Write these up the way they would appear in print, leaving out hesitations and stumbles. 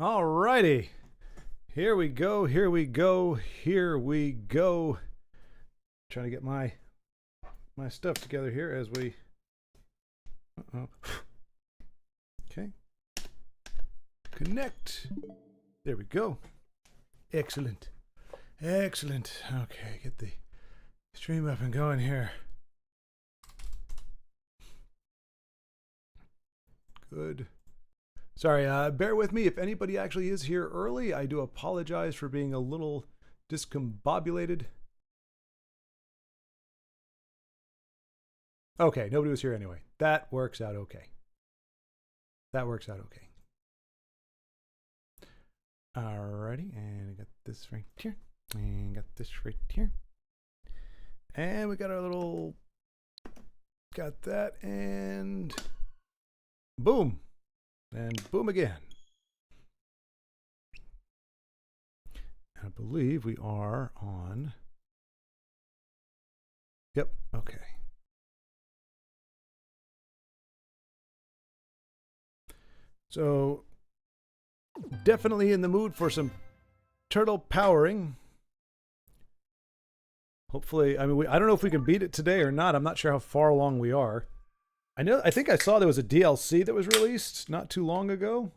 Alrighty. Here we go, here we go, here we go. Trying to get my stuff together here as we... Okay. Connect. There we go. Excellent. Excellent. Okay, get the stream up and going here. Good. Sorry, bear with me if anybody actually is here early. I do apologize for being a little discombobulated. Okay, nobody was here anyway. That works out okay. That works out okay. Alrighty, and I got this right here. And got this right here. And we got our little... Got that, and... Boom! And boom again. I believe we are on... Yep, okay. So, definitely in the mood for some turtle powering. Hopefully, I mean, I don't know if we can beat it today or not. I'm not sure how far along we are. I think I saw there was a DLC that was released not too long ago.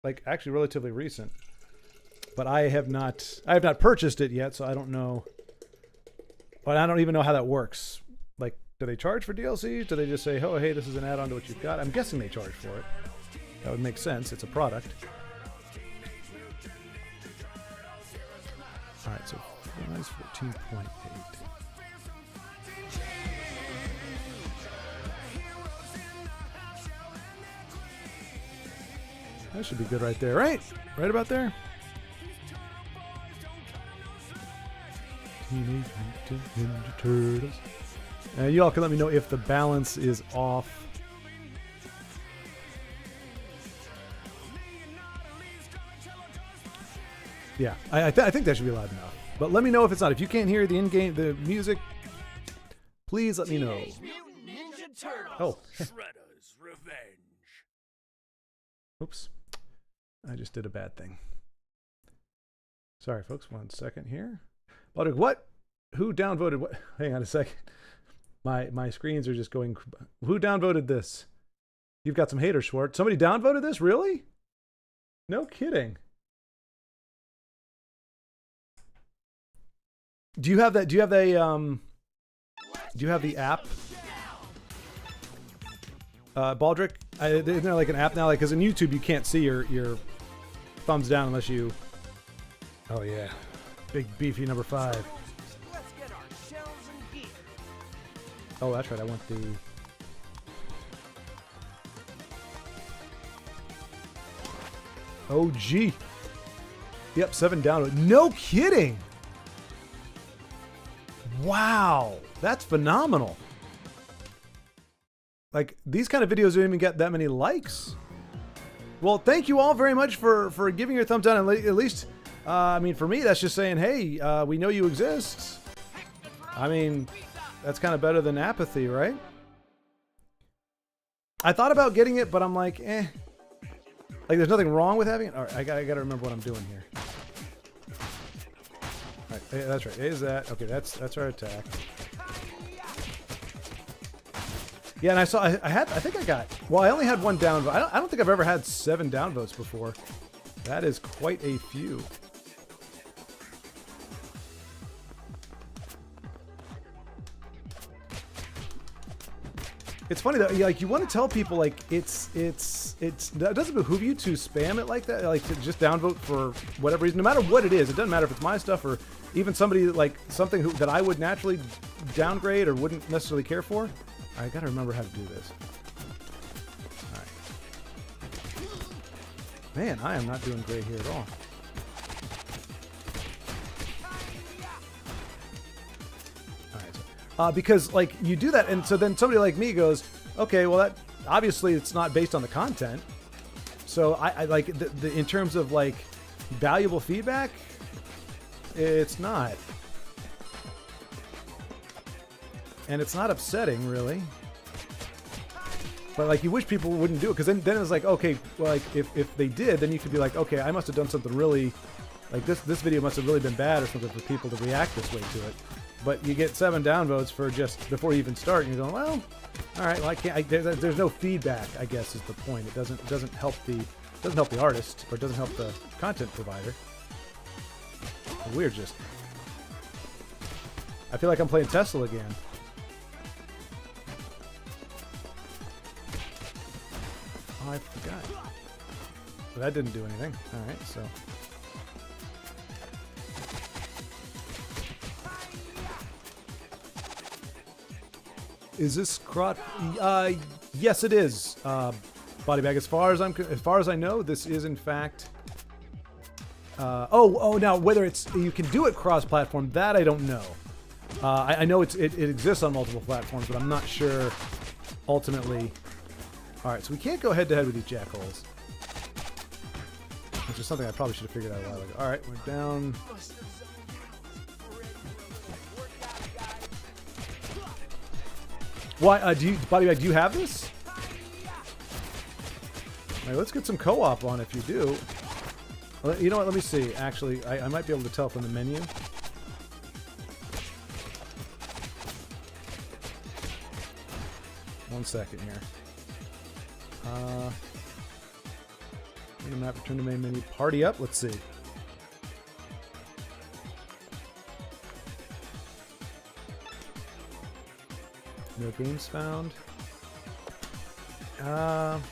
Like, actually relatively recent. But I have not purchased it yet, so I don't know. But I don't even know how that works. Like, do they charge for DLCs? Do they just say, oh, hey, this is an add-on to what you've got? I'm guessing they charge for it. That would make sense. It's a product. All right, so size 14.8. That should be good right there, right? Right about there? Teenage Mutant Ninja Turtles. And you all can let me know if the balance is off. Yeah, I think that should be loud enough. But let me know if it's not. If you can't hear the in-game, the music, please let me know. Oh. Shredder's Revenge. Oops. I just did a bad thing. Sorry, folks. 1 second here. But what? Who downvoted what? Hang on a second. My screens are just going... Who downvoted this? You've got some haters, Schwartz. Somebody downvoted this? Really? No kidding. Do you have that? Do you have the Do you have the app? Baldric, isn't there like an app now? Like, because in YouTube you can't see your thumbs down unless you. Oh yeah, big beefy number 5. Let's get our shells and gear. Oh, that's right. I want the. Oh gee. Yep, 7 down. No kidding. Wow, that's phenomenal. Like, these kind of videos don't even get that many likes. Well, thank you all very much for giving your thumbs down. And at least, I mean, for me, that's just saying, hey, we know you exist. I mean, that's kind of better than apathy, right? I thought about getting it, but I'm like, eh. Like, there's nothing wrong with having it. All right, I gotta remember what I'm doing here. Right, that's right. Is that okay? That's our attack. Yeah, and I saw. I think I got. Well, I only had 1 downvote. I don't think I've ever had 7 downvotes before. That is quite a few. It's funny that like you want to tell people like it's that doesn't behoove you to spam it like that, like to just downvote for whatever reason, no matter what it is. It doesn't matter if it's my stuff or even somebody like something that I would naturally downgrade or wouldn't necessarily care for. I gotta remember how to do this. All right. Man, I am not doing great here at all. Because like you do that, and so then somebody like me goes, okay, well that obviously it's not based on the content. So I like in terms of like valuable feedback, it's not, and it's not upsetting really. But like you wish people wouldn't do it, because then it's like, okay, well, like if they did, then you could be like, okay, I must have done something really, like this video must have really been bad or something for people to react this way to it. But you get 7 downvotes for just before you even start, and you're going, well, all right, well I can't. There's no feedback, I guess, is the point. It doesn't help the artist, or it doesn't help the content provider. We're just. I feel like I'm playing Tesla again. Oh, I forgot. But that didn't do anything. All right, so. Is this crot? Yes, it is. Body bag. As far as I know, this is in fact. Now whether you can do it cross-platform, that I don't know. I know it exists on multiple platforms, but I'm not sure. Ultimately. All right, so we can't go head-to-head with these jackholes, which is something I probably should have figured out a while ago. All right, we're down. Why? Body bag? Do you have this? All right, let's get some co-op on if you do. Well, you know what? Let me see. Actually, I might be able to tell from the menu. One second here. Map, return to main menu. Party up. Let's see. No games found. After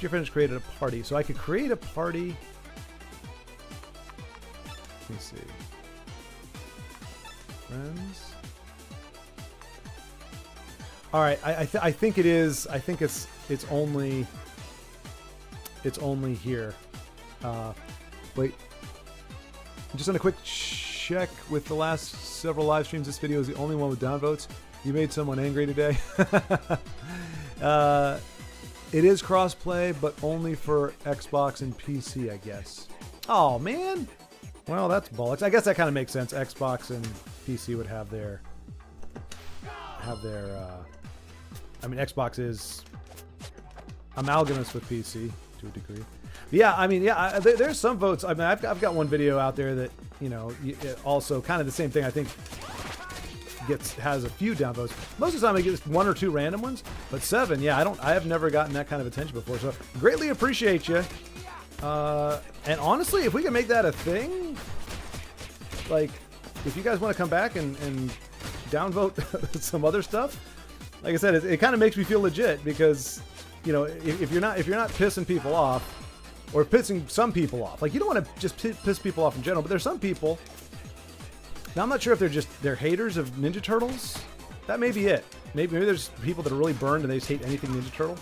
you finish, created a party. So I could create a party. Let me see. Friends. All right. I think it is. I think it's only. It's only here. Wait. Just on a quick check with the last several live streams, this video is the only one with downvotes. You made someone angry today. It is crossplay, but only for Xbox and PC, I guess. Oh man. Well, that's bollocks. I guess that kind of makes sense. Xbox and PC would have their. I mean, Xbox is amalgamous with PC to a degree. But yeah, I mean, yeah. There's some votes. I mean, I've got one video out there that also kind of the same thing. I think. Has a few downvotes. Most of the time I get 1 or 2 random ones, but 7, yeah, I have never gotten that kind of attention before. So greatly appreciate you. And honestly, if we can make that a thing, like if you guys want to come back and downvote some other stuff, like I said, it kind of makes me feel legit because if you're not pissing people off or pissing some people off, like you don't want to just piss people off in general, but there's some people. Now, I'm not sure if they're haters of Ninja Turtles. That may be it. Maybe there's people that are really burned and they just hate anything Ninja Turtle.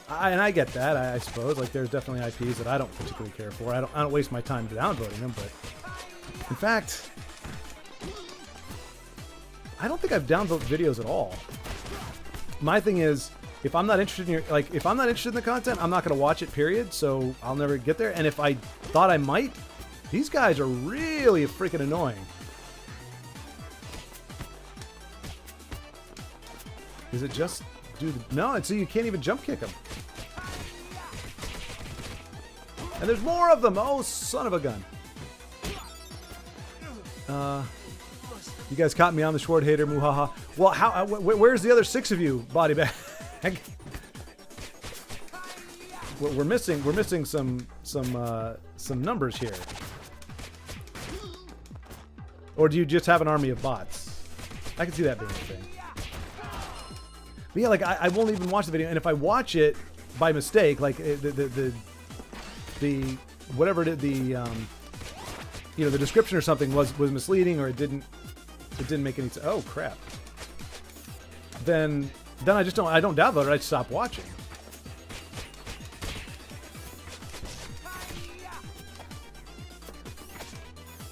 And I get that, I suppose. Like, there's definitely IPs that I don't particularly care for. I don't waste my time downvoting them, but... In fact... I don't think I've downvoted videos at all. My thing is, if I'm not interested in if I'm not interested in the content, I'm not going to watch it, period. So, I'll never get there. And if I thought I might, these guys are really freaking annoying. Is it just no? So you can't even jump kick them. And there's more of them. Oh, son of a gun. You guys caught me on the Schwart hater, muhaha. Well, where's the other 6 of you, body bag? We're missing some numbers here. Or do you just have an army of bots? I can see that being a thing. But yeah, like I won't even watch the video, and if I watch it by mistake, like the whatever it is, the description or something was misleading, or it didn't make any sense. Oh crap! Then I don't download it. I just stop watching.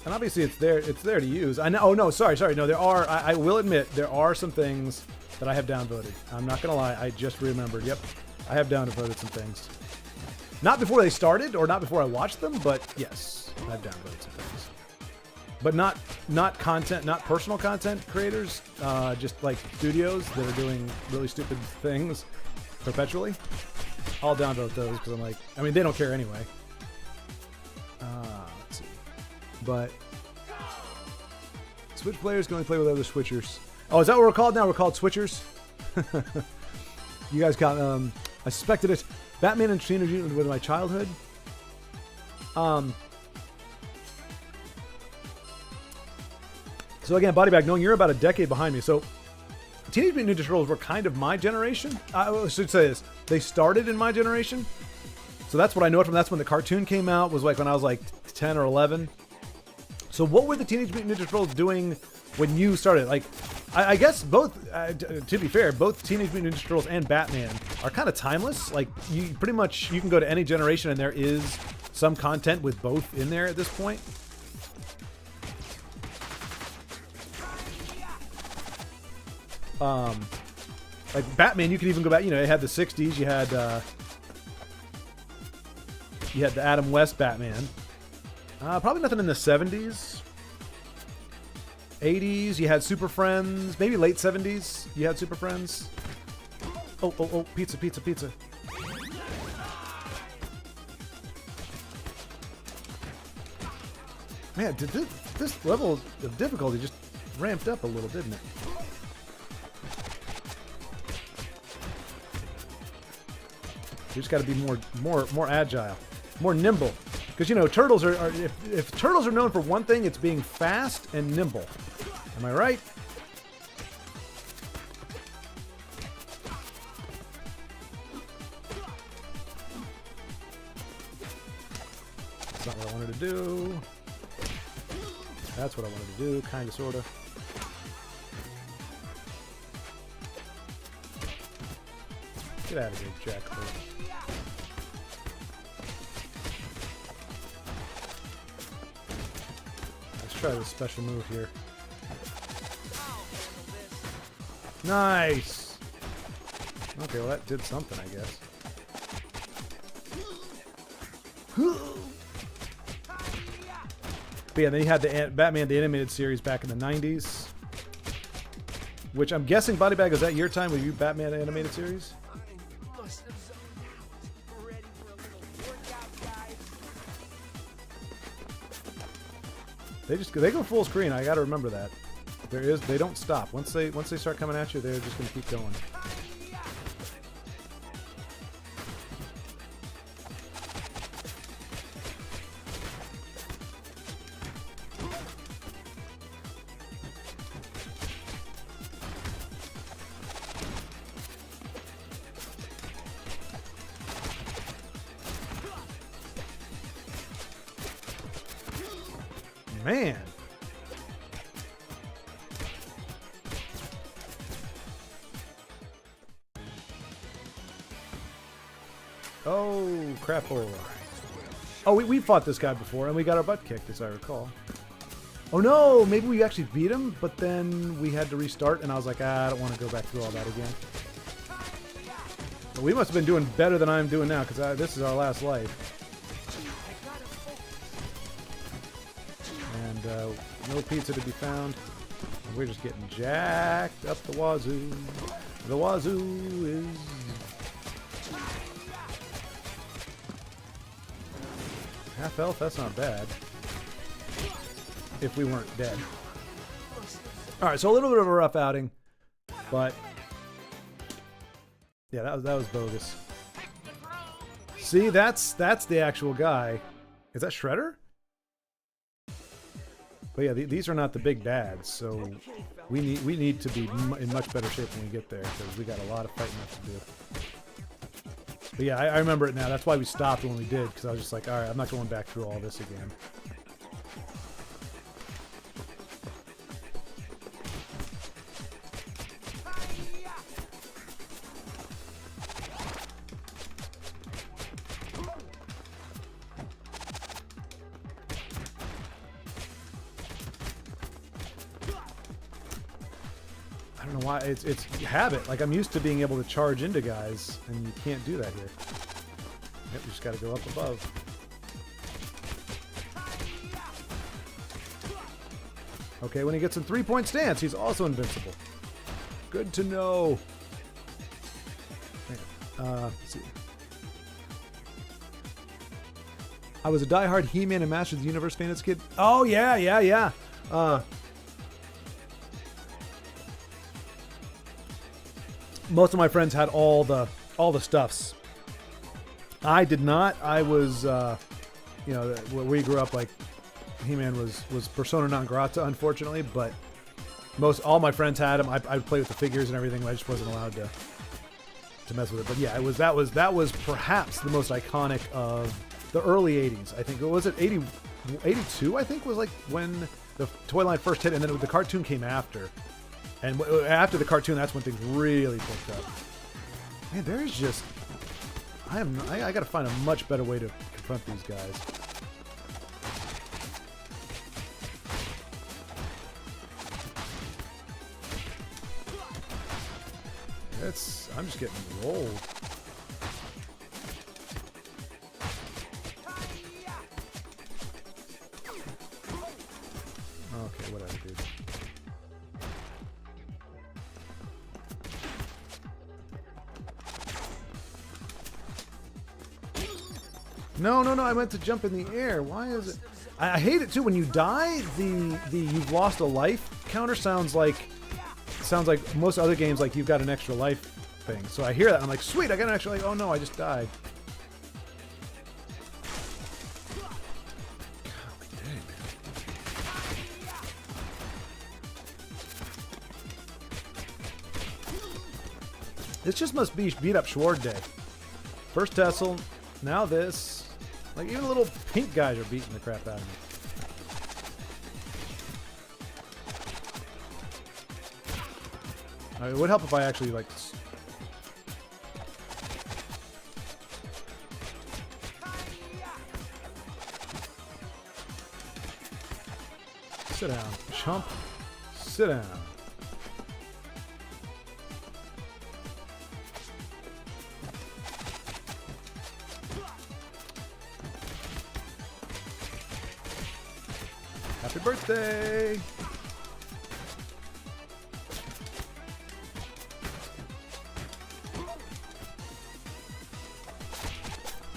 And obviously it's there to use. I know. Oh no, sorry. No, there are. I will admit there are some things that I have downvoted. I'm not gonna lie. I just remembered. Yep, I have downvoted some things. Not before they started, or not before I watched them, but yes, I've downvoted some things. but not content, not personal content creators, just like studios that are doing really stupid things perpetually. I'll downvote those because I'm like, I mean, they don't care anyway. Let's see. But Switch players can only play with other Switchers. Oh, is that what we're called now? We're called Switchers? You guys got, I suspected it. Batman and Teenage Mutant with my childhood. So again, Bodybag, knowing you're about a decade behind me. So Teenage Mutant Ninja Turtles were kind of my generation. I should say this. They started in my generation. So that's what I know it from. That's when the cartoon came out. Was like when I was like 10 or 11. So what were the Teenage Mutant Ninja Turtles doing when you started? Like, I guess both, to be fair, both Teenage Mutant Ninja Turtles and Batman are kind of timeless. Like, you pretty much, you can go to any generation and there is some content with both in there at this point. Like Batman, you can even go back, you know, it had the 60s, you had the Adam West Batman. Probably nothing in the 70s. 80s, you had Super Friends. Maybe late 70s, you had Super Friends. Oh, pizza. Man, this level of difficulty just ramped up a little, didn't it? You just got to be more agile, more nimble. Because, you know, turtles are if turtles are known for one thing, it's being fast and nimble. Am I right? That's not what I wanted to do. That's what I wanted to do, kind of, sort of. Get out of here, Jack. Let's try this special move here. Nice! Okay, well that did something, I guess. But yeah, then you had the Batman the Animated Series back in the 90s. Which I'm guessing, Bodybag, was that your time with you, Batman Animated Series? They go full screen. I got to remember that. They don't stop. Once they start coming at you, they're just going to keep going. Man. Oh, crap. Oh, we fought this guy before, and we got our butt kicked, as I recall. Oh, no. Maybe we actually beat him, but then we had to restart, and I was like, I don't want to go back through all that again. But we must have been doing better than I'm doing now, because this is our last life. And no pizza to be found. And we're just getting jacked up the wazoo. The wazoo is... half health? That's not bad. If we weren't dead. Alright, so a little bit of a rough outing. But... yeah, that was bogus. See, that's the actual guy. Is that Shredder? But yeah, these are not the big bads, so we need to be in much better shape when we get there, because we got a lot of fighting left to do. But yeah, I remember it now. That's why we stopped when we did, because I was just like, all right, I'm not going back through all this again. I don't know why. It's habit. Like, I'm used to being able to charge into guys, and you can't do that here. Yep, you just got to go up above. Okay, when he gets in 3-point stance, he's also invincible. Good to know. Let's see. I was a diehard He-Man and Masters of the Universe fan as a kid. Oh, yeah. Most of my friends had all the stuffs. I did not. I was, where we grew up, like, He-Man was persona non grata, unfortunately, but all my friends had him. I'd play with the figures and everything, but I just wasn't allowed to mess with it. But yeah, that was perhaps the most iconic of the early 80s. I think, was it 82, I think, was like when the toy line first hit, and then the cartoon came after. And after the cartoon, that's when things really picked up. Man, there's just... I got to find a much better way to confront these guys. I'm just getting rolled. Okay, whatever, dude. No, I meant to jump in the air. Why is it? I hate it too. When you die, the you've lost a life counter sounds like most other games, like you've got an extra life thing. So I hear that, I'm like, sweet, I got an extra life. Oh no, I just died. This just must be beat up Schward Day. First Tessel, now this. Like, even little pink guys are beating the crap out of me. It would help if I actually, like... Sit down. Chump. Sit down. Happy birthday!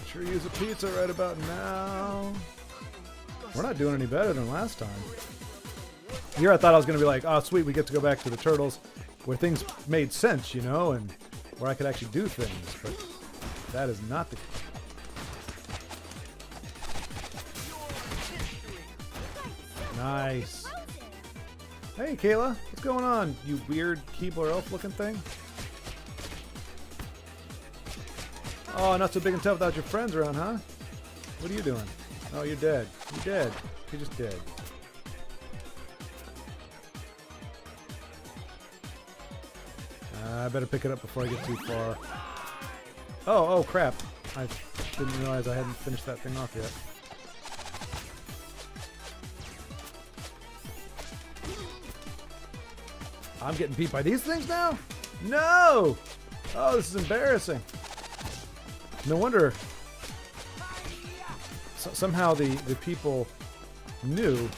Sure use a pizza right about now. We're not doing any better than last time. Here I thought I was going to be like, oh sweet, we get to go back to the Turtles where things made sense, you know, and where I could actually do things, but that is not the case. Nice. Hey, Kayla. What's going on, you weird Keebler elf looking thing? Oh, not so big and tough without your friends around, huh? What are you doing? Oh, you're dead. You're dead. You're just dead. I better pick it up before I get too far. Oh, crap. I didn't realize I hadn't finished that thing off yet. I'm getting beat by these things now? No! Oh, this is embarrassing. No wonder somehow the people knew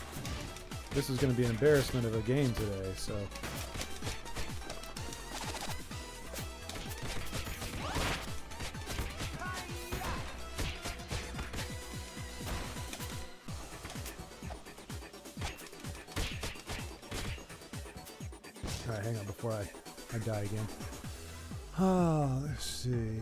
this was going to be an embarrassment of a game today, so... Alright, hang on before I die again. Oh, let's see.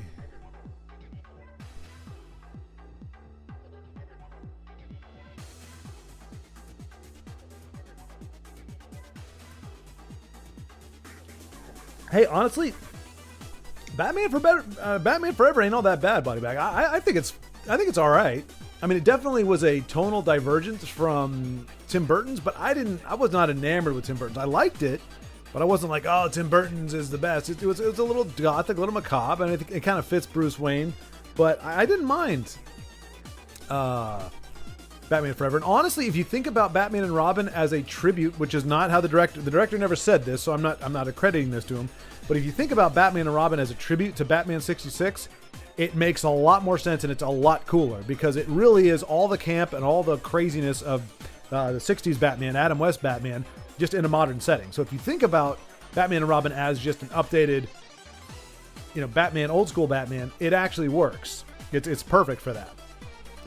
Hey, honestly, Batman Forever ain't all that bad, Body Bag. I think it's all right. I mean, it definitely was a tonal divergence from Tim Burton's, but I was not enamored with Tim Burton's. I liked it, but I wasn't like, oh, Tim Burton's is the best. It was a little gothic, a little macabre, and I think it kind of fits Bruce Wayne. But I didn't mind Batman Forever. And honestly, if you think about Batman and Robin as a tribute, which is not how the director never said this, so I'm not accrediting this to him. But if you think about Batman and Robin as a tribute to Batman 66, it makes a lot more sense and it's a lot cooler because it really is all the camp and all the craziness of the 60s Batman, Adam West Batman, just in a modern setting. So if you think about Batman and Robin as just an updated, Batman, old school Batman, it actually works. It's perfect for that.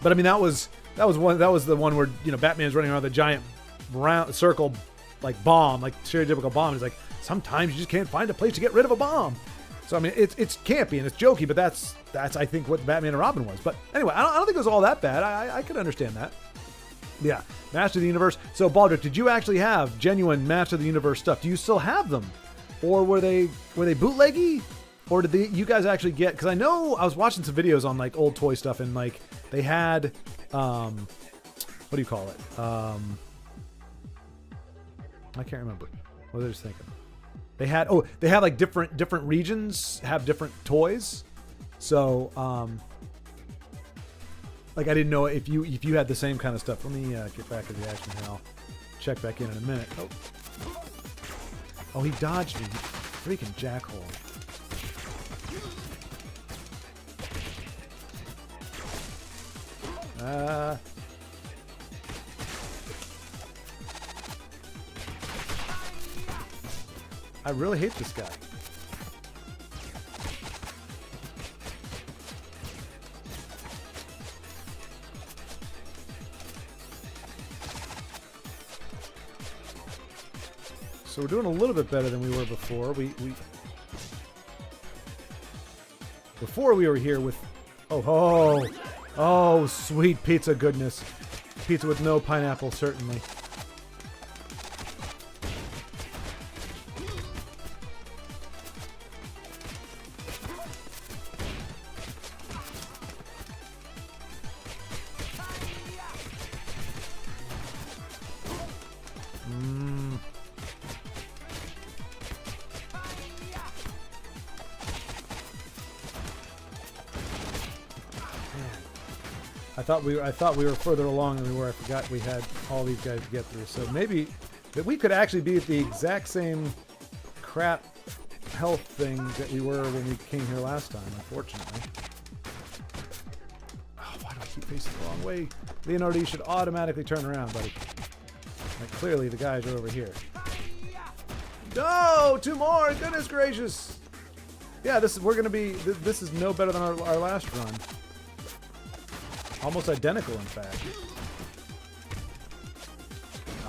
But I mean, that was the one where Batman's running around with a giant round circle like bomb, like stereotypical bomb. He's like, sometimes you just can't find a place to get rid of a bomb. So I mean, it's campy and it's jokey, but that's I think what Batman and Robin was. But anyway, I don't think it was all that bad. I could understand that. Yeah, Master of the Universe. So Baldrick, did you actually have genuine Master of the Universe stuff? Do you still have them, or were they bootleggy, or did you guys actually get? Because I know I was watching some videos on like old toy stuff, and like they had what do you call it? I can't remember. What was I just thinking? They had like different regions have different toys. So like I didn't know if you had the same kind of stuff. Let me get back to the action here. I'll check back in a minute. Oh, he dodged me. Freaking jackhole. I really hate this guy. So we're doing a little bit better than we were before. Before we were here with oh sweet pizza goodness. Pizza with no pineapple, certainly. I thought we were further along than we were. I forgot we had all these guys to get through. So maybe that we could actually be at the exact same crap health thing that we were when we came here last time, unfortunately. Oh, why do I keep facing the wrong way? Leonardo, you should automatically turn around, buddy. Like, clearly the guys are over here. No! Two more! Goodness gracious! Yeah, this is no better than our last run. Almost identical, in fact.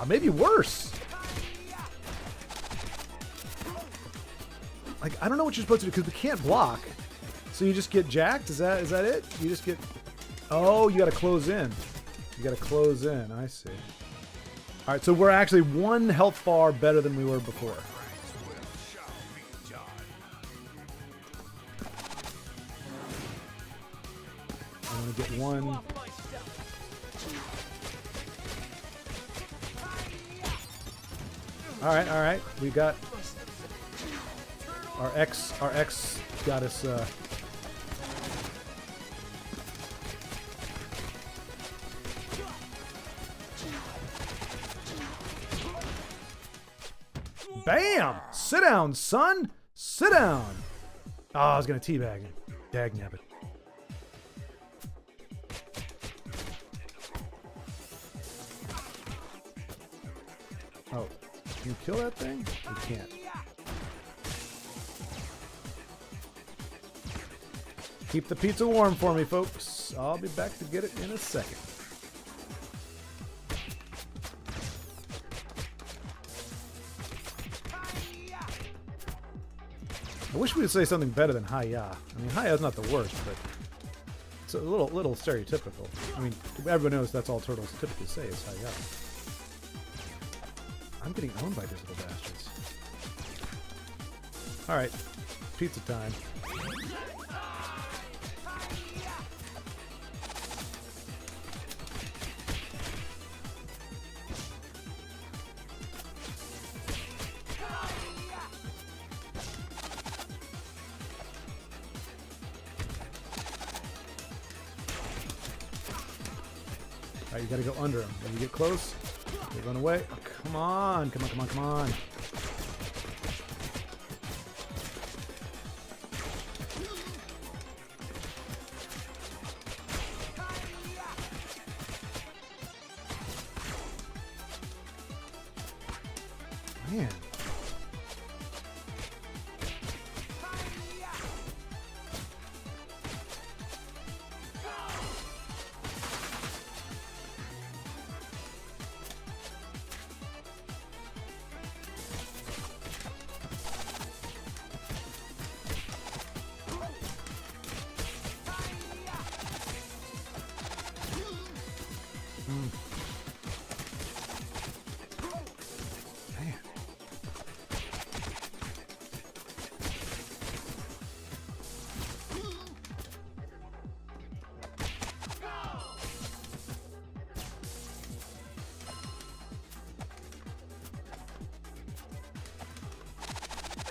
Maybe worse. Like, I don't know what you're supposed to do, because we can't block. So you just get jacked? Is that it? You just get... Oh, you gotta close in. You gotta close in, I see. Alright, so we're actually one health bar better than we were before. I'm gonna get one. All right. We got our X got us. Bam! Sit down, son. Sit down. Oh, I was gonna teabag him. Dagnabbit. Oh, can you kill that thing? You can't. Keep the pizza warm for me, folks. I'll be back to get it in a second. I wish we would say something better than hi-ya. I mean, hi-ya's not the worst, but it's a little stereotypical. I mean, everyone knows that's all turtles typically say is hi-ya. I'm getting owned by these little bastards. Alright, pizza time. Alright, you gotta go under them. When you get close, they run away. Oh, come on. Man. Man.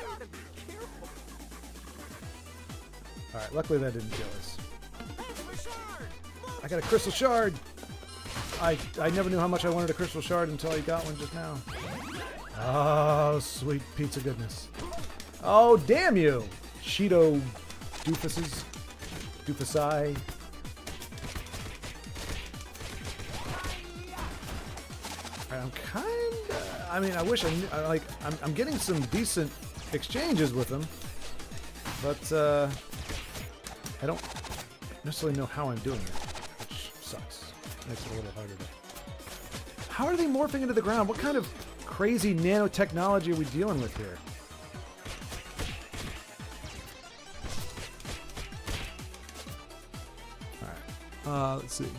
Gotta be careful. All right, luckily that didn't kill us. Hey, Richard! I got a crystal shard. I never knew how much I wanted a crystal shard until I got one just now. Oh, sweet pizza goodness. Oh, damn you. Cheeto doofuses. Doofusai. I'm kinda... I mean, I wish I knew... I'm getting some decent exchanges with them. But, I don't necessarily know how I'm doing it, which sucks. Makes it a little harder to... How are they morphing into the ground? What kind of crazy nanotechnology are we dealing with here? Alright. Let's see.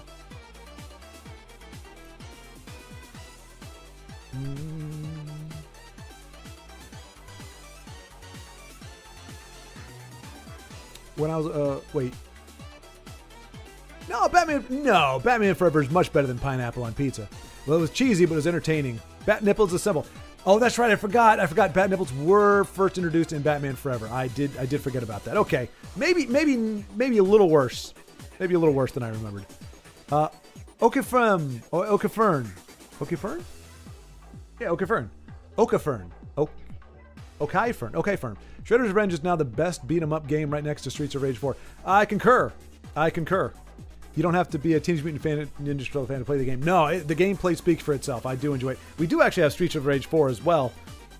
When I was, wait. No, Batman Forever is much better than pineapple on pizza. Well, it was cheesy, but it was entertaining. Bat nipples assemble. Oh, that's right. I forgot bat nipples were first introduced in Batman Forever. I did forget about that. Okay. Maybe a little worse. Maybe a little worse than I remembered. Okafern. Okafern? Yeah, Okafern. Okafern. Shredder's Revenge is now the best beat-em-up game right next to Streets of Rage 4. I concur. You don't have to be a Teenage Mutant Ninja Turtle fan to play the game. No, the gameplay speaks for itself. I do enjoy it. We do actually have Streets of Rage 4 as well.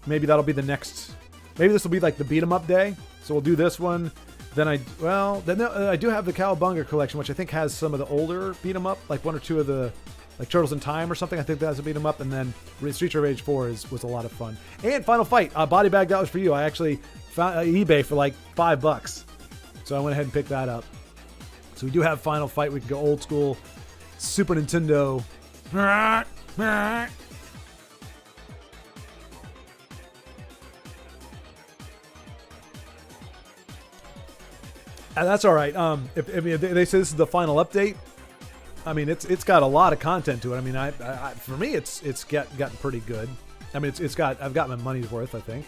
Maybe that'll be the next... Maybe this will be like the beat-em-up day. So we'll do this one. Then I do have the Cowabunga collection, which I think has some of the older beat-em-up, like one or two of the... Like Turtles in Time or something. I think that's a beat 'em up. And then Streets of Rage 4 was a lot of fun. And Final Fight. Body bag, that was for you. I actually found eBay for like $5. So I went ahead and picked that up. So we do have Final Fight. We can go old school Super Nintendo. And that's all right. If they say this is the final update, I mean, it's got a lot of content to it. I mean, I for me, it's gotten pretty good. I mean, I've got my money's worth, I think.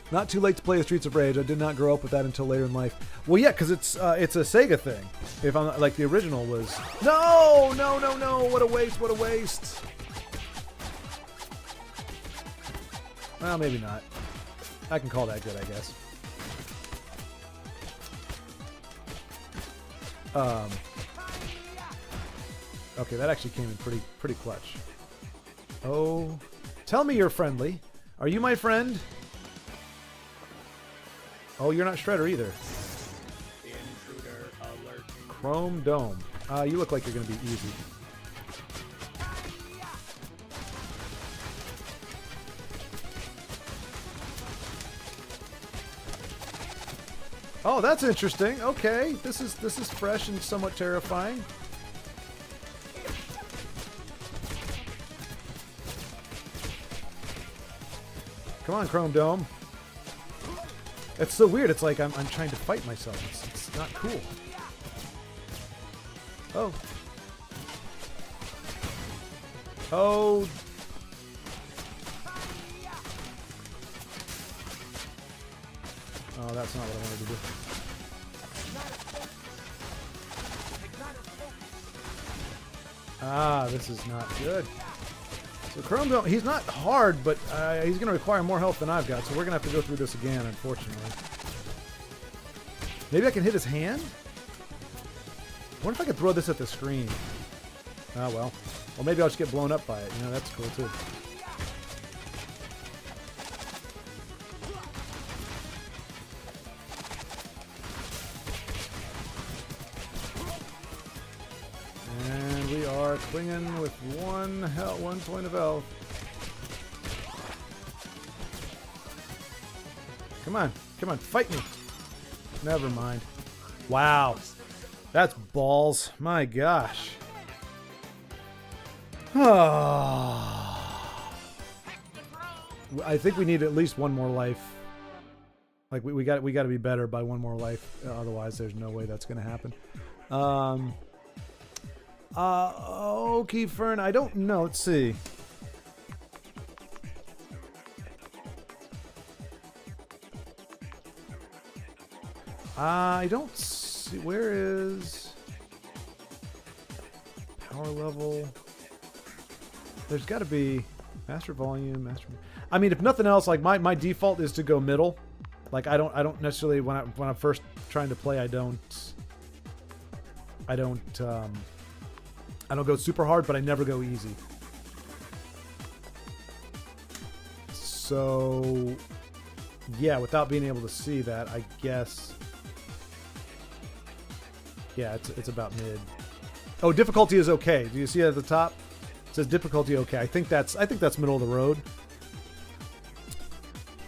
Not too late to play the Streets of Rage. I did not grow up with that until later in life. Well, yeah, because it's a Sega thing. If I'm like the original was. No! What a waste! Well, maybe not. I can call that good, I guess. Okay, that actually came in pretty clutch. Oh, tell me you're friendly. Are you my friend? Oh, you're not Shredder either. Intruder alert. Chrome Dome. You look like you're gonna be easy. Oh, that's interesting. Okay, this is fresh and somewhat terrifying. Come on, Chrome Dome. It's so weird. It's like I'm trying to fight myself. It's not cool. Oh. Oh. Oh, that's not what I wanted to do. Ah, this is not good. So Chrome Dome, he's not hard, but he's going to require more health than I've got, so we're going to have to go through this again, unfortunately. Maybe I can hit his hand? I wonder if I could throw this at the screen. Ah, well. Or maybe I'll just get blown up by it. You know, that's cool too. And we are clinging with one point of health. Come on, come on, fight me. Never mind. Wow. That's balls. My gosh. I think we need at least one more life. Like we got to be better by one more life. Otherwise, there's no way that's going to happen. Okay, Fern. I don't know. Let's see. I don't see. Where is power level? There's got to be master volume, master. I mean, if nothing else, like my default is to go middle. Like I don't necessarily when I'm first trying to play, I don't go super hard, but I never go easy. So yeah, without being able to see that, I guess. Yeah, it's about mid. Oh, difficulty is okay. Do you see it at the top? It says difficulty okay. I think that's middle of the road.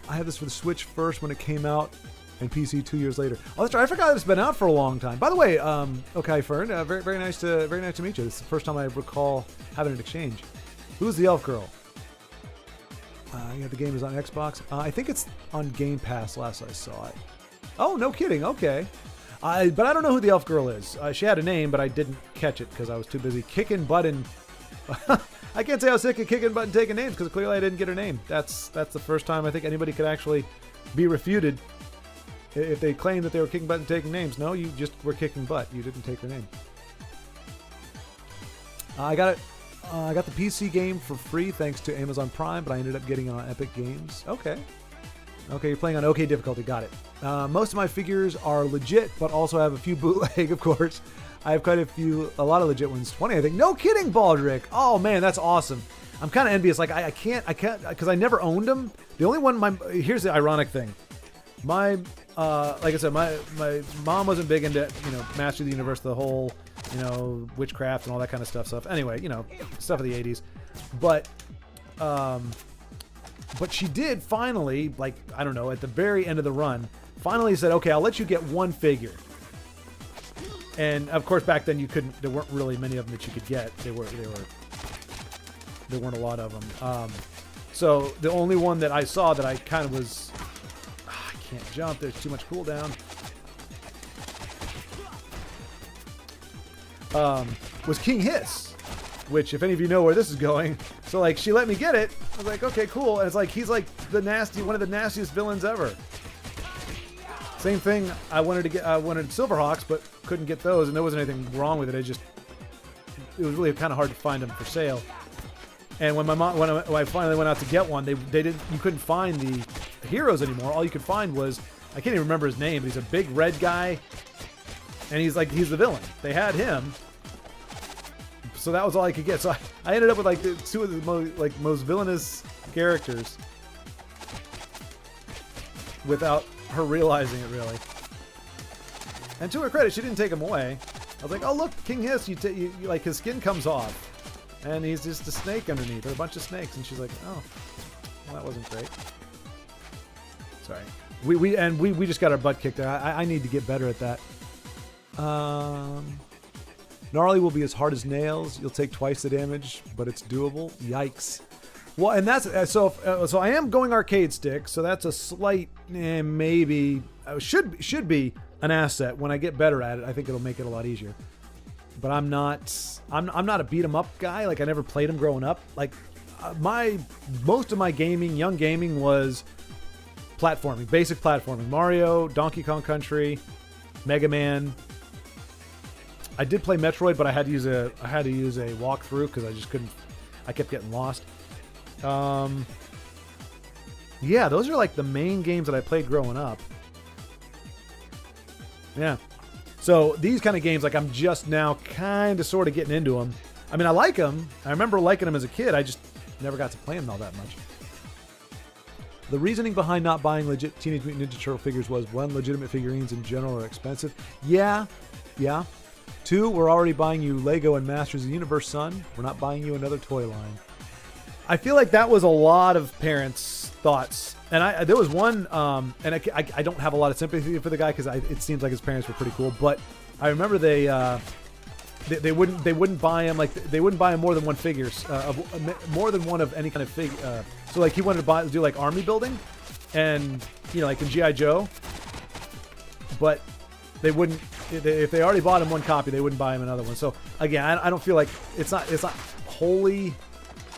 I had this for the Switch first when it came out, and PC 2 years later. Oh, that's right. I forgot it's been out for a long time. By the way, okay, Fern, very nice to meet you. This is the first time I recall having an exchange. Who's the elf girl? Yeah, the game is on Xbox. I think it's on Game Pass. Last I saw it. Oh, no kidding. Okay. But I don't know who the elf girl is. She had a name, but I didn't catch it because I was too busy kicking butt and... I can't say I was sick of kicking butt and taking names because clearly I didn't get her name. That's the first time I think anybody could actually be refuted if they claim that they were kicking butt and taking names. No, you just were kicking butt. You didn't take her name. I got it. I got the PC game for free thanks to Amazon Prime, but I ended up getting it on Epic Games. Okay, you're playing on OK difficulty. Got it. Most of my figures are legit, but also have a few bootleg, of course. I have a lot of legit ones. 20, I think. No kidding, Baldrick. Oh man, that's awesome. I'm kind of envious. Like I can't, because I never owned them. The only one, here's the ironic thing. Like I said, my mom wasn't big into, Master of the Universe, the whole, witchcraft and all that kind of stuff. Anyway, stuff of the 80s. But she did finally, like, I don't know, at the very end of the run, finally said, okay, I'll let you get one figure. And of course, back then there weren't really many of them that you could get. There weren't a lot of them. So the only one that I saw that I kind of was, I can't jump. There's too much cooldown. Was King Hiss, which if any of you know where this is going. So like she let me get it. I was like, okay, cool. And it's like he's like one of the nastiest villains ever. Same thing. I wanted Silverhawks, but couldn't get those, and there wasn't anything wrong with it. It was really kind of hard to find them for sale. And when when I finally went out to get one, you couldn't find the heroes anymore. All you could find was, I can't even remember his name, but he's a big red guy, and he's the villain. They had him, so that was all I could get. So I ended up with like two of the most villainous characters without her realizing it, really. And to her credit, she didn't take him away. I was like, oh look, King Hiss, you like his skin comes off, and he's just a snake underneath, or a bunch of snakes, and she's like, oh, well, that wasn't great. Sorry, we just got our butt kicked. I need to get better at that. Gnarly will be as hard as nails. You'll take twice the damage, but it's doable. Yikes. Well, and that's so I am going arcade stick, so that's a slight maybe should be an asset. When I get better at it, I think it'll make it a lot easier. But I'm not a beat 'em up guy. Like I never played them growing up. Like most of my young gaming was platforming, basic platforming. Mario, Donkey Kong Country, Mega Man. I did play Metroid, but I had to use a walkthrough because I just couldn't. I kept getting lost. Yeah, those are like the main games that I played growing up. Yeah. So these kind of games, like I'm just now kind of sort of getting into them. I mean, I like them. I remember liking them as a kid. I just never got to play them all that much. The reasoning behind not buying legit Teenage Mutant Ninja Turtle figures was, one, legitimate figurines in general are expensive. Yeah. Two, we're already buying you Lego and Masters of the Universe, son. We're not buying you another toy line. I feel like that was a lot of parents' thoughts. And there was one, and I don't have a lot of sympathy for the guy because it seems like his parents were pretty cool. But I remember they wouldn't buy him, like they wouldn't buy him more than one figures, more than one of any kind of fig. So like he wanted to do like army building, and like in G.I. Joe. But they wouldn't, if they already bought him one copy, they wouldn't buy him another one. So again, I don't feel like it's not wholly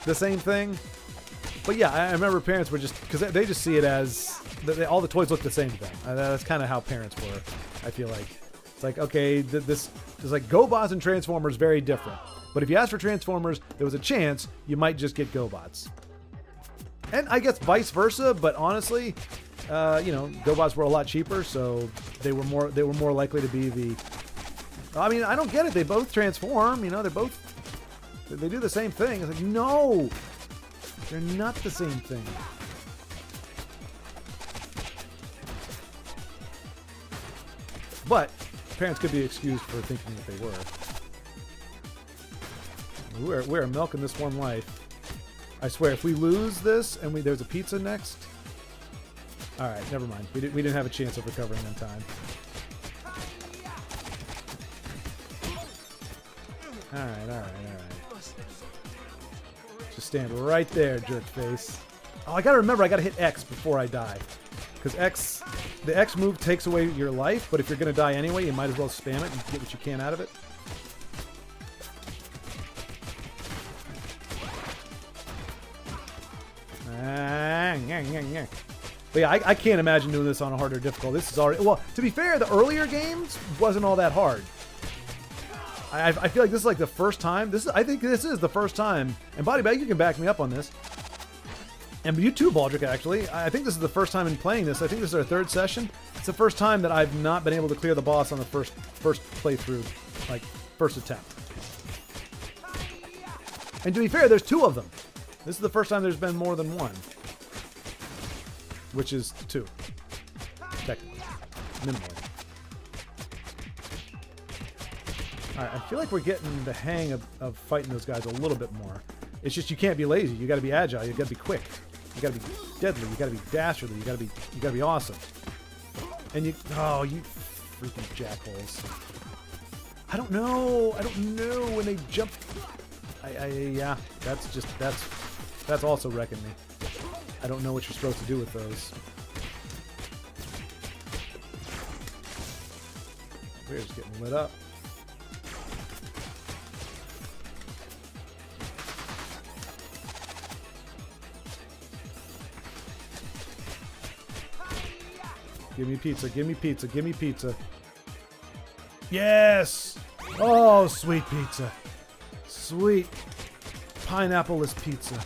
the same thing. But yeah, I remember parents were just, because they just see it as all the toys look the same thing. That's kind of how parents were. I feel like it's like, okay, this is like GoBots and Transformers, very different. But if you ask for Transformers, there was a chance you might just get GoBots. And I guess vice versa. But honestly, GoBots were a lot cheaper, so they were more likely to be the. I mean, I don't get it. They both transform. They do the same thing. It's like, no, they're not the same thing. But parents could be excused for thinking that they were. We're milking this one life. I swear, if we lose this and there's a pizza next. All right, never mind. We didn't have a chance of recovering in time. All right. Just stand right there, jerk face. Oh, I gotta remember, I gotta hit X before I die. Because the X move takes away your life, but if you're gonna die anyway, you might as well spam it and get what you can out of it. But yeah, I can't imagine doing this on a harder difficult. This is already, well, to be fair, the earlier games wasn't all that hard. I feel like this is like the first time. I think this is the first time. And Body Bag, you can back me up on this. And you too, Baldric, actually. I think this is the first time in playing this. I think this is our third session. It's the first time that I've not been able to clear the boss on the first playthrough, like first attempt. And to be fair, there's two of them. This is the first time there's been more than one. Which is two. Technically. Minimally. Alright, I feel like we're getting the hang of fighting those guys a little bit more. It's just you can't be lazy. You gotta be agile. You gotta be quick. You gotta be deadly. You gotta be dastardly. You gotta be awesome. And you freaking jackholes. I don't know when they jump. Yeah, that's also wrecking me. I don't know what you're supposed to do with those. We're just getting lit up. Give me pizza, give me pizza, give me pizza. Yes! Oh, sweet pizza. Sweet pineapple-less pizza.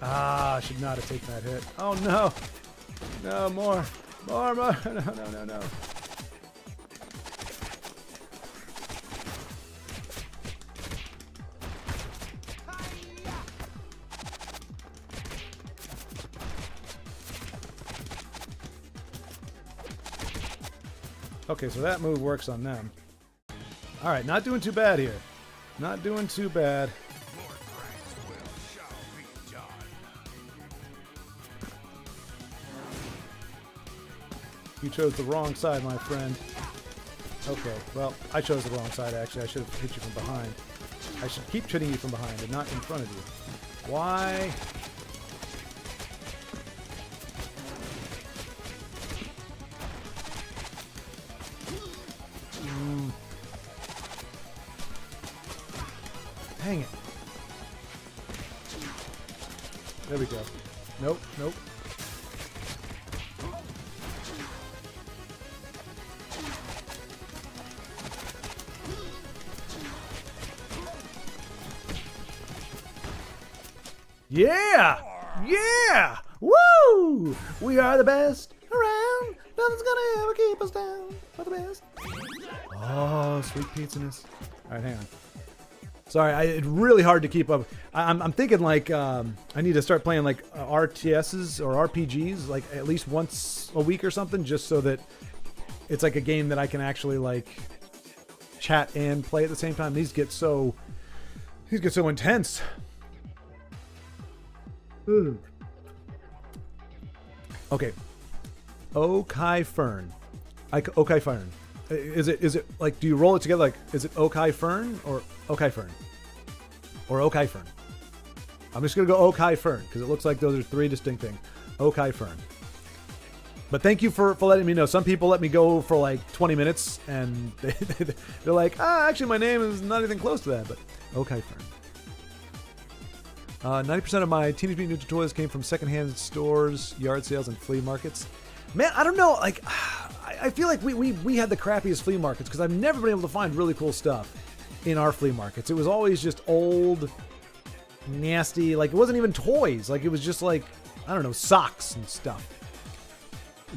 I should not have taken that hit. Oh no! No, more! More! No. Okay, so that move works on them. Alright, not doing too bad here. Not doing too bad. You chose the wrong side, my friend. Okay, well, I chose the wrong side, actually. I should have hit you from behind. I should keep hitting you from behind and not in front of you. Why? Dang it. There we go. Nope, nope. Yeah! Yeah! Woo! We are the best around. Nothing's gonna ever keep us down. We're the best. Oh, sweet pizza-ness. All right, hang on. Sorry, it's really hard to keep up. I'm thinking like I need to start playing like RTSs or RPGs like at least once a week or something, just so that it's like a game that I can actually like chat and play at the same time. These get so intense. Okay. Okai Fern. Okai Fern. Is it like, do you roll it together like, is it Okai Fern or Okai Fern? Or Okai Fern? I'm just going to go Okai Fern because it looks like those are three distinct things. Okai Fern. But thank you for letting me know. Some people let me go for like 20 minutes and they're like, actually my name is not anything close to that, but Okai Fern. 90% of my Teenage Mutant Ninja toys came from secondhand stores, yard sales, and flea markets. Man, I don't know. Like, I feel like we had the crappiest flea markets because I've never been able to find really cool stuff in our flea markets. It was always just old, nasty. Like, it wasn't even toys. Like, it was just like, I don't know, socks and stuff.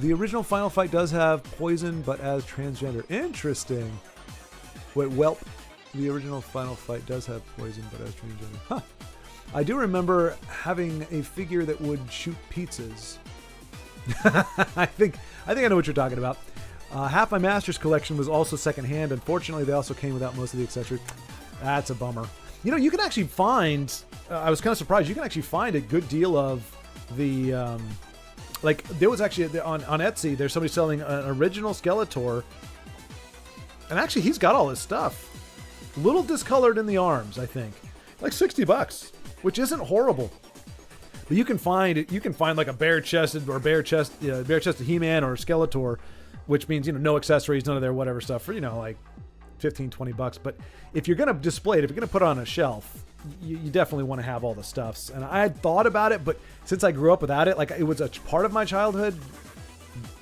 The original Final Fight does have poison, but as transgender. Interesting. Wait, Welp. The original Final Fight does have poison, but as transgender. Huh. I do remember having a figure that would shoot pizzas. I think I know what you're talking about. Half my Masters collection was also secondhand. Unfortunately, they also came without most of the accessories. That's a bummer. You know, you can actually find. I was kind of surprised. You can actually find a good deal of the. Like there was actually on Etsy. There's somebody selling an original Skeletor, and actually he's got all his stuff. A little discolored in the arms, I think. Like $60. Which isn't horrible, but you can find it. You can find like a bare-chested He-Man or Skeletor, which means no accessories, none of their whatever stuff for like $15-20. But if you're gonna display it, if you're gonna put it on a shelf, you definitely want to have all the stuffs. And I had thought about it, but since I grew up without it, like it was a part of my childhood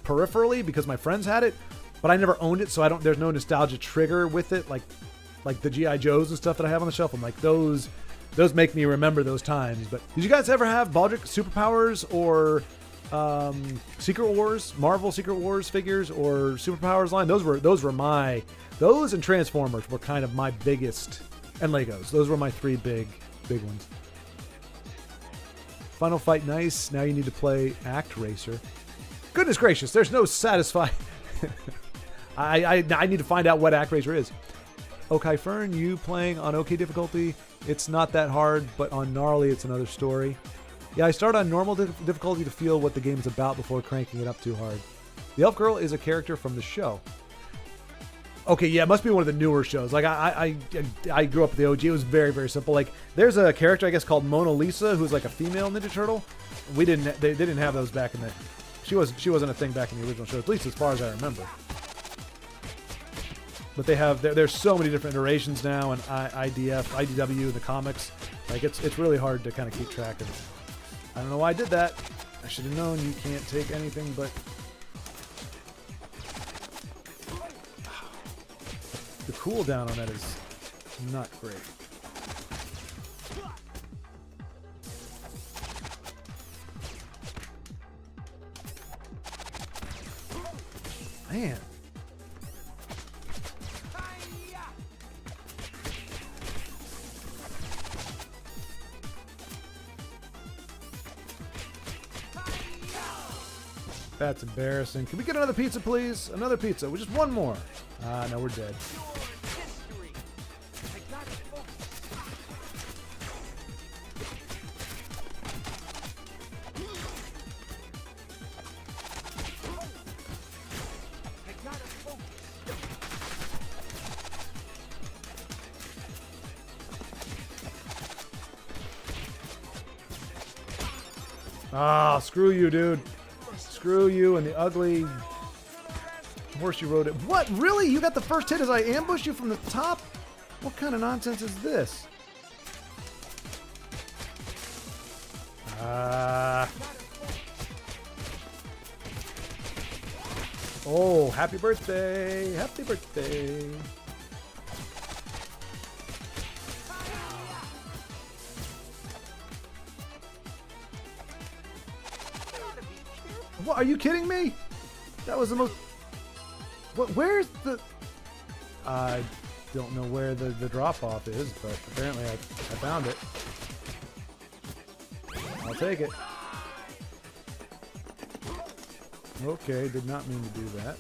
peripherally because my friends had it, but I never owned it, so there's no nostalgia trigger with it, like the G.I. Joes and stuff that I have on the shelf. I'm like those make me remember those times. But did you guys ever have Baldric Superpowers or Secret Wars, Marvel Secret Wars figures or Superpowers line? Those and Transformers were kind of my biggest, and Legos. Those were my three big ones. Final Fight, nice. Now you need to play Act Racer. Goodness gracious, there's no satisfying. I need to find out what Act Racer is. Okay, Fern, you playing on OK difficulty? It's not that hard, but on gnarly, it's another story. Yeah, I start on normal difficulty to feel what the game is about before cranking it up too hard. The Elf Girl is a character from the show. Okay, yeah, it must be one of the newer shows. Like I grew up with the OG. It was very, very simple. Like there's a character I guess called Mona Lisa who's like a female Ninja Turtle. They didn't have those back in the. She wasn't a thing back in the original show, at least as far as I remember. But there's so many different iterations now, and IDW, the comics. Like it's really hard to kind of keep track of it. I don't know why I did that. I should have known you can't take anything but. The cooldown on that is not great. Man. That's embarrassing. Can we get another pizza, please? Another pizza. Just one more. No, we're dead. Ah, screw you, dude. Screw you and the ugly horse you rode it. What? Really? You got the first hit as I ambushed you from the top? What kind of nonsense is this? Oh, happy birthday! Happy birthday! What? Are you kidding me? That was the most. What? Where's the? I don't know where the drop off is, but apparently I found it. I'll take it. Okay, did not mean to do that.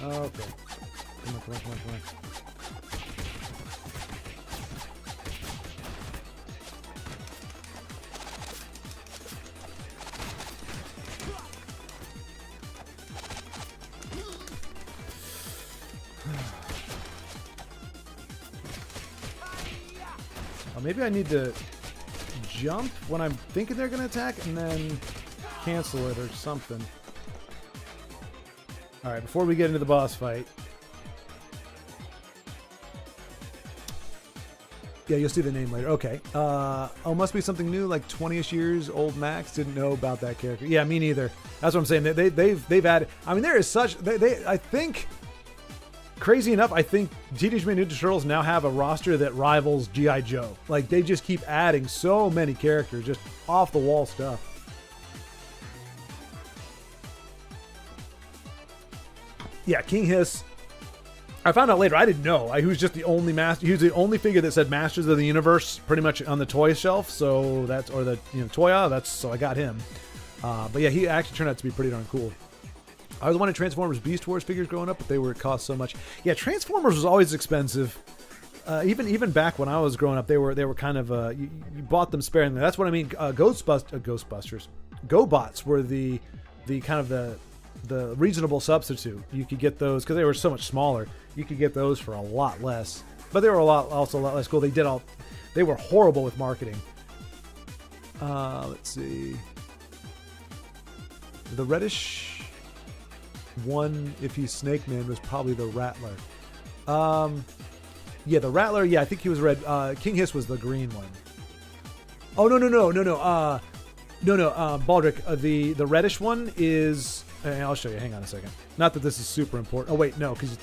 Okay. Come on, come on, come on, come on. Maybe I need to jump when I'm thinking they're going to attack and then cancel it or something. Alright, before we get into the boss fight. Yeah, you'll see the name later. Okay. Oh, must be something new, like 20-ish years old max. Didn't know about that character. Yeah, me neither. That's what I'm saying. They've added... I mean, there is such... I think... Crazy enough, I think Teenage Mutant Ninja Turtles now have a roster that rivals G.I. Joe. Like, they just keep adding so many characters, just off-the-wall stuff. Yeah, King Hiss. I found out later. I didn't know. He was just the only master. He was the only figure that said Masters of the Universe pretty much on the toy shelf. So that's, or the, Toya. That's, so I got him. But yeah, he actually turned out to be pretty darn cool. I was wanting Transformers Beast Wars figures growing up, but they cost so much. Yeah, Transformers was always expensive. Even back when I was growing up, they were kind of you bought them sparingly. That's what I mean. Ghostbusters, GoBots were the kind of the reasonable substitute. You could get those because they were so much smaller. You could get those for a lot less, but they were also a lot less cool. They were horrible with marketing. Let's see, the reddish one, if he's Snake Man, was probably the Rattler. Yeah, the Rattler. Yeah, I think he was red. King Hiss was the green one. Oh no. Baldric. The reddish one is. I'll show you. Hang on a second. Not that this is super important. Oh wait, no, because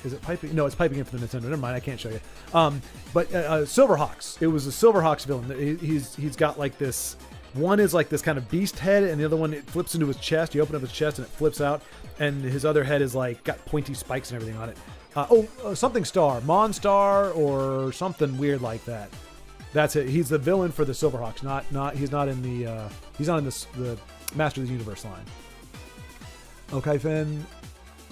is it piping? No, it's piping in for the Nintendo. Never mind. I can't show you. But Silverhawks. It was a Silverhawks villain. He's got like this. One is like this kind of beast head, and the other one, it flips into his chest. You open up his chest, and it flips out. And his other head is like got pointy spikes and everything on it. Something Star, Monstar, or something weird like that. That's it. He's the villain for the Silverhawks. He's not in the Master of the Universe line. Okay, Fern.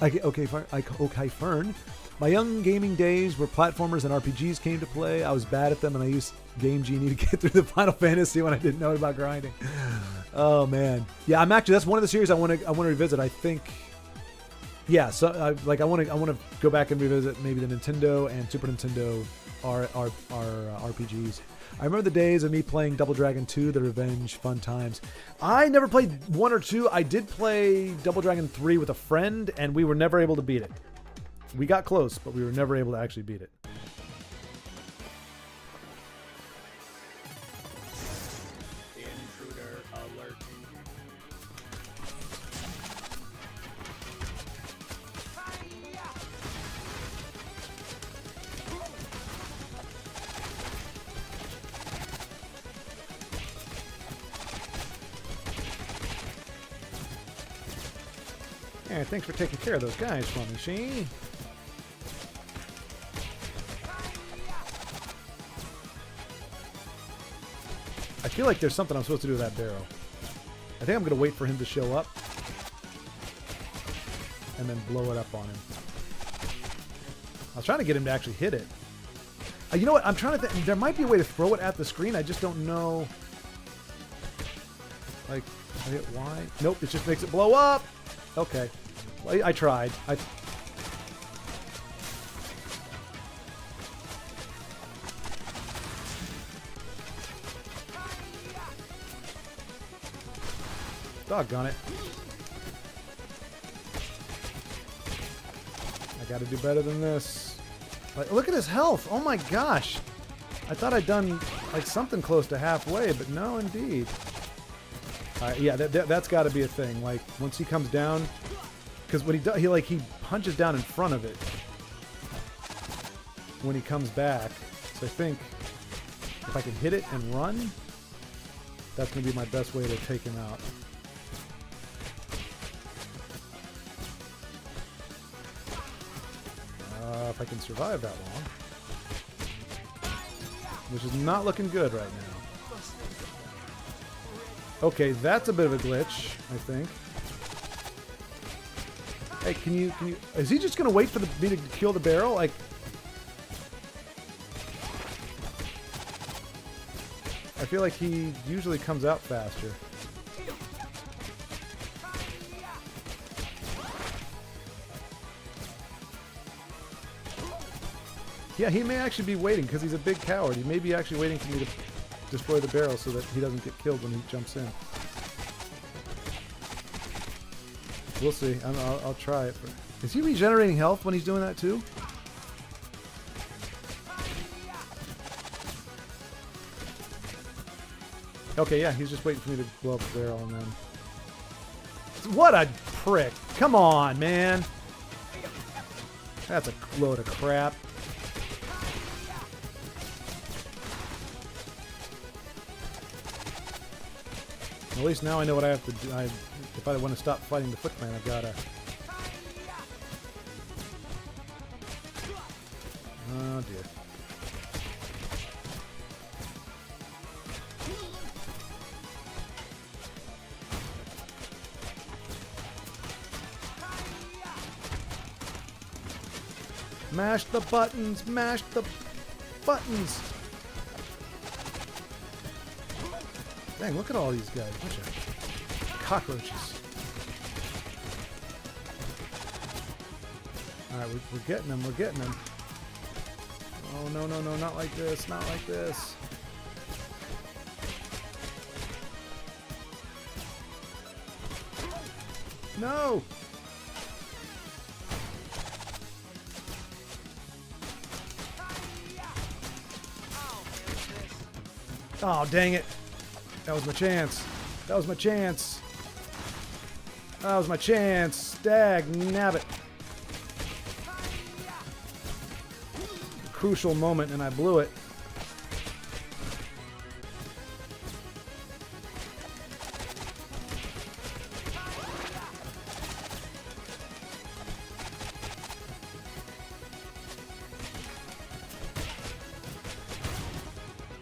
Okay, Fern. My young gaming days where platformers and RPGs came to play. I was bad at them, and I used Game Genie to get through the Final Fantasy when I didn't know about grinding. Oh man, yeah. That's one of the series I want to revisit. I think, yeah. So I want to go back and revisit maybe the Nintendo and Super Nintendo RPGs. I remember the days of me playing Double Dragon 2, The Revenge, fun times. I never played 1 or 2. I did play Double Dragon 3 with a friend, and we were never able to beat it. We got close, but we were never able to actually beat it. Intruder alert. Yeah, thanks for taking care of those guys for me, see? I feel like there's something I'm supposed to do with that barrel. I think I'm going to wait for him to show up and then blow it up on him. I was trying to get him to actually hit it. You know what? I'm trying to think. There might be a way to throw it at the screen. I just don't know. Like, I hit Y. Nope, it just makes it blow up. Okay. Well, I tried. Doggone it. I gotta do better than this. Like, look at his health. Oh my gosh. I thought I'd done like something close to halfway, but no, indeed. Yeah, that's got to be a thing. Like once he comes down, because when he does, he punches down in front of it when he comes back. So I think if I can hit it and run, that's gonna be my best way to take him out. If I can survive that long. Which is not looking good right now. Okay, that's a bit of a glitch, I think. Hey, can you... Is he just gonna wait for me to kill the barrel? Like... I feel like he usually comes out faster. Yeah, he may actually be waiting because he's a big coward. He may be actually waiting for me to destroy the barrel so that he doesn't get killed when he jumps in. We'll see. I'll try it. Is he regenerating health when he's doing that too? Okay, yeah, he's just waiting for me to blow up the barrel and then... What a prick! Come on, man! That's a load of crap. At least now I know what I have to do. If I want to stop fighting the Foot Clan, I've got to... Oh, dear. Mash the buttons! Mash the buttons! Dang, look at all these guys. Bunch of cockroaches. Alright, we're getting them. We're getting them. Oh, no, no, no. Not like this. Not like this. No! Oh, dang it. That was my chance. That was my chance. That was my chance. Dag nabbit. Crucial moment and I blew it.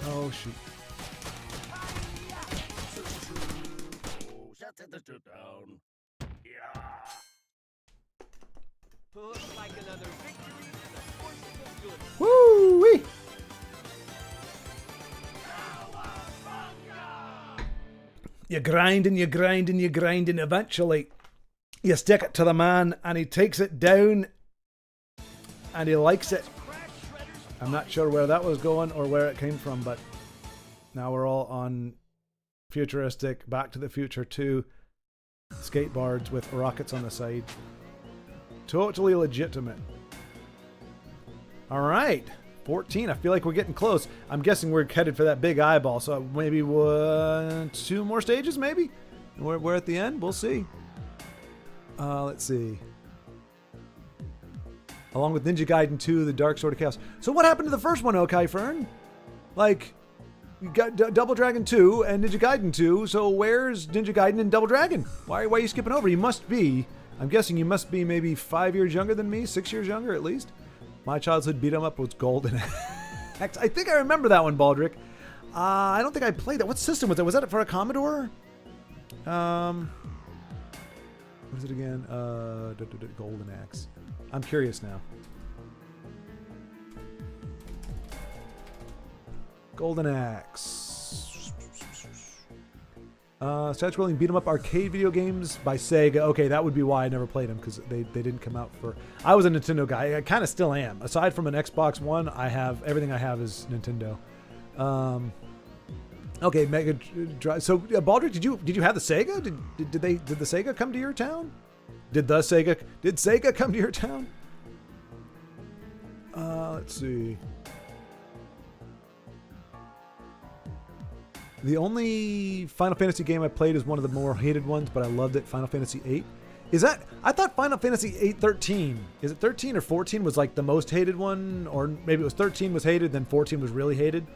Oh, shoot. Down. Yeah. Looks like another victory in the forces of good. Woo-wee! You grind and you grind and you grind and eventually you stick it to the man and he takes it down and he likes it. I'm not sure where that was going or where it came from, but now we're all on futuristic Back to the Future 2 skateboards with rockets on the side. Totally legitimate. Alright, 14. I feel like we're getting close. I'm guessing we're headed for that big eyeball, so maybe 2 more stages, maybe? We're at the end? We'll see. Let's see. Along with Ninja Gaiden 2, The Dark Sword of Chaos. So what happened to the first one, Okai Fern? Like... You got Double Dragon 2 and Ninja Gaiden 2, so where's Ninja Gaiden and Double Dragon? Why are you skipping over? You must be, I'm guessing you must be maybe 5 years younger than me, 6 years younger at least. My childhood beat 'em up was Golden Axe. I think I remember that one, Baldrick. I don't think I played that. What system was that? Was that for a Commodore? What is it again? Golden Axe. I'm curious now. Golden Axe. Side-scrolling beat-em-up arcade video games by Sega. Okay, that would be why I never played them, because they didn't come out for... I was a Nintendo guy. I kind of still am. Aside from an Xbox One, everything I have is Nintendo. Okay, Mega Drive. So, Baldrick, did you have the Sega? Did the Sega come to your town? Did Sega come to your town? Let's see. The only Final Fantasy game I played is one of the more hated ones, but I loved it. Final Fantasy VIII. Is that? I thought Final Fantasy VIII 13. Is it 13 or 14 was like the most hated one, or maybe it was 13 was hated, then 14 was really hated.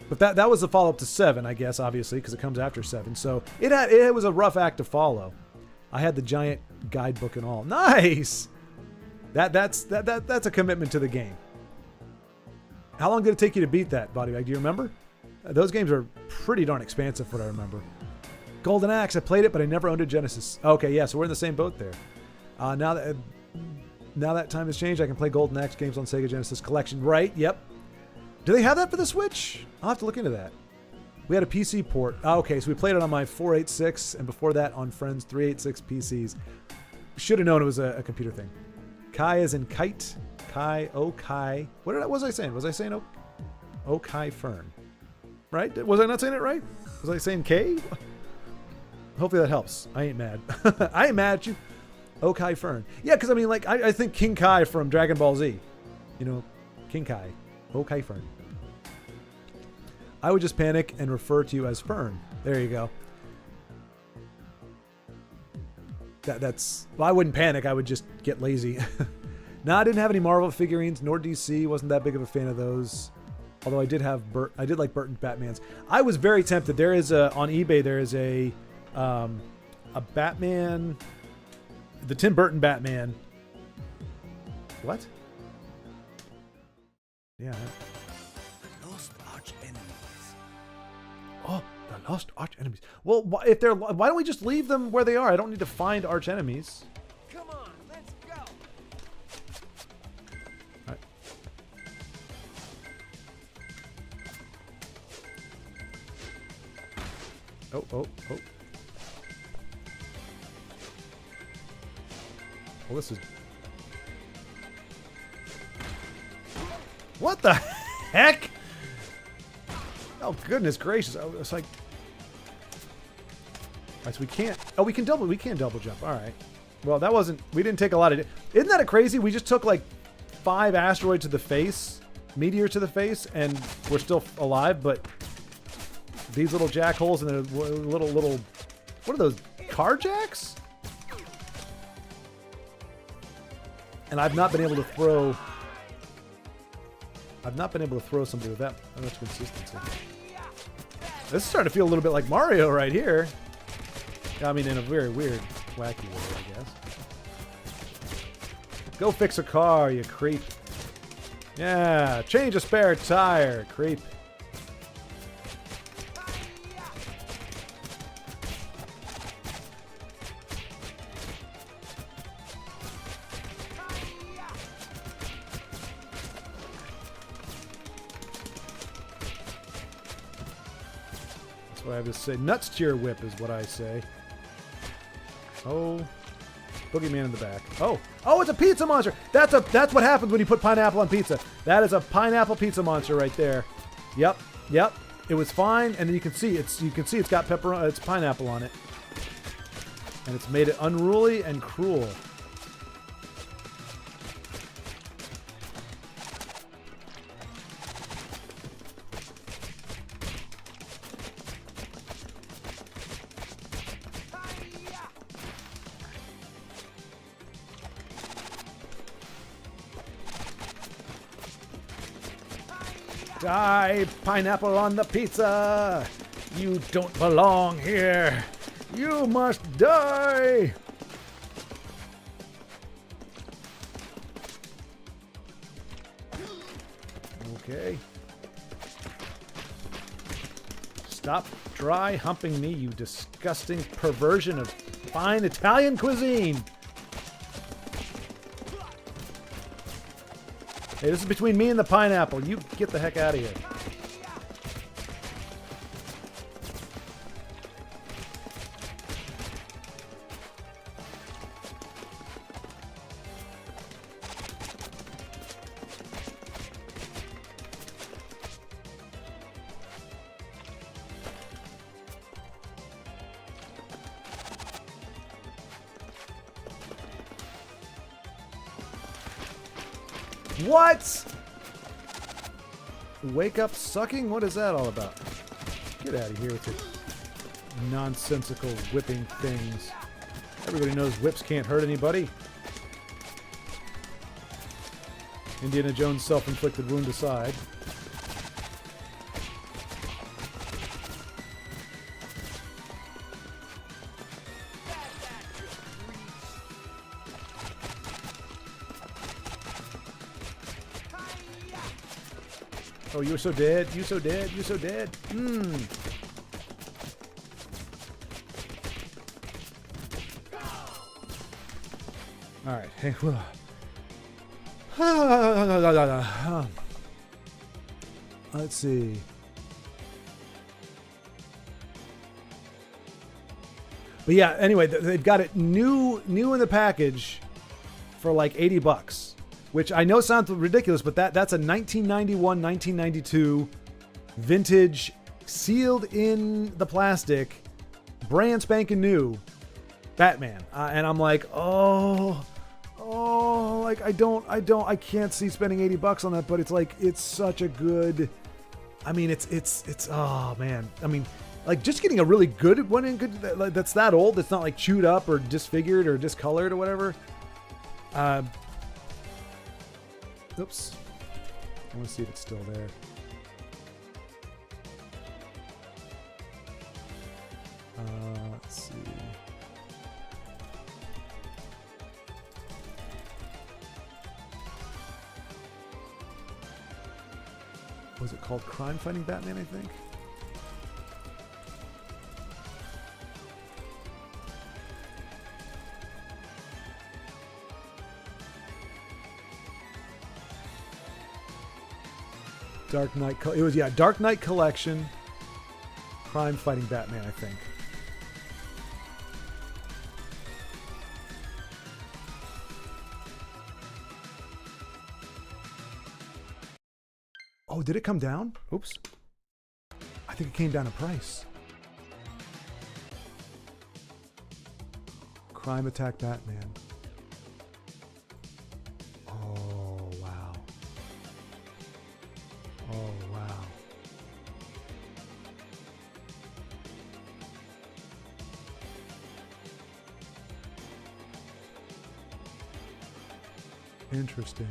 But that was the follow-up to 7, I guess, obviously, because it comes after 7. So it was a rough act to follow. I had the giant guidebook and all. Nice. That's a commitment to the game. How long did it take you to beat that, Bodybag? Do you remember? Those games are pretty darn expansive, what I remember. Golden Axe, I played it, but I never owned a Genesis. Okay, yeah, so we're in the same boat there. Now that time has changed, I can play Golden Axe games on Sega Genesis Collection. Right, yep. Do they have that for the Switch? I'll have to look into that. We had a PC port. Okay, so we played it on my 486, and before that on friends' 386 PCs. Should have known it was a computer thing. Kai is in kite. Kai, Kai. What was I saying? Was I saying Kai Fern? Right? Was I not saying it right? Was I saying K? Hopefully that helps. I ain't mad. I ain't mad at you. Kai Fern. Yeah, because I mean, like, I think King Kai from Dragon Ball Z. You know, King Kai. Kai Fern. I would just panic and refer to you as Fern. There you go. That's... Well, I wouldn't panic. I would just get lazy. No, I didn't have any Marvel figurines, nor DC. Wasn't that big of a fan of those. Although I did have I did like Burton Batman's. I was very tempted. There is on eBay. There is a Batman, the Tim Burton Batman. What? Yeah. The lost arch enemies. Oh, the lost arch enemies. Well, if they're, why don't we just leave them where they are? I don't need to find arch enemies. Come on, let's go. All right. Oh. Well, this is... What the heck? Oh, goodness gracious. I was like... All right, so we can't... Oh, we can double jump. All right. Well, that wasn't... We didn't take a lot of... Isn't that crazy? We just took like 5 asteroids to the face, meteor to the face, and we're still alive, but these little jackholes and the little... What are those? Car jacks? And I've not been able to throw... somebody with that much consistency. This is starting to feel a little bit like Mario right here. I mean, in a very weird, wacky way, I guess. Go fix a car, you creep. Yeah, change a spare tire, creep. What I would say. Nuts to your whip is what I say. Oh. Boogeyman in the back. Oh, it's a pizza monster. That's what happens when you put pineapple on pizza. That is a pineapple pizza monster right there. Yep. It was fine, and then you can see it's got it's pineapple on it. And it's made it unruly and cruel. Die, pineapple on the pizza! You don't belong here! You must die! Okay. Stop dry humping me, you disgusting perversion of fine Italian cuisine! Hey, this is between me and the pineapple. You get the heck out of here. What? Wake up sucking? What is that all about? Get out of here with your nonsensical whipping things. Everybody knows whips can't hurt anybody. Indiana Jones' self-inflicted wound aside. Oh, you're so dead. You so dead. You so dead. Mmm. All right. Hey. Let's see. But yeah, anyway, they've got it new in the package for like $80, which I know sounds ridiculous, but that's a 1991, 1992 vintage, sealed in the plastic, brand spanking new Batman. And I'm like, like I can't see spending $80 on that, but it's like, it's such a good, I mean, it's, oh man. I mean, like just getting a really good one in good, that's that old. It's not like chewed up or disfigured or discolored or whatever. Oops. I want to see if it's still there. Let's see. Was it called Crime Fighting Batman, I think? Dark Knight. It was, yeah, Dark Knight Collection. Crime Fighting Batman, I think. Oh, did it come down? Oops. I think it came down in price. Crime Attack Batman. Oh, wow. Oh, wow. Interesting.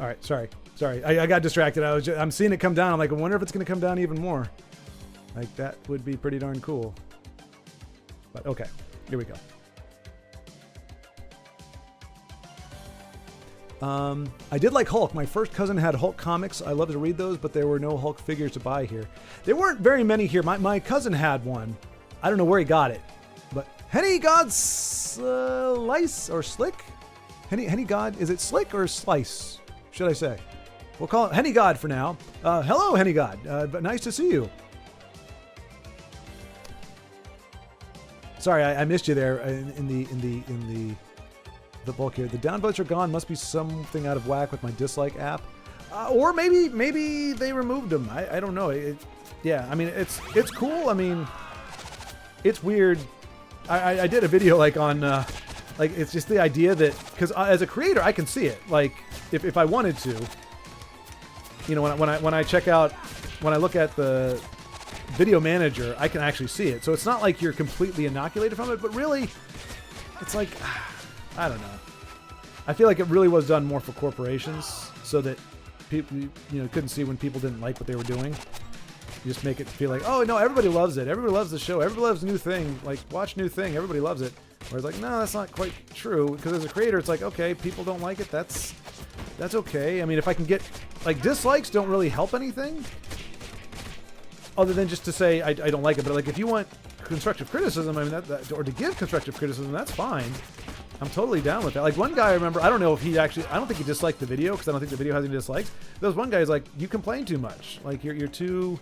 All right, sorry. I got distracted. I'm seeing it come down. I'm like, I wonder if it's going to come down even more. Like, that would be pretty darn cool. But okay, here we go. I did like Hulk. My first cousin had Hulk comics. I love to read those, but there were no Hulk figures to buy here. There weren't very many here. My cousin had one. I don't know where he got it, but Henny God Slice or Slick? Henny God, is it Slick or Slice? Should I say? We'll call it Henny God for now. Hello, Henny God. But nice to see you. Sorry, I missed you there in the bulk here. The downvotes are gone. Must be something out of whack with my dislike app, or maybe they removed them. I don't know. Yeah, I mean it's cool. I mean, it's weird. I did a video like on like it's just the idea that because as a creator I can see it. Like if I wanted to, you know, when I check out when I look at the video manager, I can actually see it. So it's not like you're completely inoculated from it, but really, it's like, I don't know. I feel like it really was done more for corporations so that people, you know, couldn't see when people didn't like what they were doing. You just make it feel like, oh no, everybody loves it. Everybody loves the show. Everybody loves new thing. Like watch new thing. Everybody loves it. Whereas like, no, that's not quite true. Because as a creator, it's like, okay, people don't like it. That's okay. I mean, if I can get like dislikes, don't really help anything. Other than just to say I don't like it, but like if you want constructive criticism, I mean that or to give constructive criticism, that's fine. I'm totally down with that. Like one guy, I remember, I don't know if he actually, I don't think he disliked the video because I don't think the video has any dislikes. There was one guy who's like, you complain too much. Like you're too,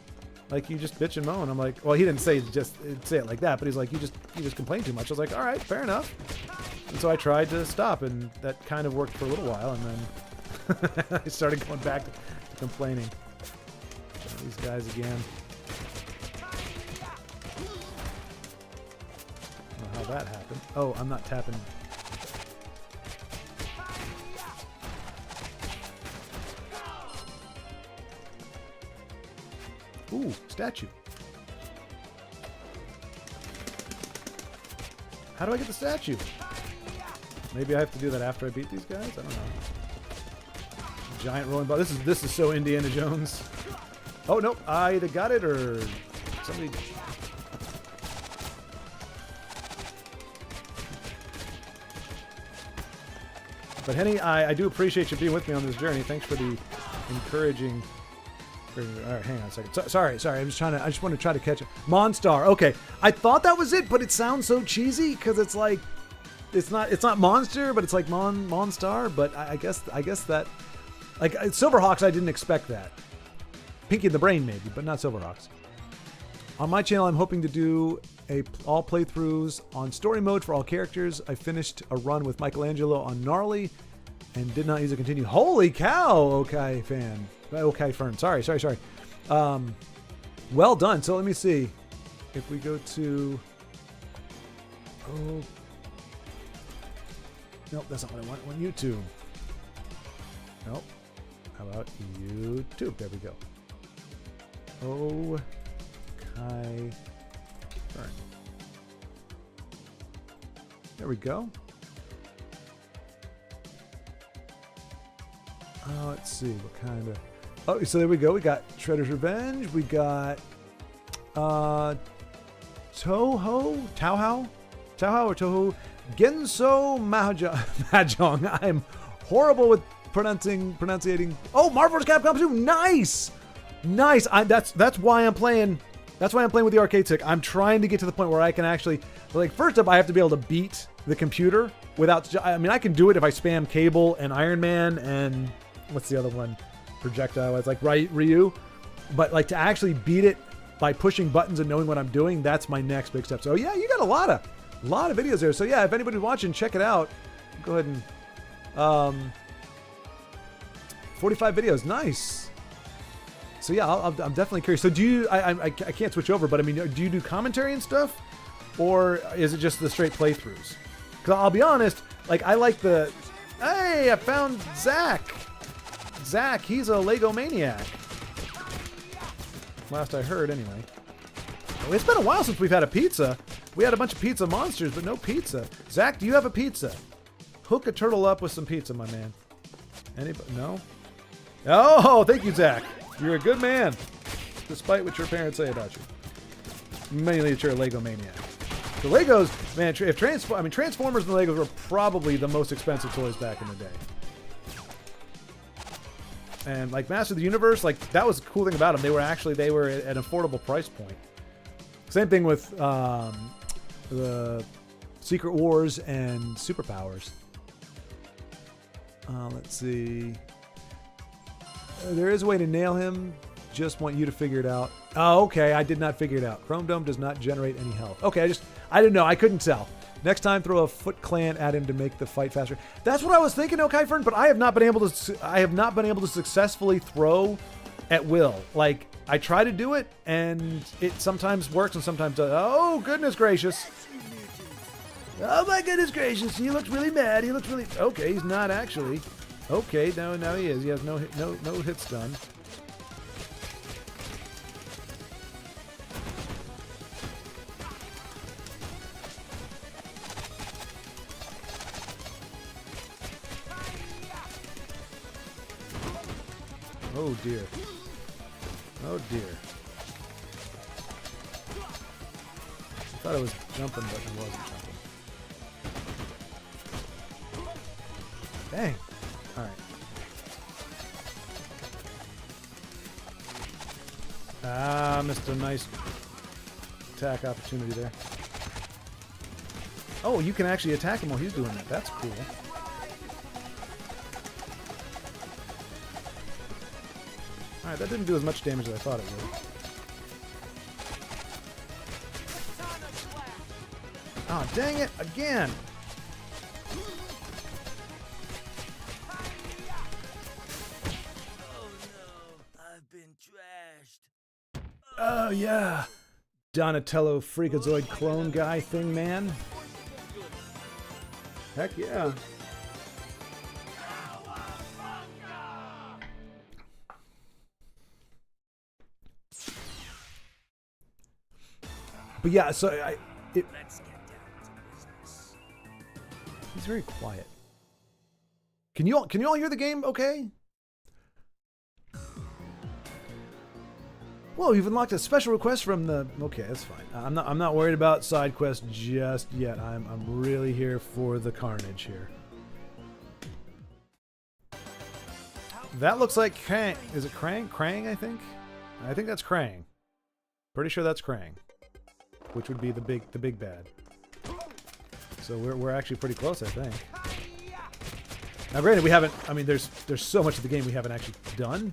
like you just bitch and moan. I'm like, well, he didn't say it like that, but he's like, you just complain too much. I was like, all right, fair enough. And so I tried to stop, and that kind of worked for a little while, and then I started going back to complaining. These guys again. How that happened. Oh, I'm not tapping statue. How do I get the statue? Maybe I have to do that after I beat these guys? I don't know. Giant rolling ball. This is so Indiana Jones. Oh, no. I either got it or somebody... But Henny, I do appreciate you being with me on this journey. Thanks for the encouraging... All right, hang on a second. Sorry. I just want to try to catch it. Monstar. Okay, I thought that was it, but it sounds so cheesy because it's like, it's not monster, but it's like Monstar. But I guess that, like Silverhawks, I didn't expect that. Pinky in the Brain maybe, but not Silverhawks. On my channel, I'm hoping to do all playthroughs on story mode for all characters. I finished a run with Michelangelo on Gnarly and did not use a continue. Holy cow, Okay fan. Okay, Fern. Sorry. Well done. So let me see. If we go to... Oh. Nope, that's not what I want. I want YouTube. Nope. How about YouTube? There we go. Okay. Fern. There we go. Let's see. What kind of... Oh, so there we go. We got Shredder's Revenge. We got Tauhao or Toho, Genso Mahjong. I'm horrible with pronunciating. Oh, Marvel vs. Capcom 2. Nice. That's why I'm playing. That's why I'm playing with the arcade stick. I'm trying to get to the point where I can actually, like, first up, I have to be able to beat the computer without. I mean, I can do it if I spam Cable and Iron Man and what's the other one? Projectile. It's like Ryu, but like to actually beat it by pushing buttons and knowing what I'm doing, that's my next big step. So yeah, you got a lot of videos there. So yeah, if anybody's watching, check it out. Go ahead and 45 videos, nice. So yeah, I'm definitely curious. So do you? I can't switch over, but I mean, do you do commentary and stuff, or is it just the straight playthroughs? Because I'll be honest, like I like the. Hey, I found Zach. Zach, he's a Lego maniac. Last I heard, anyway. Oh, it's been a while since we've had a pizza. We had a bunch of pizza monsters, but no pizza. Zach, do you have a pizza? Hook a turtle up with some pizza, my man. Anybody? No? Oh, thank you, Zach. You're a good man, despite what your parents say about you. Mainly that you're a Lego maniac. The Legos, man, Transformers and the Legos were probably the most expensive toys back in the day. And like Master of the Universe, like that was the cool thing about them. They were at an affordable price point. Same thing with the Secret Wars and Superpowers. Let's see. There is a way to nail him. Just want you to figure it out. Oh, okay. I did not figure it out. Chrome Dome does not generate any health. Okay, I didn't know. I couldn't tell. Next time, throw a Foot Clan at him to make the fight faster. That's what I was thinking, Okay Fern, but I have not been able to successfully throw at will. Like I try to do it, and it sometimes works and sometimes doesn't. Oh goodness gracious! Oh my goodness gracious! He looks really mad. He looks really okay. He's not actually. Okay, now he is. He has no hits done. Oh dear. Oh dear. I thought I was jumping, but I wasn't jumping. Dang. Alright. Ah, missed a nice attack opportunity there. Oh, you can actually attack him while he's doing that. That's cool. Alright, that didn't do as much damage as I thought it would. Oh, dang it! Again! Oh no, I've been trashed. Oh, yeah! Donatello Freakazoid clone guy thing, man. Heck yeah. But yeah, so Let's get down to business. he's very quiet. Can you all hear the game okay? Whoa, you've unlocked a special request from the... Okay, that's fine. I'm not worried about side quests just yet. I'm really here for the carnage here. That looks like Krang. Is it Krang? Krang, I think? I think that's Krang. Pretty sure that's Krang. Which would be the big bad. So we're actually pretty close, I think. Now granted, we haven't... I mean, there's so much of the game we haven't actually done.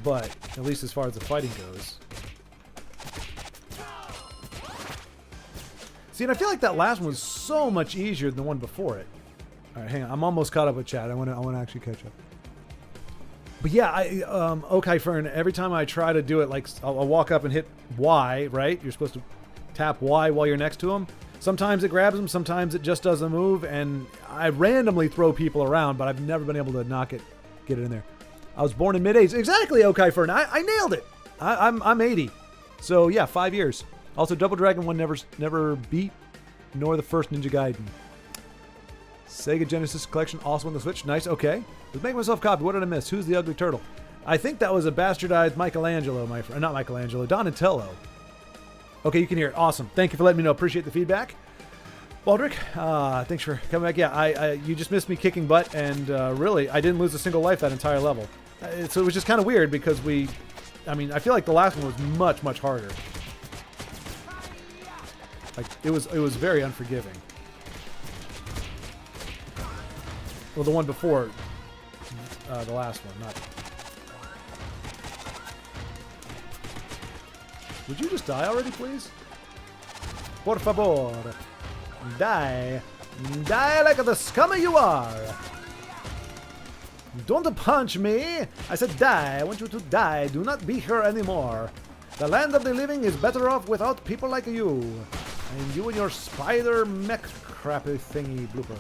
But, at least as far as the fighting goes. See, and I feel like that last one was so much easier than the one before it. Alright, hang on. I'm almost caught up with chat. I want to actually catch up. But yeah, okay, Fern, every time I try to do it, like, I'll walk up and hit Y, right? You're supposed to tap Y while you're next to him. Sometimes it grabs him, sometimes it just does a move, and I randomly throw people around, but I've never been able to get it in there. I was born in mid-80s. Exactly, okay, Fern. I nailed it. I'm 80. So yeah, 5 years. Also, Double Dragon 1 never beat, nor the first Ninja Gaiden. Sega Genesis Collection also on the Switch. Nice, okay. Let's make myself a copy. What did I miss? Who's the ugly turtle? I think that was a bastardized Michelangelo, my friend. Not Michelangelo, Donatello. Okay, you can hear it. Awesome. Thank you for letting me know. Appreciate the feedback. Baldric, thanks for coming back. Yeah, you just missed me kicking butt, and really, I didn't lose a single life that entire level. So it was just kind of weird because I mean, I feel like the last one was much, much harder. Like, it was very unforgiving. Well, the one before the last one, not... Would you just die already, please? Por favor. Die. Die like the scummer you are. Don't punch me. I said die. I want you to die. Do not be here anymore. The land of the living is better off without people like you. And you and your spider mech crappy thingy blooper.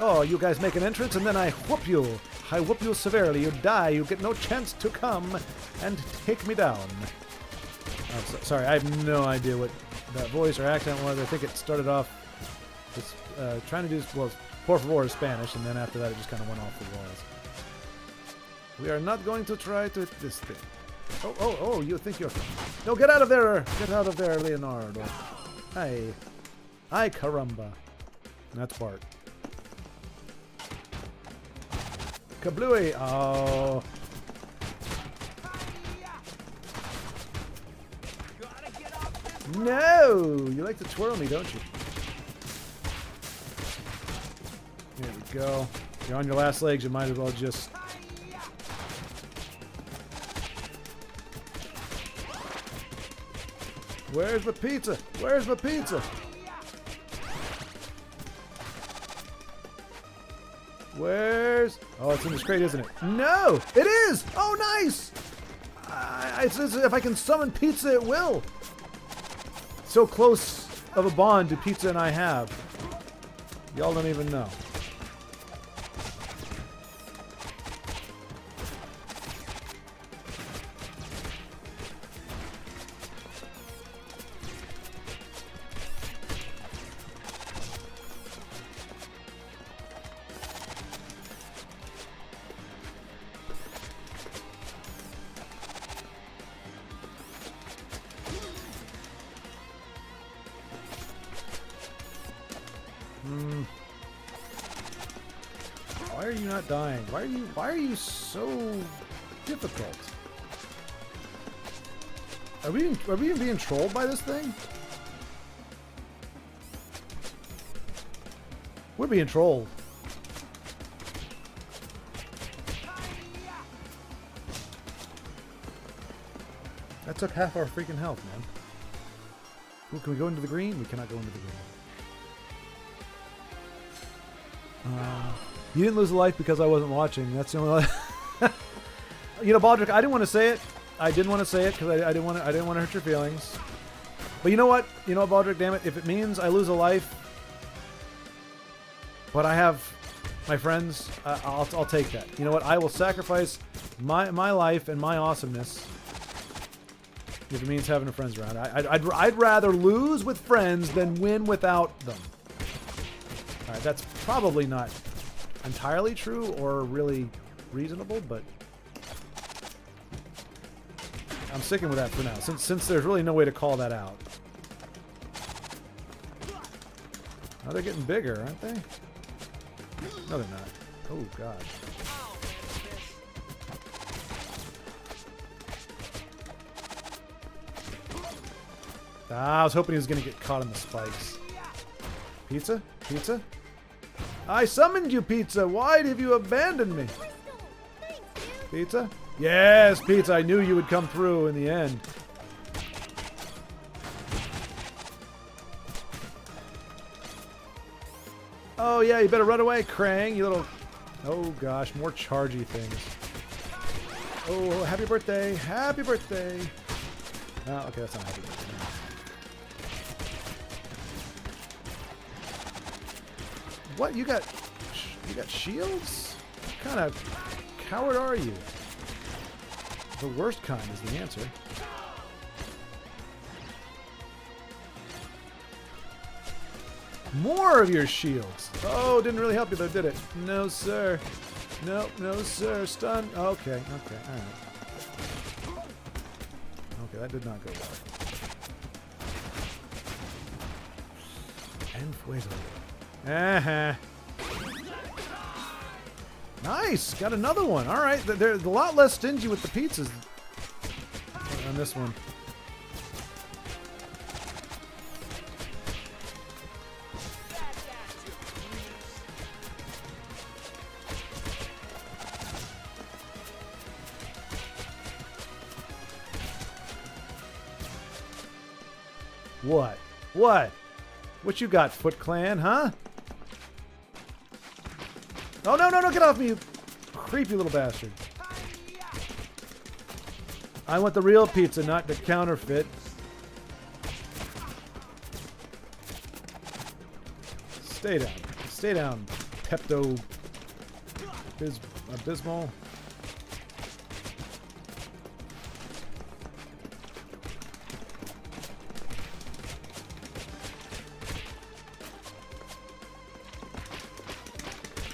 Oh, you guys make an entrance and then I whoop you. I whoop you severely. You die. You get no chance to come and take me down. Oh, sorry, I have no idea what that voice or accent was. I think it started off just, trying to do, well, por favor is Spanish, and then after that it just kind of went off the walls. We are not going to try to hit this thing. Oh, you think you're... No, get out of there! Get out of there, Leonardo. Hi, caramba. That's Bart. Kablooey! Oh... No! You like to twirl me, don't you? There we go. You're on your last legs, you might as well just... Where's my pizza? Where's my pizza? Where's... Oh, it's in this crate, isn't it? No! It is! Oh, nice! It says if I can summon pizza, it will! So close of a bond do pizza and I have. Y'all don't even know. Why are you not dying? Why are you so difficult? Are we being trolled by this thing? We're being trolled. That took half our freaking health, man. Ooh, can we go into the green? We cannot go into the green. You didn't lose a life because I wasn't watching. That's the only life. You know, Baldric, I didn't want to say it. I didn't want to say it because I didn't want to hurt your feelings. But you know what? You know what, Baldric, damn it. If it means I lose a life, but I have my friends, I'll take that. You know what? I will sacrifice my life and my awesomeness If it means having a friends around. I'd rather lose with friends than win without them. Alright, that's probably not entirely true or really reasonable, but I'm sticking with that for now, since there's really no way to call that out. Oh, they're getting bigger, aren't they? No, they're not. Oh, gosh. I was hoping he was going to get caught in the spikes. Pizza? Pizza? I summoned you, Pizza. Why have you abandoned me? Pizza? Yes, Pizza. I knew you would come through in the end. Oh, yeah, you better run away, Krang, you little... Oh, gosh, more chargy things. Oh, happy birthday. Happy birthday. Oh, okay, that's not happy birthday. What? You got shields? What kind of coward are you? The worst kind is the answer. More of your shields. Oh, didn't really help you though, did it? No, sir. No, no, sir. Stun. Okay, okay, all right. Okay, that did not go well. And fuego. Uh-huh. Nice! Got another one. All right, they're a lot less stingy with the pizzas on this one. What? What? What you got, Foot Clan, huh? Oh, no, no, no, get off me, you creepy little bastard. I want the real pizza, not the counterfeit. Stay down. Stay down, Pepto Abysmal.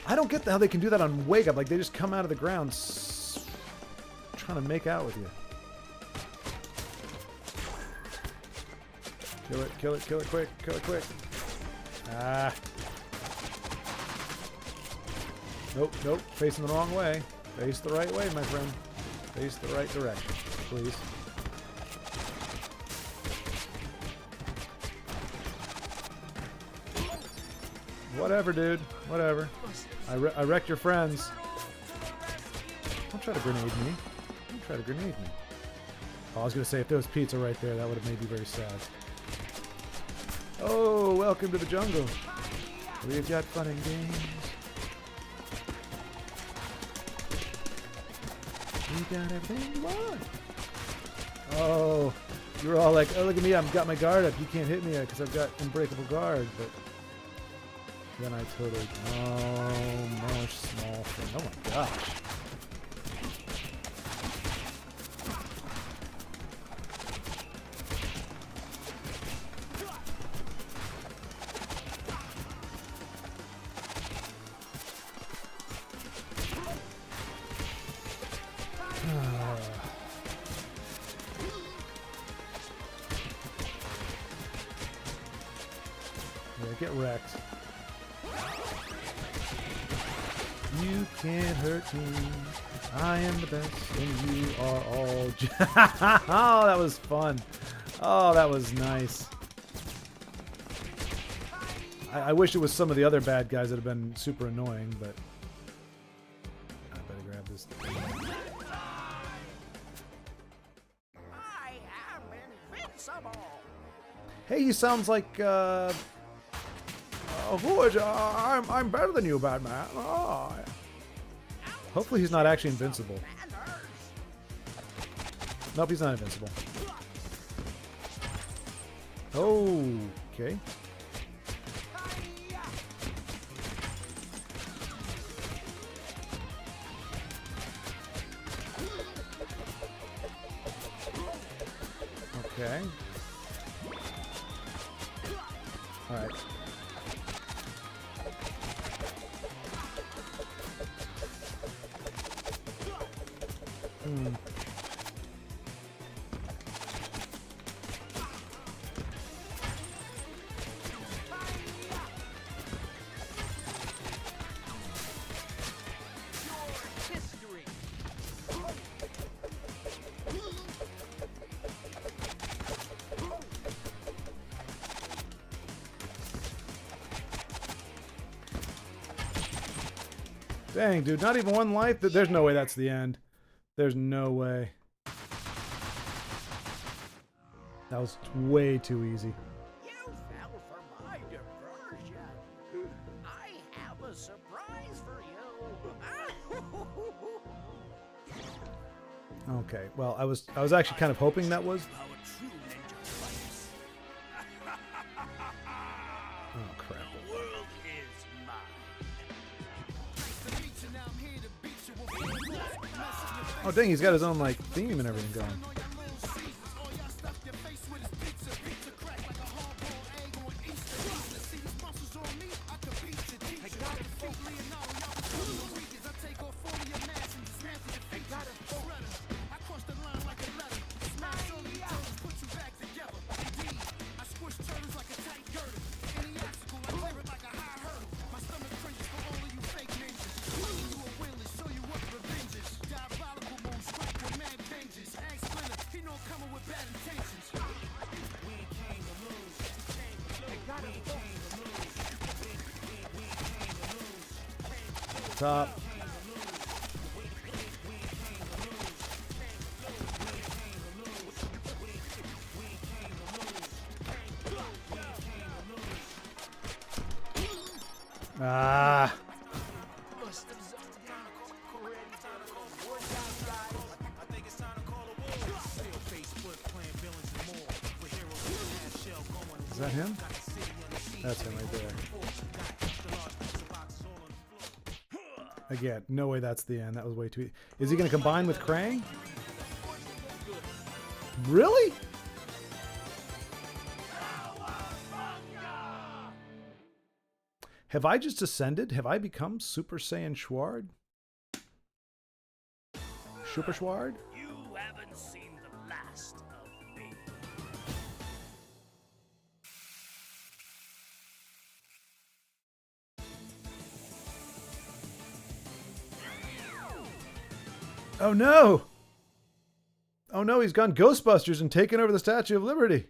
I don't get how they can do that on Wake Up. Like, they just come out of the ground trying to make out with you. Kill it, kill it, kill it quick, kill it quick. Ah. Nope, nope. Facing the wrong way. Face the right way, my friend. Face the right direction, please. Whatever, dude. Whatever. I wrecked your friends. Don't try to grenade me. Don't try to grenade me. Oh, I was going to say, if there was pizza right there, that would have made me very sad. Oh, welcome to the jungle. We've got fun and games. We got everything you want. Oh, you were all like, oh, look at me. I've got my guard up. You can't hit me because I've got unbreakable guard. But then I totally... Oh, more small thing. Oh my gosh. Yeah, get wrecked. You can't hurt me. I am the best, and you are all. Oh, that was fun. Oh, that was nice. I wish it was some of the other bad guys that have been super annoying, but I better grab this. I am invincible. Hey, he sounds like. Who is? I'm better than you, Batman. Oh. Hopefully he's not actually invincible. Nope, he's not invincible. Okay. Okay. All right. History. Dang, dude, not even one life? There's no way that's the end. There's no way. That was way too easy. You fell for my diversion. I have a surprise for you. Okay, well, I was actually kind of hoping that was. How a true ninja fights. Oh crap. The world is mine. Oh dang, he's got his own like theme and everything going. Top. Ah. Is that him? That's him right there. Again, no way that's the end. That was way too easy. Is he going to combine with Krang? Really? Have I just ascended? Have I become Super Saiyan Schward? Super Schward? You haven't seen the last of me. Oh no! Oh no, he's gone Ghostbusters and taken over the Statue of Liberty.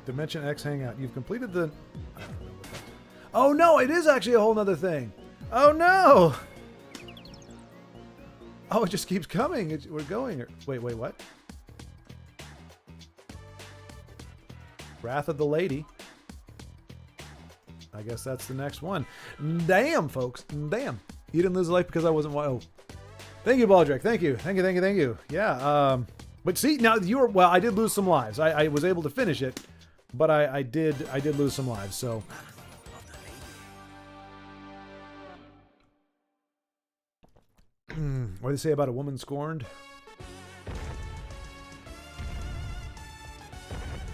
Dimension X Hangout. You've completed the... I don't know what that... Oh no, it is actually a whole nother thing. Oh no! Oh, it just keeps coming. We're going... Wait, what? Wrath of the Lady. I guess that's the next one. Damn, folks. Damn. You didn't lose a life because I wasn't... Oh. Thank you, Baldrick. Thank you. Yeah. But see, now you were... Well, I did lose some lives. I was able to finish it, but I did lose some lives, so... What do they say about a woman scorned?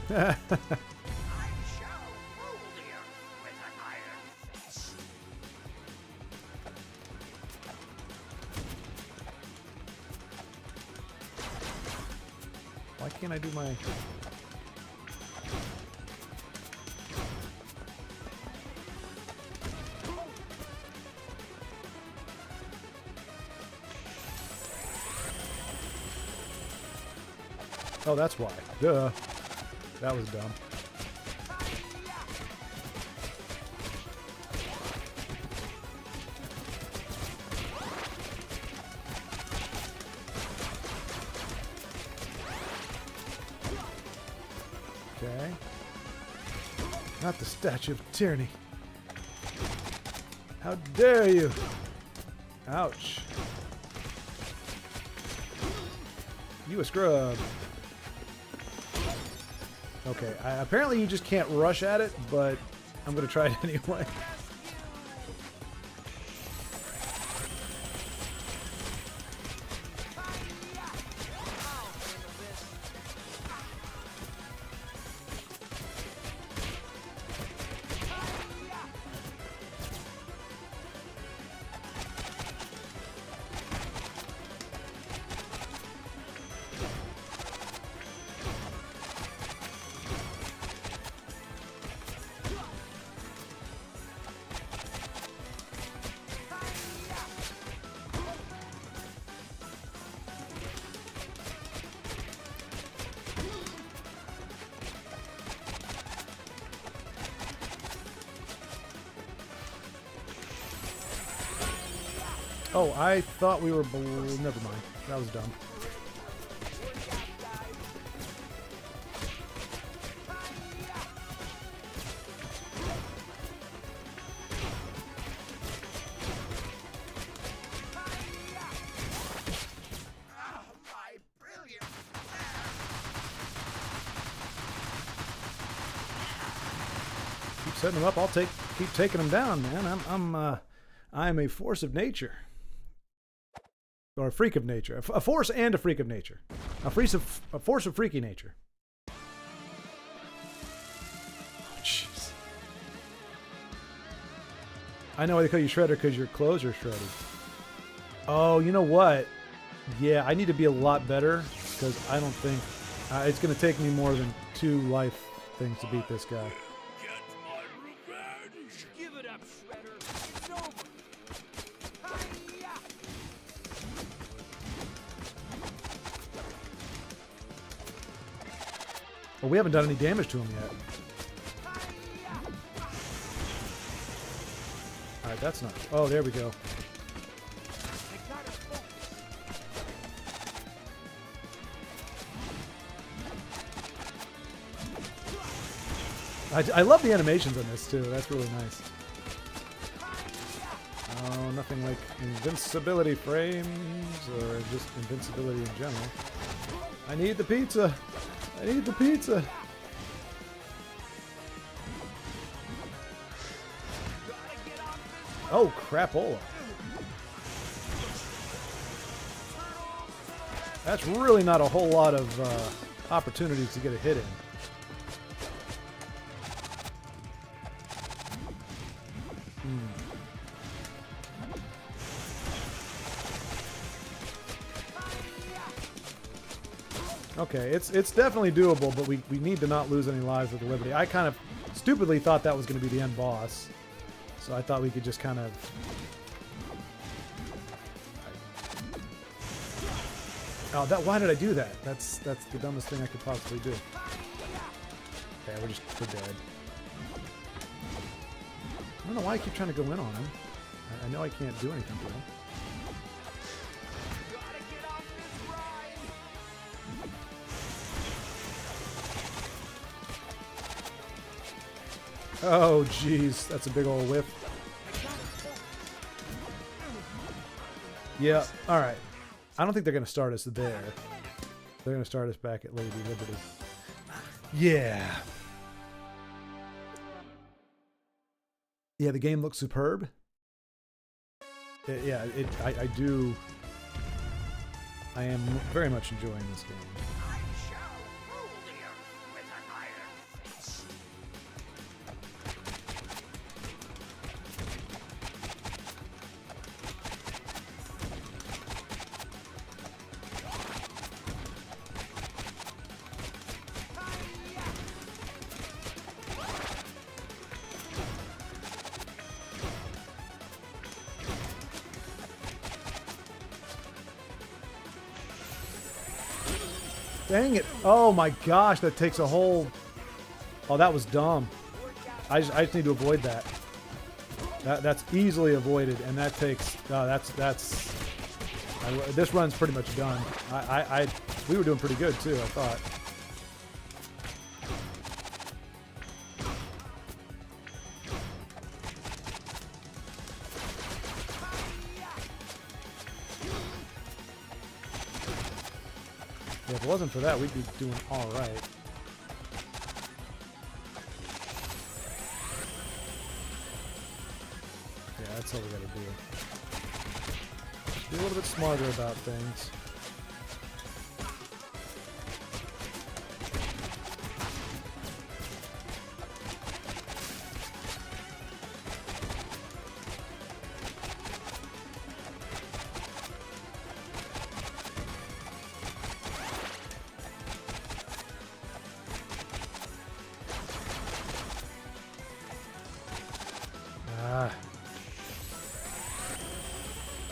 I shall rule the earth with an iron fist. Why can't I do my... Oh, that's why. Duh. That was dumb. Okay. Not the Statue of Tyranny. How dare you! Ouch. You a scrub. Okay, apparently you just can't rush at it, but I'm going to try it anyway. Oh, I thought we were never mind. That was dumb. My brilliant. Keep setting them up. I'll keep taking them down, man. I'm a force of nature. Or a freak of nature. A force and a freak of nature. A force of freaky nature. Oh, jeez. I know why they call you Shredder, because your clothes are shredded. Oh, you know what? Yeah, I need to be a lot better, because I don't think... it's going to take me more than 2 life things to beat this guy. Get my revenge. Give it up, Shredder. It's over. Well, we haven't done any damage to him yet. Alright, that's not... Oh, there we go. I love the animations on this, too. That's really nice. Oh, nothing like invincibility frames, or just invincibility in general. I need the pizza! I need the pizza! Oh, crapola. That's really not a whole lot of opportunities to get a hit in. Okay, it's definitely doable, but we need to not lose any lives with the Liberty. I kind of stupidly thought that was going to be the end boss. So I thought we could just kind of... Oh, why did I do that? That's the dumbest thing I could possibly do. Okay, we're dead. I don't know why I keep trying to go in on him. I know I can't do anything to him. Oh, jeez. That's a big old whiff. Yeah, alright. I don't think they're going to start us there. They're going to start us back at Lady Liberty. Yeah. Yeah, the game looks superb. I do... I am very much enjoying this game. I shall rule the earth with an iron fist. Dang it. Oh my gosh, that takes a whole... Oh, that was dumb. I just need to avoid that. That's easily avoided, and that takes... Oh, this run's pretty much done. We were doing pretty good, too, I thought. Yeah, if it wasn't for that, we'd be doing all right. Yeah, that's all we gotta do. Be a little bit smarter about things.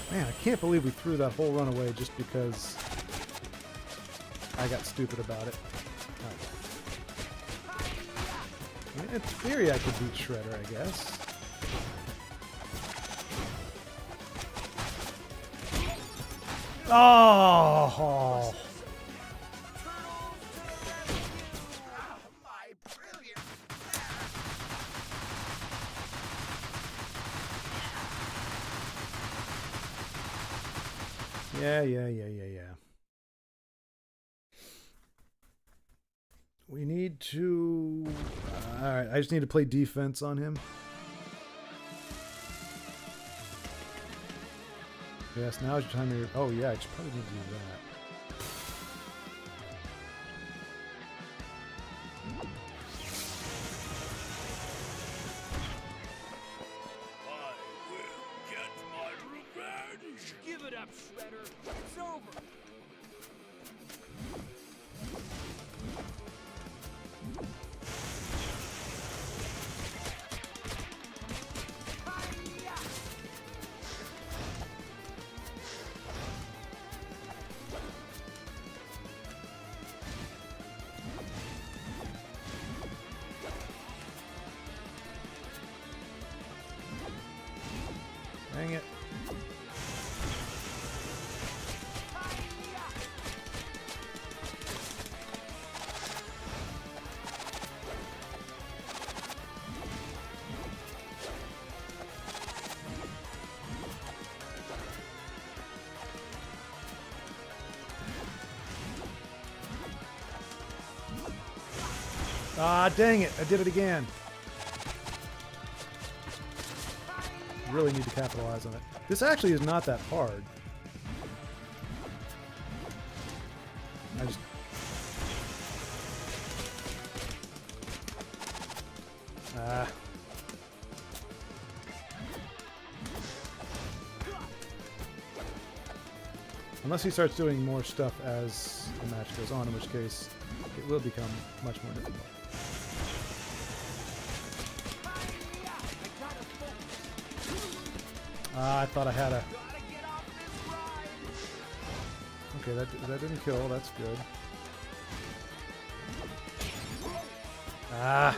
Man, I can't believe we threw that whole run away just because I got stupid about it. I mean, in theory, I could beat Shredder, I guess. Oh. My brilliant. Yeah. We need to... Alright, I just need to play defense on him. Yes, now's your time to... Oh yeah, I just probably need to do that. I will get my revenge. Give it up, Shredder. It's over. Dang it. Ah, dang it. I did it again. Really need to capitalize on it. This actually is not that hard. I just... Ah. Unless he starts doing more stuff as the match goes on, in which case it will become much more difficult. I thought I had a... Okay, that didn't kill. That's good. Ah!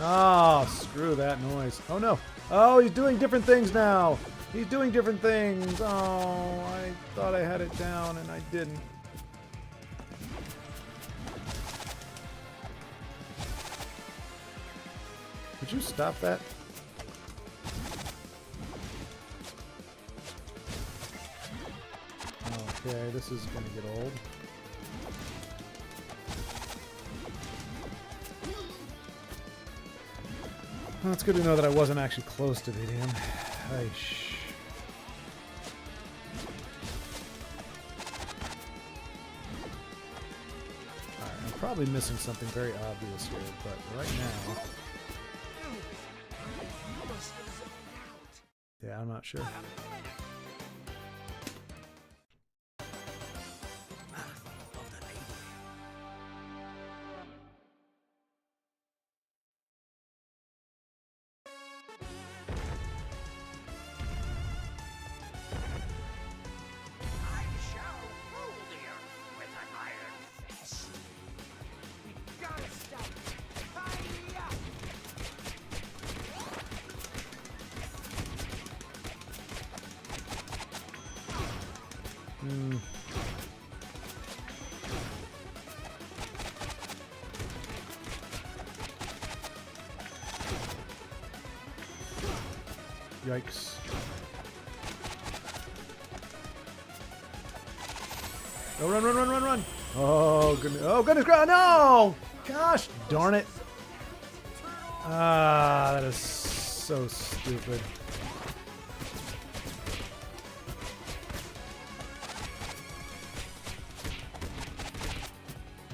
Oh, screw that noise. Oh no. Oh, he's doing different things now. He's doing different things. Oh, I thought I had it down and I didn't. Would you stop that? Okay, this is gonna get old. Well, it's good to know that I wasn't actually close to beating him. Aish. Alright, I'm probably missing something very obvious here, but right now... Yeah, I'm not sure. Yikes. Oh, run. Oh, goodness. Oh, goodness. No! Gosh darn it. Ah, that is so stupid.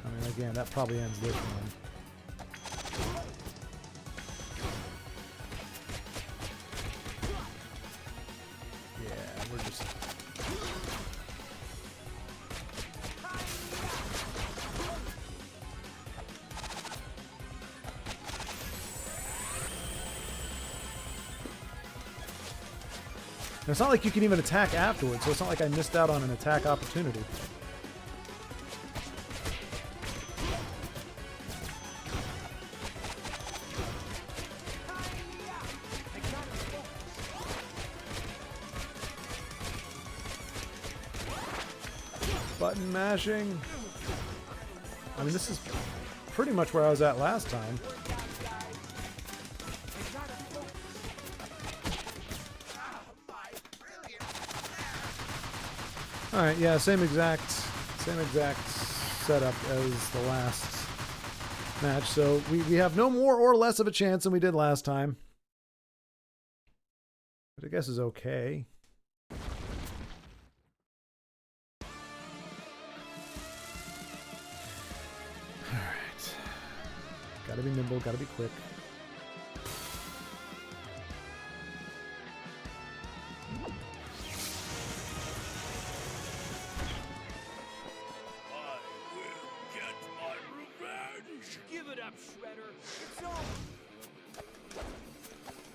I mean, again, that probably ends this one. It's not like you can even attack afterwards, so it's not like I missed out on an attack opportunity. button mashing. I mean, this is pretty much where I was at last time. Alright, yeah, same exact setup as the last match. So we have no more or less of a chance than we did last time. But I guess is okay. Alright. Gotta be nimble, gotta be quick.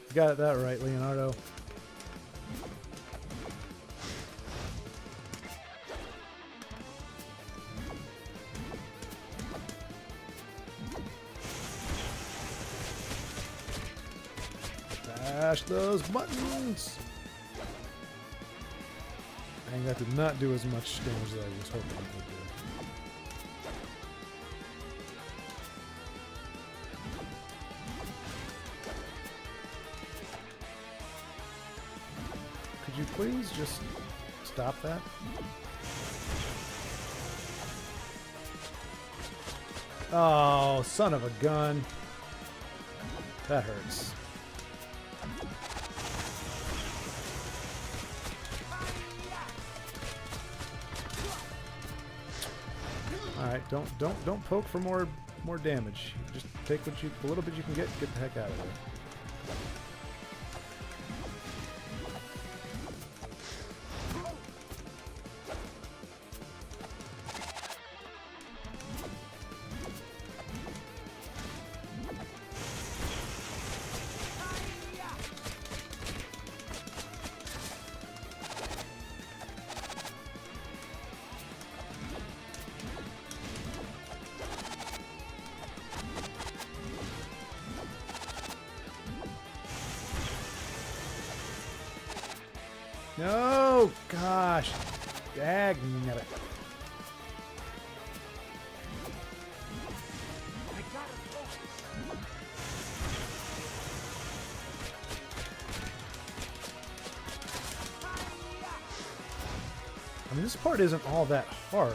You got that right, Leonardo. Bash those buttons! Dang, that did not do as much damage as I was hoping it would do. Could you please just stop that? Oh, son of a gun. That hurts. Alright, don't poke for more damage. Just take what you, the little bit you can get the heck out of there. No! Gosh! Dang it. I mean, this part isn't all that hard.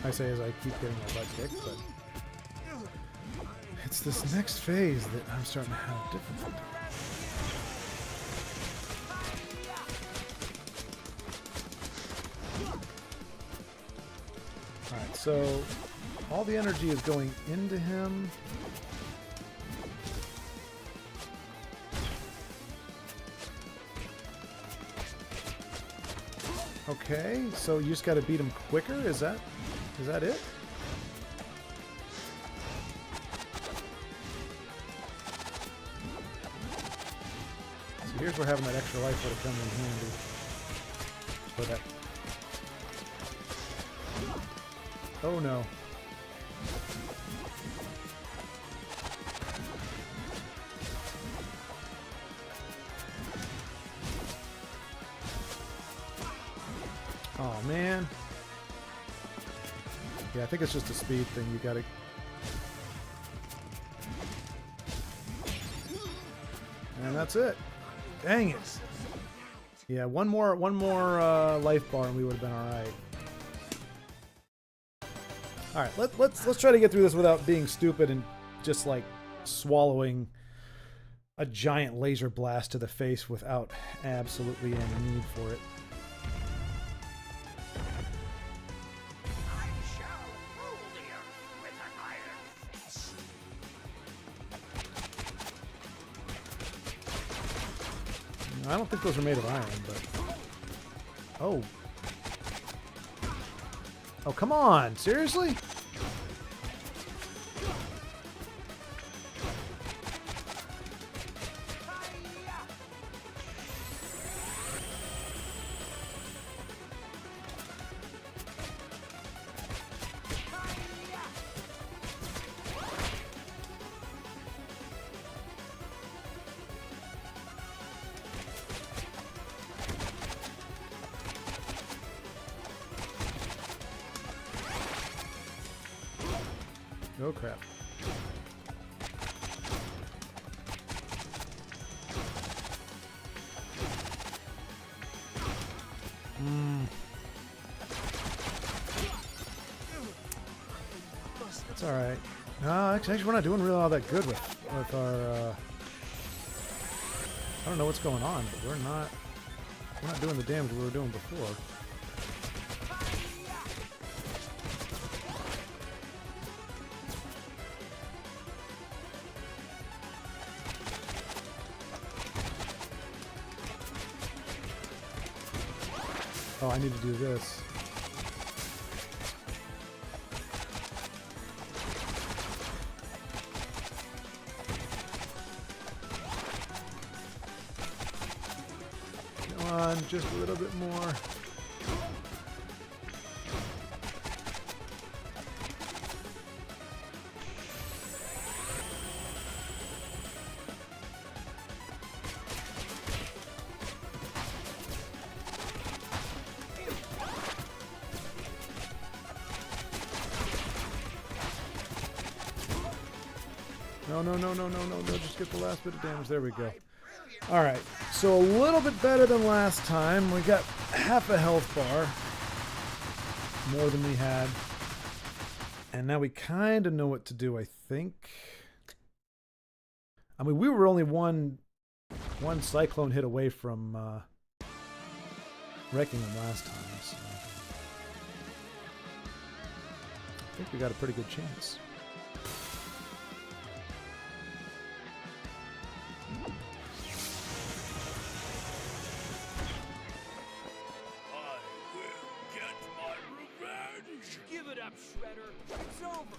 I say as I keep getting my butt kicked, but it's this next phase that I'm starting to have difficulty. Alright, so all the energy is going into him. Okay, so you just got to beat him quicker? Is that it? So here's where having that extra life would have come in handy. For that. Oh no. Oh man. Yeah, I think it's just a speed thing. You gotta. And that's it. Dang it. Yeah, one more life bar and we would have been all right. All right, let's try to get through this without being stupid and just like swallowing a giant laser blast to the face without absolutely any need for it. I shall rule the earth with an iron fist. I don't think those are made of iron, but oh. Oh, come on! Seriously? Oh crap. It's alright. No, actually, we're not doing really all that good with our. I don't know what's going on, but we're not doing the damage we were doing before. Oh, I need to do this. Come on, just a little bit more. No, just get the last bit of damage. There we go. Alright, so a little bit better than last time. We got half a health bar. More than we had. And now we kind of know what to do, I think. I mean, we were only one cyclone hit away from wrecking them last time, so I think we got a pretty good chance. Give it up, Shredder. It's over.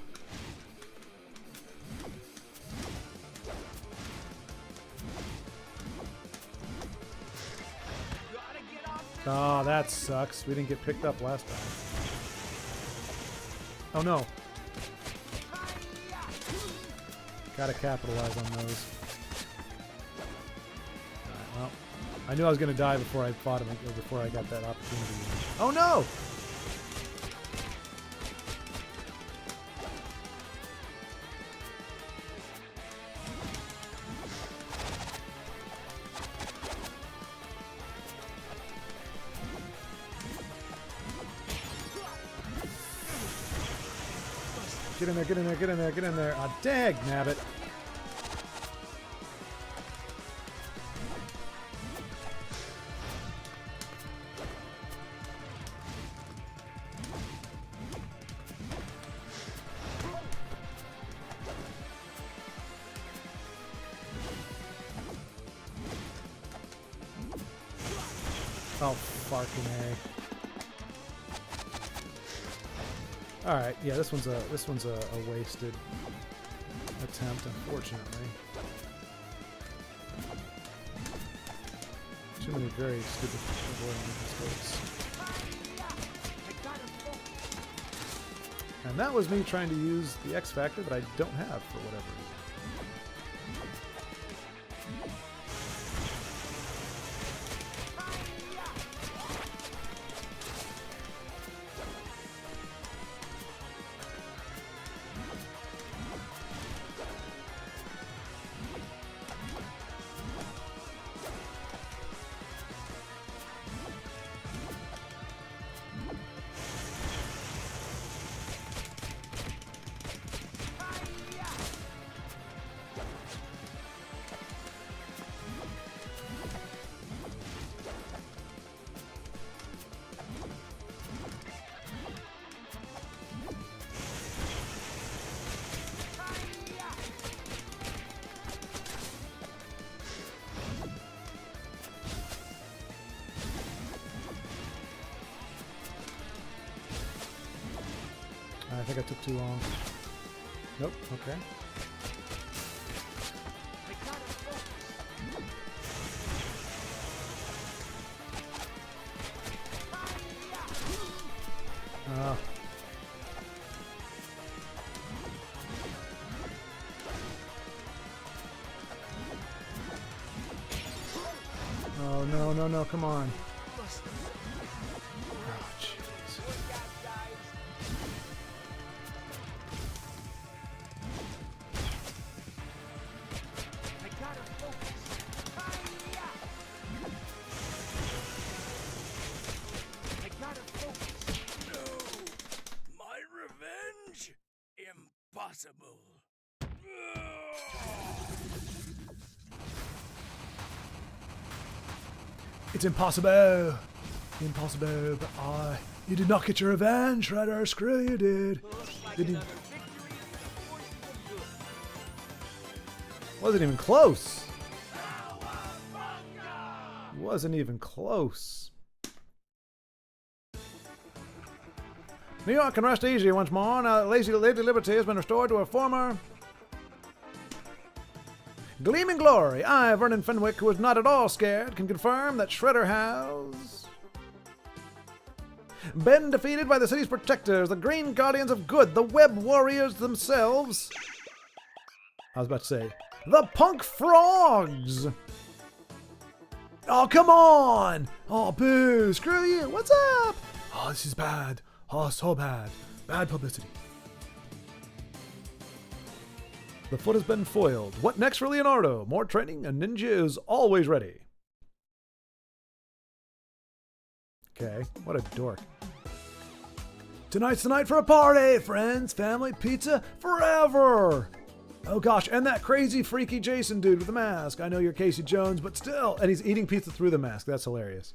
Gotta get off this. Oh, that sucks. We didn't get picked up last time. Oh no. Gotta capitalize on those. Alright, well, I knew I was gonna die before I fought him, or before I got that opportunity. Oh no! Get in there, get in there, get in there, get in there. Ah, dag nabbit. Oh, fucking A. All right, yeah, this one's a wasted attempt, unfortunately. Too many very stupid mistakes. And that was me trying to use the X Factor that I don't have for whatever reason. I think I took too long. Nope, okay. Oh, no, come on. impossible. It's impossible. Impossible, but you did not get your revenge, Shredder. Screw you, did. Didn't even... Wasn't even close. Wasn't even close. New York can rest easy once more. Now that Lady Liberty has been restored to her former gleaming glory. I, Vernon Fenwick, who was not at all scared, can confirm that Shredder has been defeated by the city's protectors, the Green Guardians of Good, the Web Warriors themselves. I was about to say, the Punk Frogs. Oh, come on. Oh, boo. Screw you. What's up? Oh, this is bad. Oh, so bad. Bad publicity. The foot has been foiled. What next for Leonardo? More training? A ninja is always ready. Okay, what a dork. Tonight's the night for a party, friends, family, pizza, forever. Oh gosh, and that crazy freaky Jason dude with the mask. I know you're Casey Jones, but still. And he's eating pizza through the mask. That's hilarious.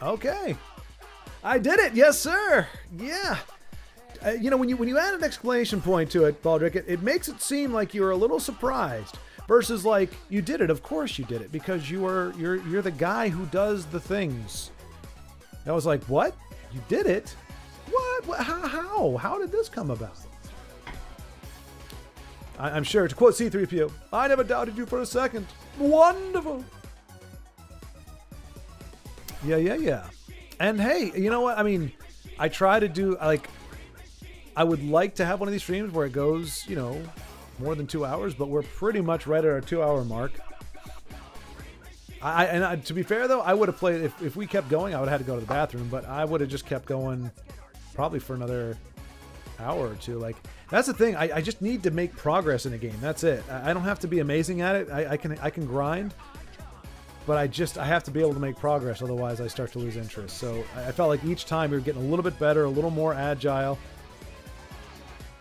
Okay. I did it. Yes, sir. Yeah. You know, when you add an exclamation point to it, Baldrick, it makes it seem like you were a little surprised versus like you did it. Of course you did it because you're the guy who does the things. I was like, what? You did it? What? How did this come about? I'm sure, to quote C-3PO, I never doubted you for a second. Wonderful. Yeah. And hey, you know what? I mean, I try to do, like, I would like to have one of these streams where it goes, you know, more than 2 hours, but we're pretty much right at our 2 hour mark. To be fair though, I would have played, if we kept going, I would have had to go to the bathroom, but I would have just kept going probably for another hour or two. Like, that's the thing. I just need to make progress in a game. That's it. I don't have to be amazing at it. I can grind, but I have to be able to make progress. Otherwise I start to lose interest. So I felt like each time we were getting a little bit better, a little more agile.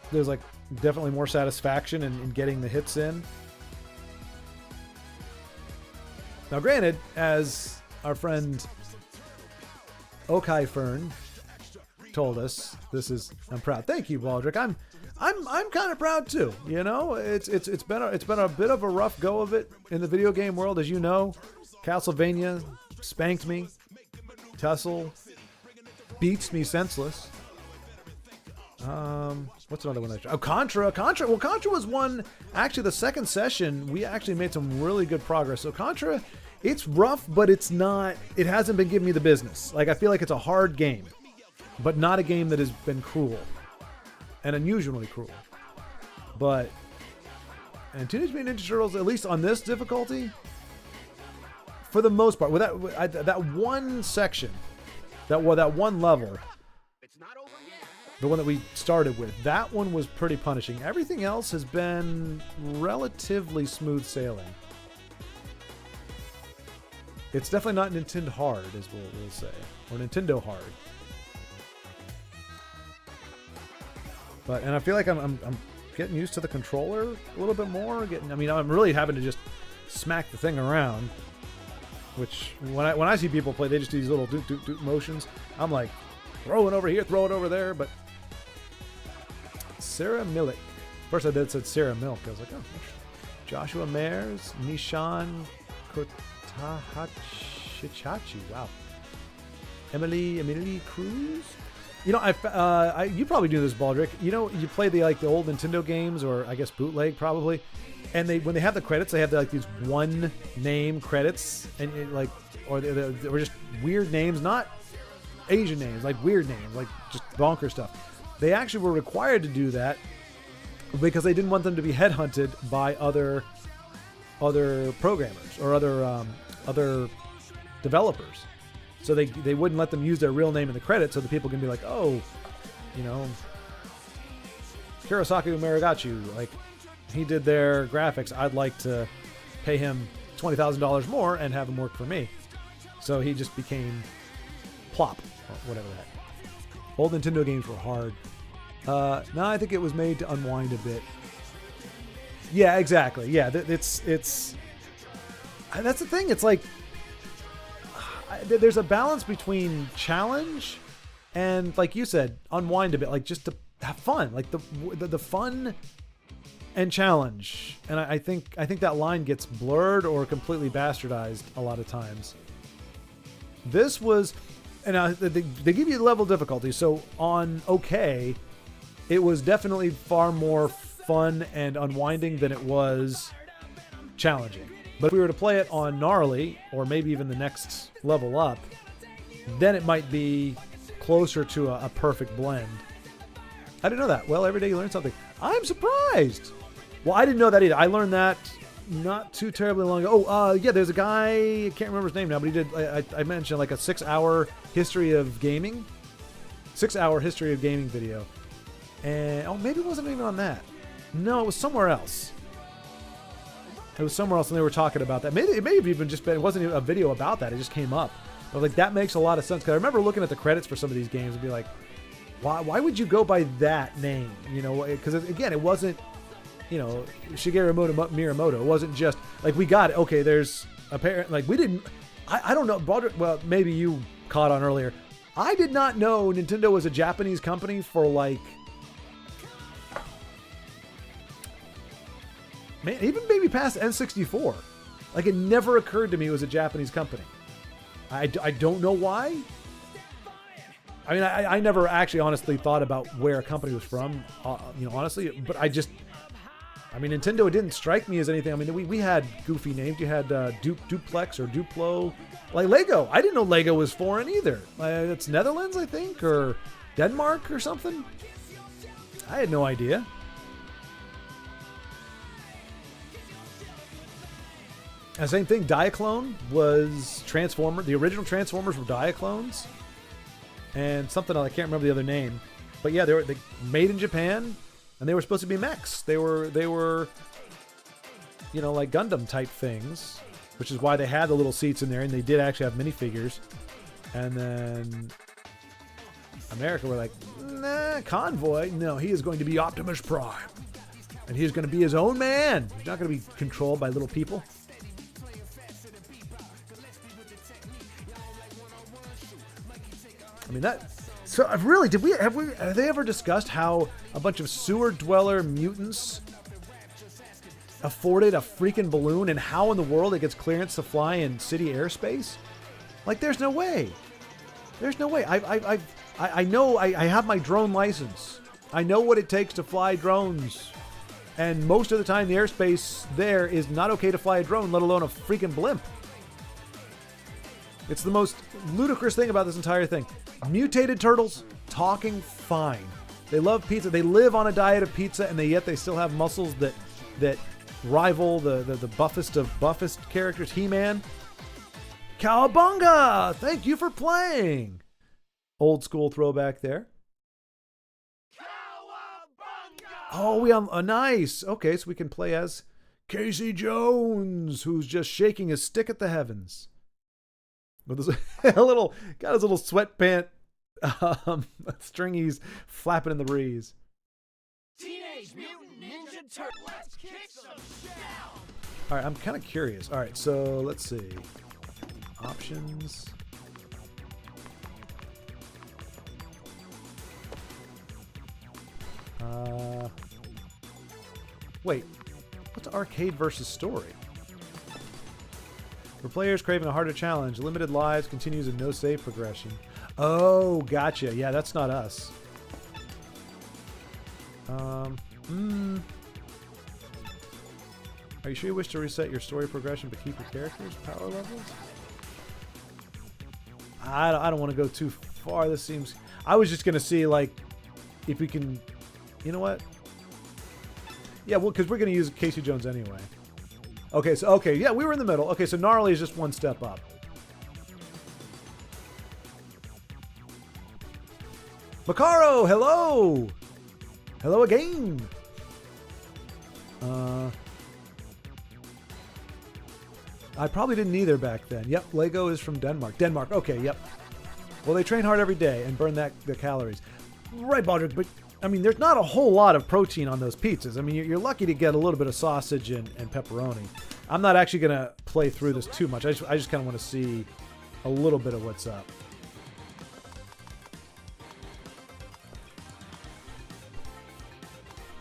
There's like definitely more satisfaction in getting the hits in. Now, granted, as our friend Okai Fern told us, I'm proud. Thank you, Baldrick. I'm kind of proud too. You know, it's been a bit of a rough go of it in the video game world, as you know. Castlevania spanked me. Tussle beats me senseless. What's another one? Contra. Well, Contra was one. Actually, the second session, we actually made some really good progress. So Contra, it's rough, but it's not. It hasn't been giving me the business. Like, I feel like it's a hard game, but not a game that has been cruel and unusually cruel. And Teenage Mutant Ninja Turtles, at least on this difficulty, for the most part, with that one section, that one level. The one that we started with, that one was pretty punishing. Everything else has been relatively smooth sailing. It's definitely not Nintendo hard, as we'll say, or Nintendo hard. And I feel like I'm getting used to the controller a little bit more. I'm really having to just smack the thing around. Which when I see people play, they just do these little doot motions. I'm like, throw it over here, throw it over there, but. Sarah Millick. First I said Sarah Milk. I was like, oh, Joshua Mayers, Nishan Kotahachichachi. Wow. Emily Cruz. You know, you probably do this, Baldrick. You know, you play the old Nintendo games, or I guess bootleg probably, and when they have the credits, they have these one name credits, and or just weird names, not Asian names, like weird names, like just bonker stuff. They actually were required to do that because they didn't want them to be headhunted by other programmers or other developers. So they wouldn't let them use their real name in the credits, so the people can be like, oh, you know, Kurosaki Umeragachu, like, he did their graphics. I'd like to pay him $20,000 more and have him work for me. So he just became Plop, or whatever that. Old Nintendo games were hard. No, I think it was made to unwind a bit. Yeah, exactly. Yeah, it's that's the thing. It's like there's a balance between challenge and, like you said, unwind a bit, like just to have fun, like the fun and challenge. And I think that line gets blurred or completely bastardized a lot of times. This was, and they give you the level of difficulty. So on okay, it was definitely far more fun and unwinding than it was challenging. But if we were to play it on gnarly, or maybe even the next level up, then it might be closer to a perfect blend. I didn't know that. Well, every day you learn something. I'm surprised. Well, I didn't know that either. I learned that not too terribly long ago. Oh, yeah, there's a guy, I can't remember his name now, but he did, I mentioned like a 6-hour history of gaming. 6-hour history of gaming video. And, maybe it wasn't even on that. No, it was somewhere else. It was somewhere else, and they were talking about that. Maybe it may have even just been, it wasn't even a video about that. It just came up. But like, that makes a lot of sense. Because I remember looking at the credits for some of these games and be like, why would you go by that name? You know, because again, it wasn't, you know, Shigeru Miyamoto. It wasn't just like, we got it. Okay, there's apparent, like, we didn't, I don't know. Well, maybe you caught on earlier. I did not know Nintendo was a Japanese company for like, man, even maybe past N64. Like, it never occurred to me it was a Japanese company. I don't know why. I mean, I never actually honestly thought about where a company was from, you know, honestly. But I mean, Nintendo didn't strike me as anything. I mean, we had goofy names. You had Duplex or Duplo. Like Lego. I didn't know Lego was foreign either. It's Netherlands, I think, or Denmark or something. I had no idea. And same thing, Diaclone was Transformer. The original Transformers were Diaclones. And something else, I can't remember the other name. But yeah, they made in Japan, and they were supposed to be mechs. They were, you know, like Gundam type things, which is why they had the little seats in there, and they did actually have minifigures. And then America were like, nah, Convoy, no, he is going to be Optimus Prime. And he is going to be his own man. He's not going to be controlled by little people. I mean, that. So really, have they ever discussed how a bunch of sewer dweller mutants afforded a freaking balloon, and how in the world it gets clearance to fly in city airspace? Like, there's no way. There's no way. I know I have my drone license. I know what it takes to fly drones. And most of the time, the airspace there is not okay to fly a drone, let alone a freaking blimp. It's the most ludicrous thing about this entire thing. Mutated turtles, talking fine. They love pizza. They live on a diet of pizza, and yet they still have muscles that rival the buffest of buffest characters. He-Man. Cowabunga! Thank you for playing. Old school throwback there. Oh, we nice. Okay, so we can play as Casey Jones, who's just shaking his stick at the heavens. With his got his little sweatpant stringies flapping in the breeze. Teenage Mutant Ninja Turtles. Let's kick some down. All right, I'm kind of curious. All right, so let's see. Options. Wait, what's arcade versus story? For players craving a harder challenge, limited lives continues with no save progression. Oh, gotcha. Yeah, that's not us. Are you sure you wish to reset your story progression but keep your characters' power levels? I don't want to go too far. This seems... I was just going to see, like, if we can... You know what? Yeah, well, because we're going to use Casey Jones anyway. Okay, so, okay, yeah, we were in the middle. Okay, so gnarly is just one step up. Macaro, hello! Hello again! I probably didn't either back then. Yep, Lego is from Denmark. Denmark, okay, yep. Well, they train hard every day and burn the calories. Right, Baldrick, but I mean, there's not a whole lot of protein on those pizzas. I mean, you're lucky to get a little bit of sausage and pepperoni. I'm not actually going to play through this too much. I just kind of want to see a little bit of what's up.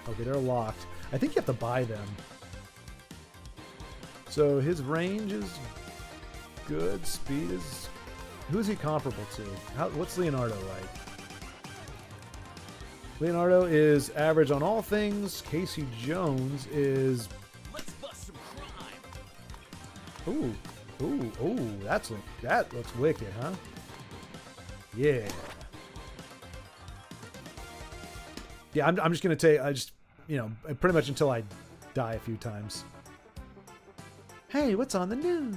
Okay, they're locked. I think you have to buy them. So his range is good. Speed is... Who's he comparable to? What's Leonardo like? Leonardo is average on all things. Casey Jones is... Let's bust some crime. Ooh, that looks wicked, huh? Yeah. Yeah, I'm just gonna take, pretty much until I die a few times. Hey, what's on the news?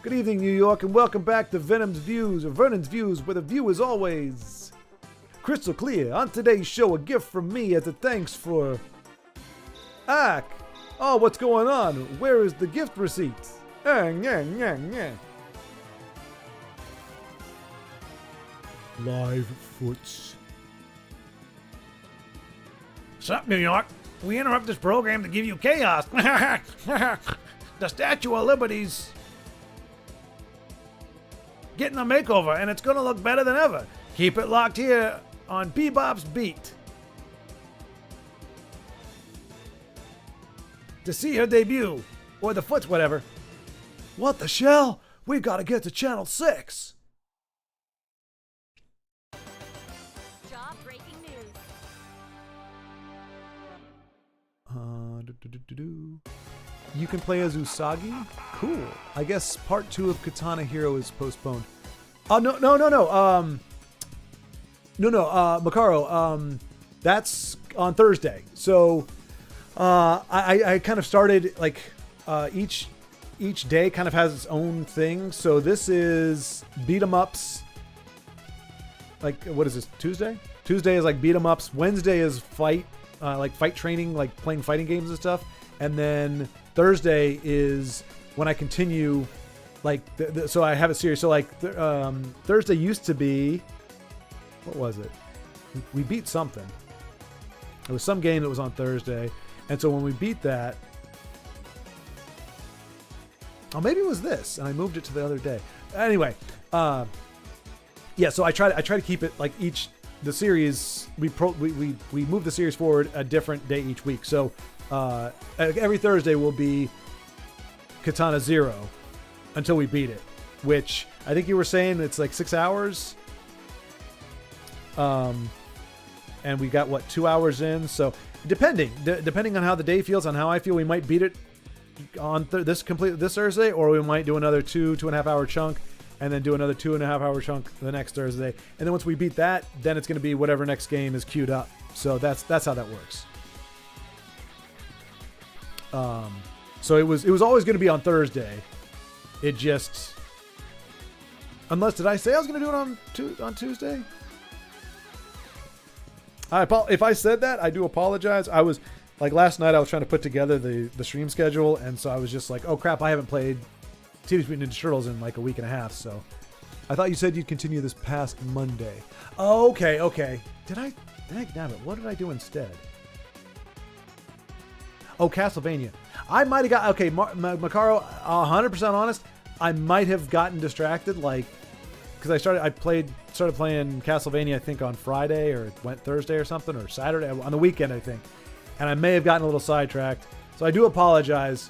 Good evening, New York, and welcome back to Vernon's Views, where the view is always crystal clear. On today's show, a gift from me as a thanks for... Ack! Oh, what's going on? Where is the gift receipt? Live foots. Sup, New York? We interrupt this program to give you chaos. The Statue of Liberty's getting a makeover, and it's gonna look better than ever. Keep it locked here on Bebop's Beat to see her debut, or the foots, whatever. What the shell? We've got to get to Channel 6. Breaking news. You can play as Usagi? Cool. I guess part 2 of Katana Hero is postponed. Oh, no. Makaro, that's on Thursday. So, I kind of started, like, each day kind of has its own thing. So this is beat 'em ups. Like, what is this, Tuesday? Tuesday is like beat 'em ups. Wednesday is fight training, like playing fighting games and stuff. And then Thursday is when I continue, like, so I have a series. So like Thursday used to be, what was it? We beat something. It was some game that was on Thursday. And so when we beat that, oh, maybe it was this, and I moved it to the other day. Anyway, yeah. So I try to keep it like the series. We move the series forward a different day each week. So every Thursday will be Katana Zero until we beat it. Which I think you were saying it's like 6 hours. And we got 2 hours in. So depending on how the day feels, on how I feel, we might beat it on this Thursday, or we might do another 2.5 hour chunk, and then do another 2.5 hour chunk the next Thursday. And then once we beat that, then it's going to be whatever next game is queued up. So that's how that works. So it was always going to be on Thursday. It just, unless, did I say I was going to do it on Tuesday? If I said that, I do apologize. I was like, last night I was trying to put together the stream schedule, and so I was just like, oh crap, I haven't played Teenage Mutant Ninja Turtles in like a week and a half. So I thought you said you'd continue this past Monday. Oh, okay. Damn it, what did I do instead? Oh, Castlevania. I might have got, okay, Makaro, 100% honest, I might have gotten distracted, like, because I started playing Castlevania, I think, on Friday, or went Thursday or something, or Saturday, on the weekend, I think. And I may have gotten a little sidetracked. So I do apologize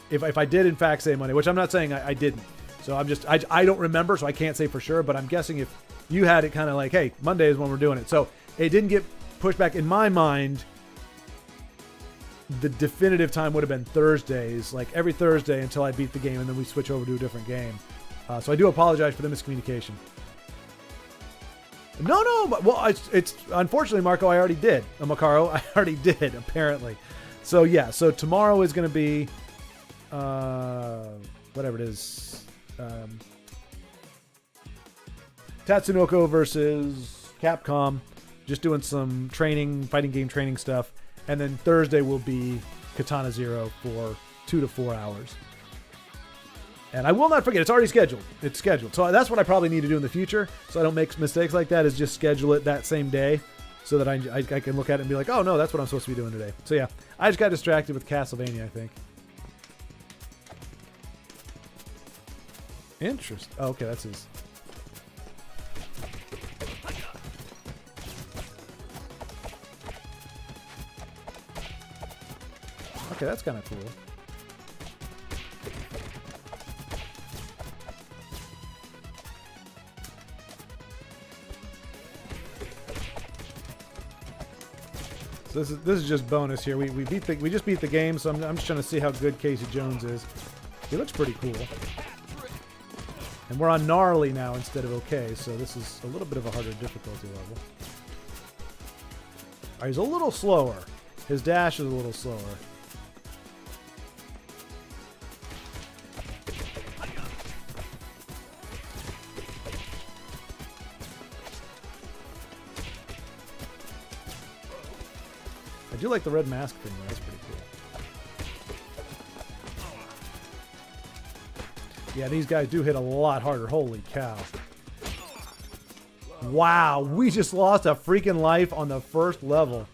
if I did, in fact, say Monday, which I'm not saying I didn't. So I don't remember, so I can't say for sure, but I'm guessing if you had it kind of like, hey, Monday is when we're doing it. So it didn't get pushed back. In my mind, the definitive time would have been Thursdays, like every Thursday until I beat the game, and then we switch over to a different game. So I do apologize for the miscommunication. No. Well, it's unfortunately, Marco, I already did. Makaro, I already did, apparently. So yeah, so tomorrow is going to be, whatever it is, Tatsunoko versus Capcom, just doing some fighting game training stuff. And then Thursday will be Katana Zero for 2 to 4 hours. And I will not forget. It's already scheduled. It's scheduled. So that's what I probably need to do in the future, so I don't make mistakes like that. Is just schedule it that same day, so that I can look at it and be like, oh no, that's what I'm supposed to be doing today. So yeah, I just got distracted with Castlevania, I think. Interest. Oh, okay, that's his. Okay, that's kind of cool. So this is just bonus here. We just beat the game, so I'm just trying to see how good Casey Jones is. He looks pretty cool. And we're on gnarly now instead of okay, so this is a little bit of a harder difficulty level. Alright, he's a little slower. His dash is a little slower. I do like the red mask thing, though. That's pretty cool. Yeah, these guys do hit a lot harder. Holy cow. Wow, we just lost a freaking life on the first level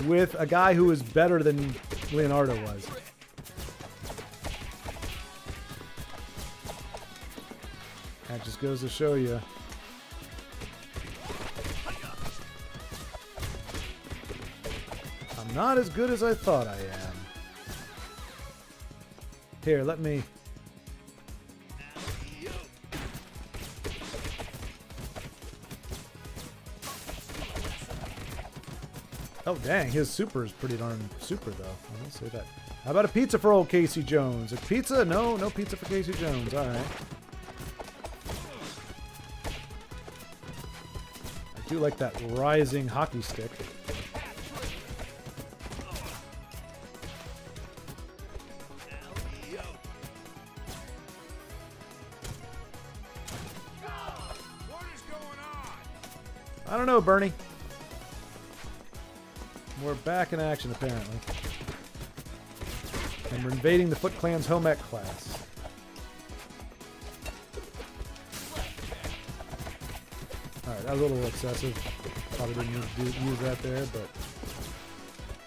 with a guy who is better than Leonardo was. That just goes to show you. I'm not as good as I thought I am. Here, let me... Oh, dang. His super is pretty darn super, though. I will say that. How about a pizza for old Casey Jones? A pizza? No, no pizza for Casey Jones. All right. I do like that rising hockey stick. I don't know, Bernie. We're back in action, apparently. And we're invading the Foot Clan's home ec class. Alright, that was a little excessive. Probably didn't need to use that there, but...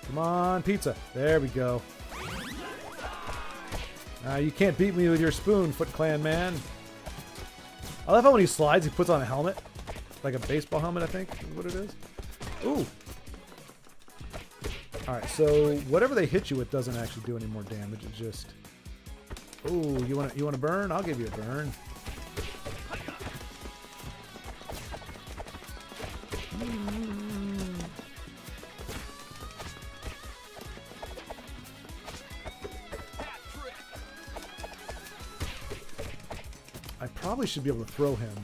Come on, pizza. There we go. You can't beat me with your spoon, Foot Clan man. I love how when he slides, he puts on a helmet. Like a baseball helmet, I think is what it is. Ooh. Alright, so whatever they hit you with doesn't actually do any more damage. It just... Ooh, you want a burn? I'll give you a burn. I probably should be able to throw him.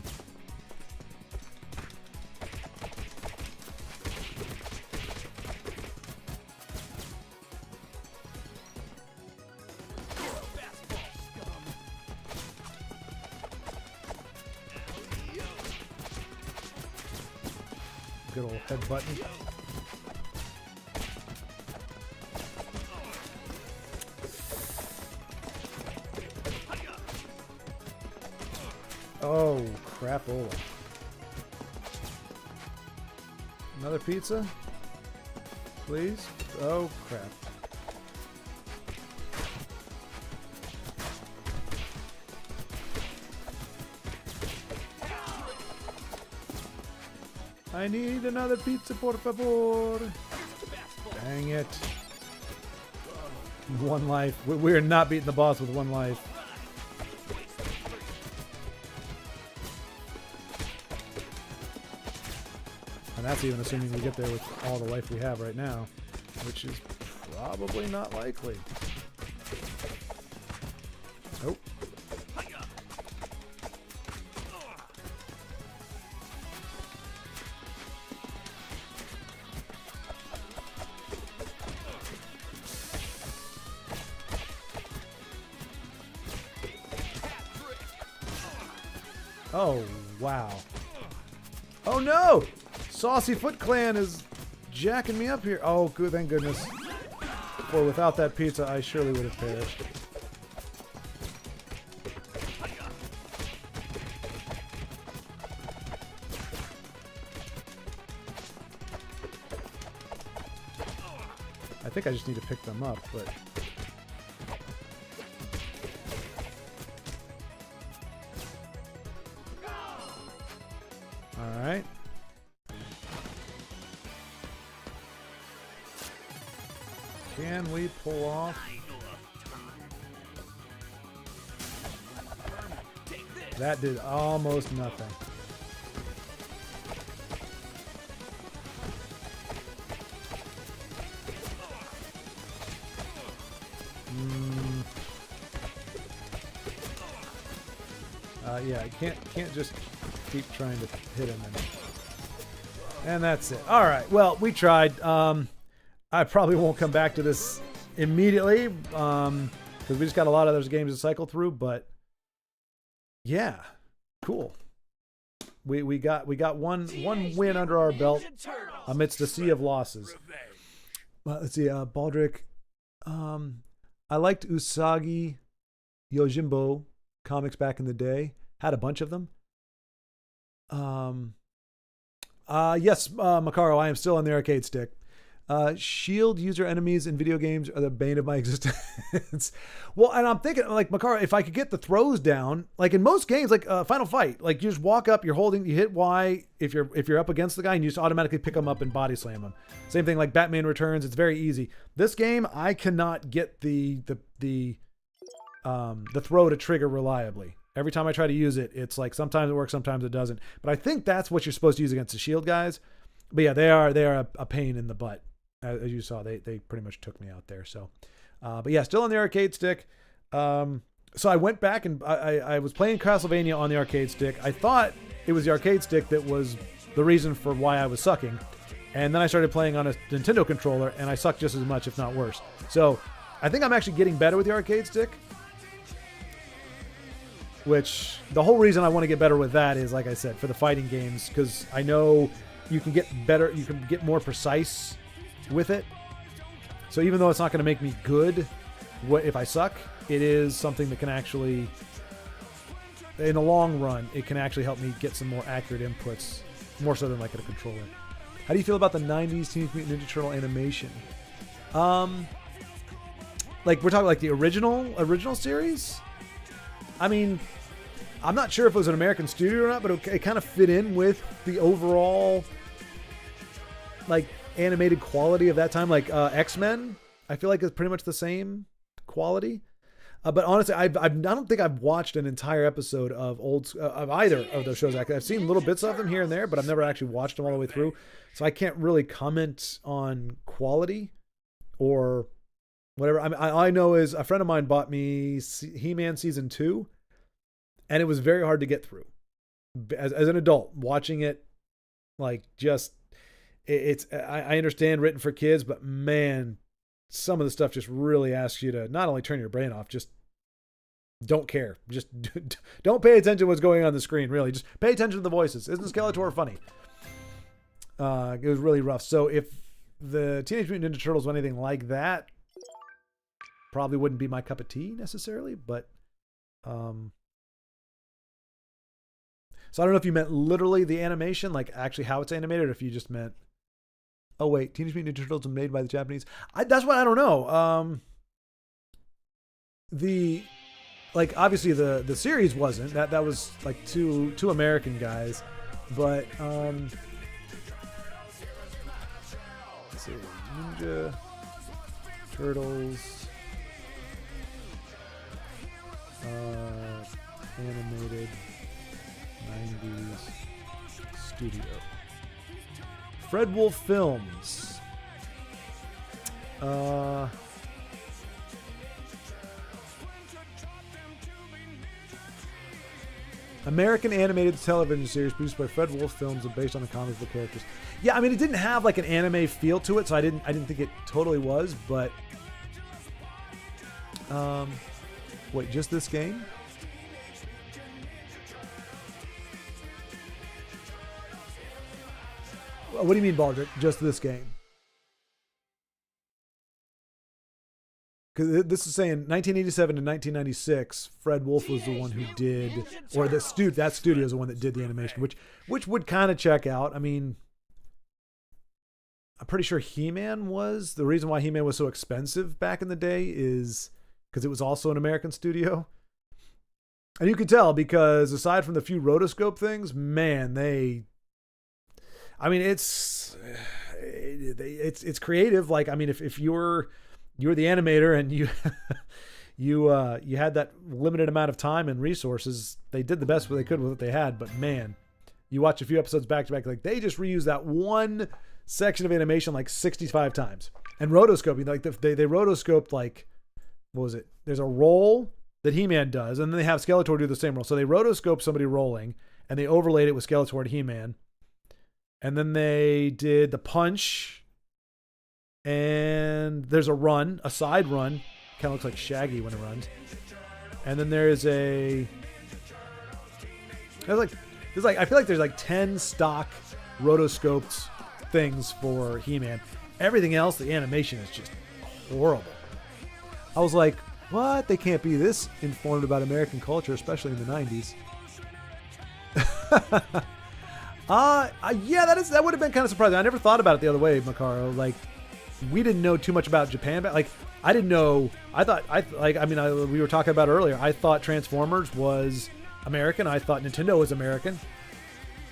Good old head button. Oh, crapola. Another pizza? Please? Oh, crap. I need another pizza, por favor. Dang it. One life. We're not beating the boss with one life. And that's even assuming we get there with all the life we have right now, which is probably not likely. Nope. Oh, wow. Oh, no! Saucy Foot Clan is jacking me up here. Oh, good, thank goodness. For without that pizza, I surely would have perished. I think I just need to pick them up, but... Alright. Can we pull off? That did almost nothing. Yeah, I can't just keep trying to hit him. And that's it. All right. Well, we tried. I probably won't come back to this immediately because we just got a lot of those games to cycle through. But yeah, cool. We got one win under our belt amidst a sea of losses. Let's see, Baldric. I liked Usagi Yojimbo comics back in the day. Had a bunch of them. Yes, Makaro, I am still on the arcade stick. Shield user enemies in video games are the bane of my existence. Well, and I'm thinking, like, Makaro, if I could get the throws down, like in most games, like Final Fight, like you just walk up, you hit Y if you're up against the guy, and you just automatically pick him up and body slam him. Same thing like Batman Returns. It's very easy. This game, I cannot get the throw to trigger reliably. Every time I try to use it, it's like sometimes it works, sometimes it doesn't. But I think that's what you're supposed to use against the shield guys. But yeah, they are a pain in the butt. As you saw, they pretty much took me out there. So, but yeah, still on the arcade stick. So I went back and I was playing Castlevania on the arcade stick. I thought it was the arcade stick that was the reason for why I was sucking. And then I started playing on a Nintendo controller, and I sucked just as much, if not worse. So I think I'm actually getting better with the arcade stick. Which, the whole reason I want to get better with that is, like I said, for the fighting games, because I know you can get better, you can get more precise with it. So even though it's not going to make me good if I suck, it is something that can actually, in the long run, it can actually help me get some more accurate inputs, more so than like at a controller. How do you feel about the 90s Teenage Mutant Ninja Turtle animation? Like, we're talking like the original series? I mean, I'm not sure if it was an American studio or not, but it kind of fit in with the overall, like, animated quality of that time. Like, X-Men, I feel like it's pretty much the same quality. But honestly, I don't think I've watched an entire episode of of either of those shows. I've seen little bits of them here and there, but I've never actually watched them all the way through. So I can't really comment on quality or whatever. I know is a friend of mine bought me He-Man Season 2, and it was very hard to get through. As an adult, watching it, like, just, I understand written for kids, but man, some of the stuff just really asks you to not only turn your brain off, just don't care. Just don't pay attention to what's going on the screen, really. Just pay attention to the voices. Isn't Skeletor funny? It was really rough. So if the Teenage Mutant Ninja Turtles were anything like that, probably wouldn't be my cup of tea necessarily, but so I don't know if you meant literally the animation, like actually how it's animated, or if you just meant, oh wait, Teenage Mutant Ninja Turtles are made by the Japanese. That's what I don't know. Obviously the series wasn't. That was like two American guys, but let's see, Ninja Turtles animated 90s studio. Fred Wolf Films. American animated television series produced by Fred Wolf Films and based on the comic book characters. Yeah, I mean, it didn't have like an anime feel to it, so I didn't think it totally was, but wait, just this game? What do you mean, Baldric? Just this game? Because this is saying 1987 to 1996, Fred Wolf was the one who did, or that studio is the one that did the animation, which would kind of check out. I mean, I'm pretty sure He-Man was. The reason why He-Man was so expensive back in the day is because it was also an American studio. And you could tell because aside from the few rotoscope things, man, it's creative. Like, I mean, if you're the animator and you had that limited amount of time and resources, they did the best they could with what they had. But man, you watch a few episodes back to back, like they just reused that one section of animation like 65 times. And rotoscoping, like they rotoscoped like, what was it? There's a roll that He-Man does, and then they have Skeletor do the same roll. So they rotoscoped somebody rolling, and they overlaid it with Skeletor and He-Man. And then they did the punch, and there's a side run. Kind of looks like Shaggy when it runs. And then I feel like there's like 10 stock rotoscoped things for He-Man. Everything else, the animation is just horrible. I was like, what? They can't be this informed about American culture, especially in the 90s. Yeah, that would have been kind of surprising. I never thought about it the other way, Makaro. Like, we didn't know too much about Japan, but like, I didn't know. We were talking about it earlier. I thought Transformers was American. I thought Nintendo was American.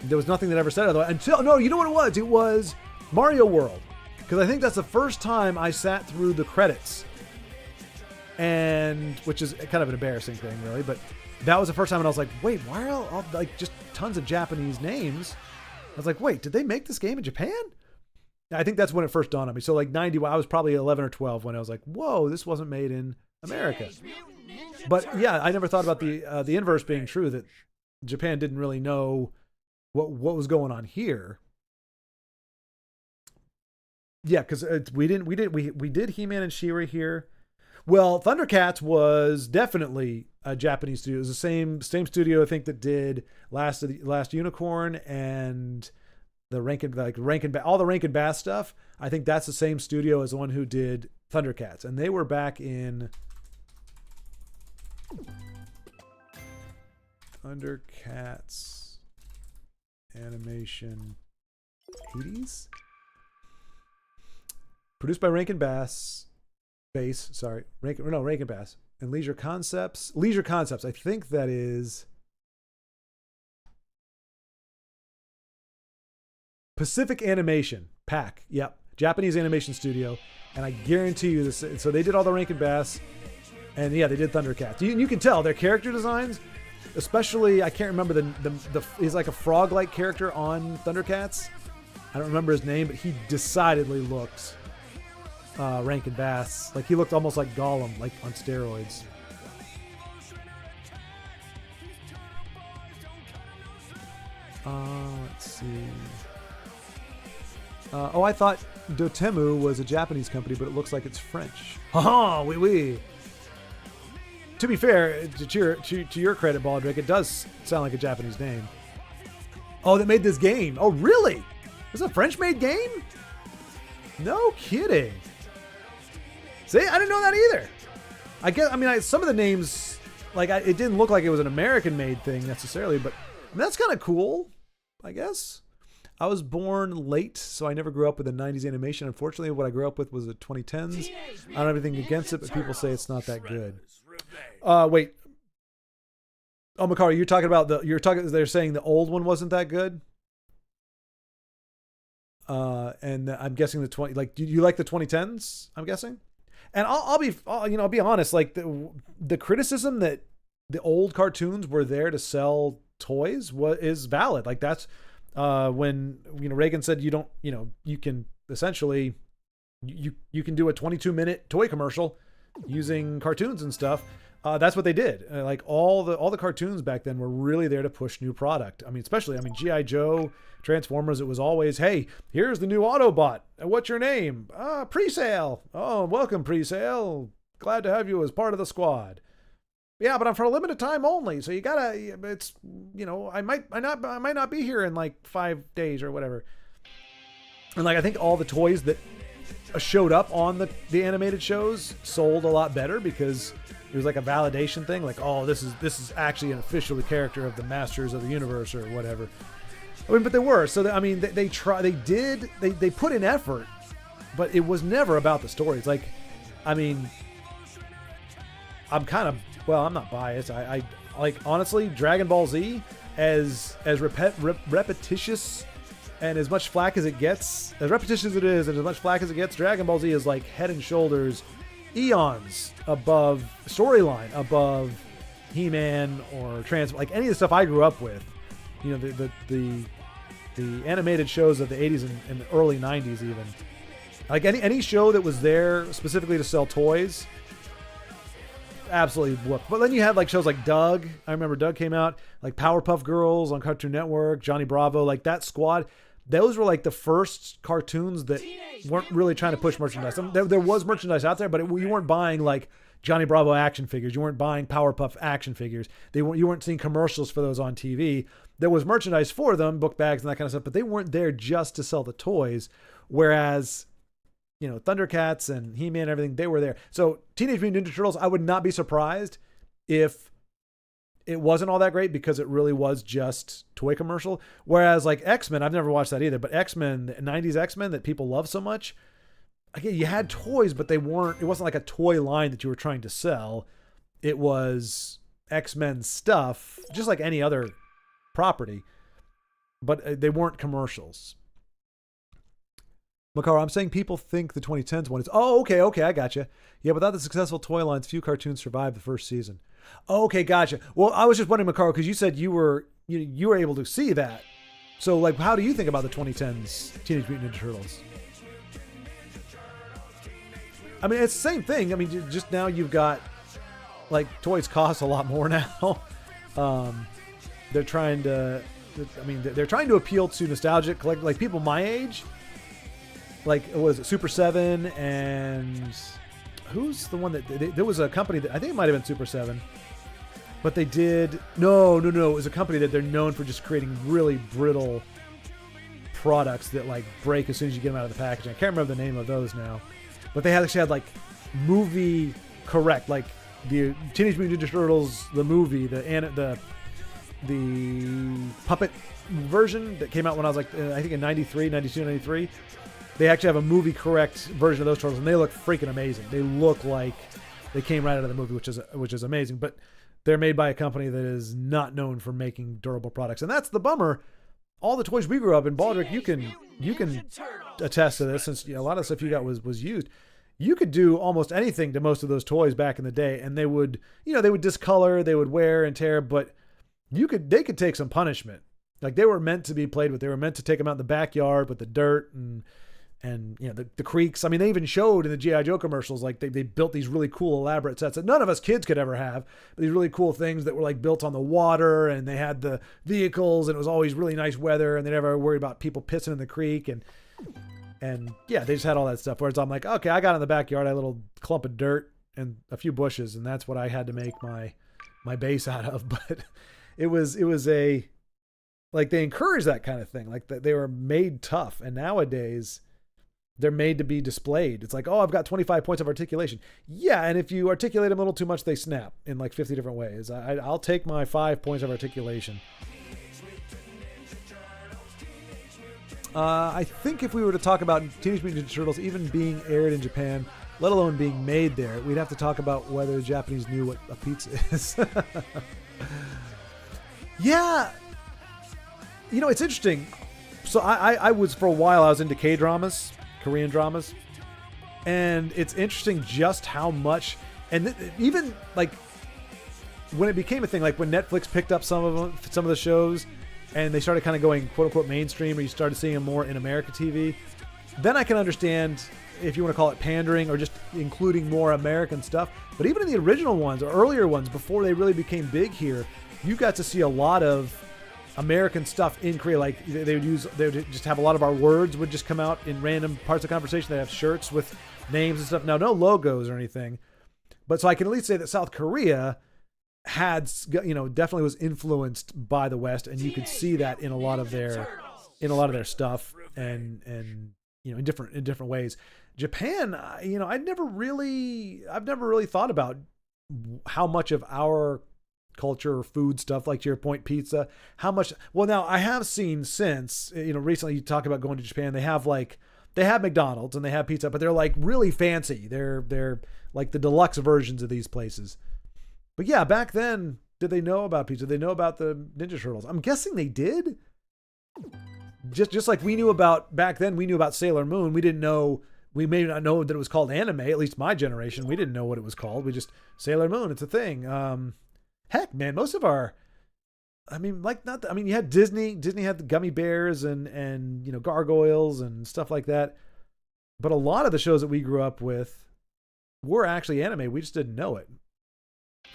There was nothing that ever said otherwise. You know what it was? It was Mario World. Because I think that's the first time I sat through the credits. And, which is kind of an embarrassing thing, really. But that was the first time, and I was like, wait, why are all like just tons of Japanese names? I was like, wait, did they make this game in Japan? I think that's when it first dawned on me. So like 90, I was probably 11 or 12 when I was like, whoa, this wasn't made in America. But yeah, I never thought about the inverse being true, that Japan didn't really know what was going on here. Yeah, because we did He-Man and She-Ra here. Well, Thundercats was definitely a Japanese studio. It was the same studio, I think, that did Last Unicorn and the Rankin all the Rankin Bass stuff. I think that's the same studio as the one who did Thundercats, and they were back in Thundercats animation 80s. Produced by Rankin Bass. Rankin Bass. And Leisure Concepts. I think that is Pacific Animation. PAC. Yep. Japanese animation studio. And I guarantee you this. So they did all the Rankin Bass. And yeah, they did Thundercats. You can tell their character designs, especially, I can't remember he's like a frog-like character on Thundercats. I don't remember his name, but he decidedly looks Rankin Bass. Like, he looked almost like Gollum, like on steroids. Let's see. I thought Dotemu was a Japanese company, but it looks like it's French. Ha oui oui. To be fair, to your credit, Baldrick, it does sound like a Japanese name. Oh, that made this game. Oh, really? This is a French-made game? No kidding. See, I didn't know that either. Some of the names, like, it didn't look like it was an American-made thing necessarily, but that's kind of cool, I guess. I was born late, so I never grew up with the 90s animation. Unfortunately, what I grew up with was the 2010s. I don't have anything against it, but people say it's not that good. Wait. Oh, Makari, they're saying the old one wasn't that good? And I'm guessing do you like the 2010s? I'm guessing. And I'll be honest, like the criticism that the old cartoons were there to sell toys is valid. Like, that's when Reagan said you can essentially you can do a 22-minute toy commercial using cartoons and stuff. That's what they did. Like, all the cartoons back then were really there to push new product. Especially G.I. Joe, Transformers, it was always, hey, here's the new Autobot. What's your name? Pre-sale. Oh, welcome, pre-sale. Glad to have you as part of the squad. Yeah, but I'm for a limited time only. So you gotta, it's, I might not be here in like 5 days or whatever. And like, I think all the toys that showed up on the animated shows sold a lot better because it was like a validation thing. Like, oh, this is actually an official character of the Masters of the Universe or whatever. I mean, but they were. So I mean, they put in effort, but it was never about the stories. Like, I mean, I'm kind of, well, I'm not biased. I like, honestly, Dragon Ball Z, as repetitious and as much flack as it gets, as repetitious as it is, and as much flack as it gets, Dragon Ball Z is like head and shoulders, eons above storyline, above He-Man or like any of the stuff I grew up with. You know, the animated shows of the 80s and the early 90s even. Like any show that was there specifically to sell toys, absolutely whooped. But then you had like shows like Doug. I remember Doug came out, like Powerpuff Girls on Cartoon Network, Johnny Bravo, like that squad. Those were like the first cartoons that weren't really trying to push merchandise. I mean, there was merchandise out there, but you weren't buying like Johnny Bravo action figures. You weren't buying Powerpuff action figures. You weren't seeing commercials for those on TV. There was merchandise for them, book bags and that kind of stuff, but they weren't there just to sell the toys. Whereas, you know, Thundercats and He-Man and everything, they were there. So Teenage Mutant Ninja Turtles, I would not be surprised if it wasn't all that great because it really was just toy commercial. Whereas like X-Men, I've never watched that either, but X-Men, the 90s X-Men that people love so much, again, you had toys, but it wasn't like a toy line that you were trying to sell. It was X-Men stuff, just like any other property, but they weren't commercials. Makara, I'm saying people think the 2010s one is, oh, okay, I gotcha. Yeah, without the successful toy lines, few cartoons survived the first season. Oh, okay, gotcha. Well, I was just wondering, Makara, because you said you were able to see that. So, like, how do you think about the 2010s Teenage Mutant Ninja Turtles? I mean, it's the same thing. I mean, just now you've got, like, toys cost a lot more now. They're trying to appeal to nostalgic, like people my age. Like, what was it, Super 7 and who's the one that there was a company that I think it might have been Super 7, but they did no it was a company that they're known for just creating really brittle products that like break as soon as you get them out of the packaging. I can't remember the name of those now, but they actually had like movie correct, like the Teenage Mutant Ninja Turtles the movie, the puppet version that came out when I was like I think in 93, 92, 93. They actually have a movie correct version of those turtles, and they look freaking amazing. They look like they came right out of the movie, which is amazing. But they're made by a company that is not known for making durable products, and that's the bummer. All the toys we grew up in, Baldrick, you can attest to this, since a lot of stuff you got was used. You could do almost anything to most of those toys back in the day, and they would discolor, they would wear and tear, but they could take some punishment. Like, they were meant to be played with. They were meant to take them out in the backyard with the dirt and the creeks. I mean, they even showed in the G.I. Joe commercials, like they built these really cool elaborate sets that none of us kids could ever have. These really cool things that were like built on the water, and they had the vehicles, and it was always really nice weather, and they never worried about people pissing in the creek. And yeah, they just had all that stuff. Whereas I'm like, okay, I got in the backyard, I had a little clump of dirt and a few bushes, and that's what I had to make my base out of. But it was a, like, they encouraged that kind of thing. Like, they were made tough, and nowadays they're made to be displayed. It's like, oh, I've got 25 points of articulation. Yeah, and if you articulate them a little too much, they snap in like 50 different ways. I'll take my 5 points of articulation. I think if we were to talk about Teenage Mutant Ninja Turtles even being aired in Japan, let alone being made there, we'd have to talk about whether the Japanese knew what a pizza is. Yeah. It's interesting. So I was, for a while, I was into K-dramas, Korean dramas. And it's interesting just how much, and even like when it became a thing, like when Netflix picked up some of the shows and they started kind of going quote unquote mainstream, or you started seeing them more in American TV, then I can understand if you want to call it pandering or just including more American stuff. But even in the original ones or earlier ones, before they really became big here, you got to see a lot of American stuff in Korea. Like they would just have a lot of our words would just come out in random parts of conversation. They have shirts with names and stuff. Now, no logos or anything, but so I can at least say that South Korea had, definitely was influenced by the West, and you could see that in a lot of their stuff and in different ways. Japan, I've never really thought about how much of our culture or food stuff, like to your point, pizza. How much? Well, now I have seen since, recently you talk about going to Japan, they have McDonald's and they have pizza, but they're like really fancy. They're like the deluxe versions of these places. But yeah, back then, did they know about pizza? Did they know about the Ninja Turtles? I'm guessing they did. Just like we knew about back then, we knew about Sailor Moon. We may not know that it was called anime. At least my generation, we didn't know what it was called. We just Sailor Moon. It's a thing. Heck, man, most of our, you had Disney. Disney had the gummy bears and gargoyles and stuff like that. But a lot of the shows that we grew up with were actually anime. We just didn't know it.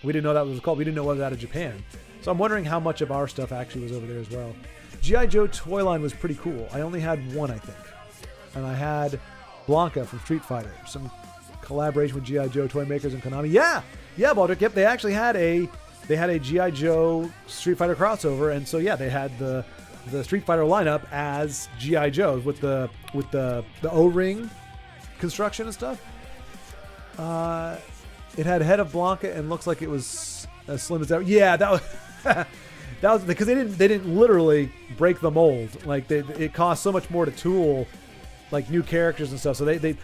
We didn't know that was called. We didn't know it was out of Japan. So I'm wondering how much of our stuff actually was over there as well. G.I. Joe toy line was pretty cool. I only had one, I think. And I had Blanca from Street Fighter. Some collaboration with G.I. Joe toy makers and Konami. Yeah, Baldrick. Yep, they actually had a G.I. Joe Street Fighter crossover. And so, yeah, they had the Street Fighter lineup as G.I. Joe with the O-ring construction and stuff. It had head of Blanca and looks like it was as slim as that. Yeah, that was that was because they didn't literally break the mold. Like it cost so much more to tool like new characters and stuff. So they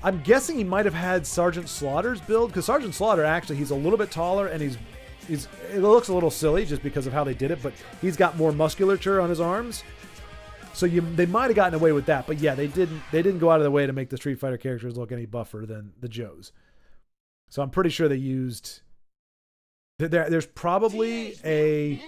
I'm guessing he might have had Sergeant Slaughter's build, because Sergeant Slaughter actually he's a little bit taller and it looks a little silly just because of how they did it, but he's got more musculature on his arms. So they might have gotten away with that, but yeah, they didn't go out of their way to make the Street Fighter characters look any buffer than the Joes. So I'm pretty sure they used. There's probably a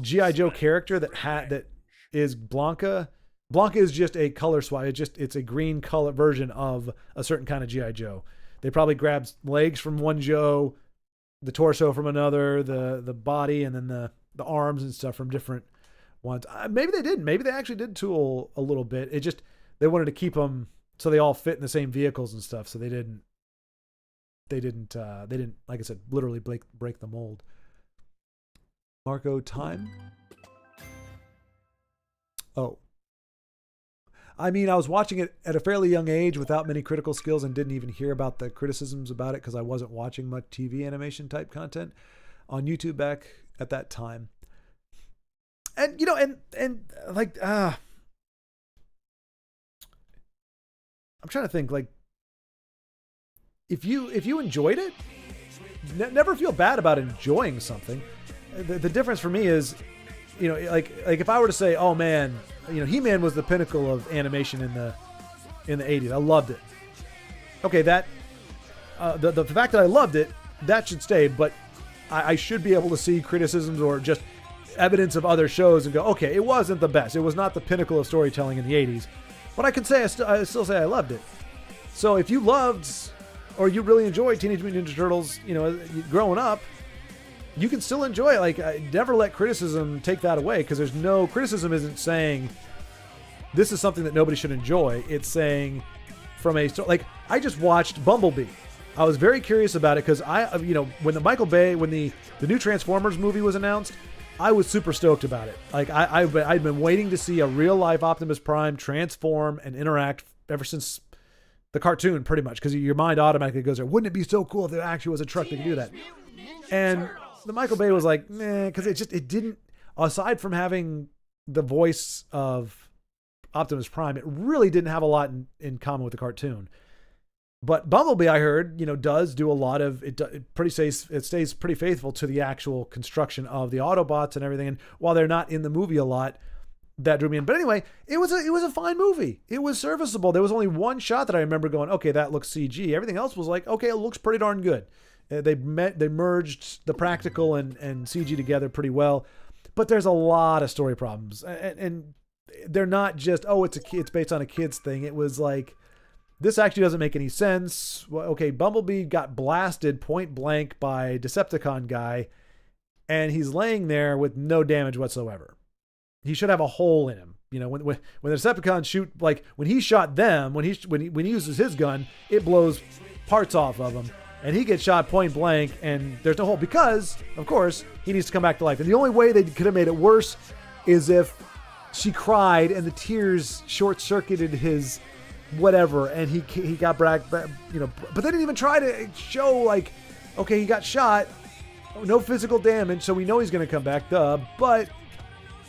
G.I. Joe character that is Blanca. Blanca is just a color swap. It's a green color version of a certain kind of G.I. Joe. They probably grabbed legs from one Joe, the torso from another, the body, and then the arms and stuff from different ones. Maybe they didn't. Maybe they actually did tool a little bit. They wanted to keep them so they all fit in the same vehicles and stuff. So they didn't, like I said, literally break the mold. Marco, time? Oh. I was watching it at a fairly young age without many critical skills and didn't even hear about the criticisms about it because I wasn't watching much TV animation type content on YouTube back at that time. And, I'm trying to think, like, if you enjoyed it, never feel bad about enjoying something. The difference for me is, like if I were to say, oh man, He-Man was the pinnacle of animation in the 80s. I loved it. Okay, that the fact that I loved it, that should stay, but I should be able to see criticisms or just evidence of other shows and go, okay, it wasn't the best. It was not the pinnacle of storytelling in the 80s, but I can say I still say I loved it. So if you loved or you really enjoyed Teenage Mutant Ninja Turtles, growing up, you can still enjoy it. Like, never let criticism take that away, because there's no criticism isn't saying this is something that nobody should enjoy. It's saying from a like I just watched Bumblebee. I was very curious about it because when the Michael Bay when the new Transformers movie was announced, I was super stoked about it. Like I'd been waiting to see a real life Optimus Prime transform and interact ever since the cartoon, pretty much, because your mind automatically goes there. Wouldn't it be so cool if there actually was a truck that could do that? And the Michael Bay was like, nah, because it didn't, aside from having the voice of Optimus Prime, it really didn't have a lot in common with the cartoon. But Bumblebee, I heard, does do a lot of it. It stays pretty faithful to the actual construction of the Autobots and everything. And while they're not in the movie a lot, that drew me in. But anyway, it was a fine movie. It was serviceable. There was only one shot that I remember going, okay, that looks CG. Everything else was like, okay, it looks pretty darn good. They merged the practical and CG together pretty well. But there's a lot of story problems, and they're not just, it's based on a kid's thing. It was like, this actually doesn't make any sense. Well, okay, Bumblebee got blasted point blank by Decepticon guy, and he's laying there with no damage whatsoever. He should have a hole in him. When the Decepticons shoot, like when he shot them, when he uses his gun, it blows parts off of him, and he gets shot point blank, and there's no hole because, of course, he needs to come back to life. And the only way they could have made it worse is if she cried and the tears short-circuited his whatever, and he got back, but they didn't even try to show like, okay, he got shot. no physical damage, so we know he's going to come back, duh. But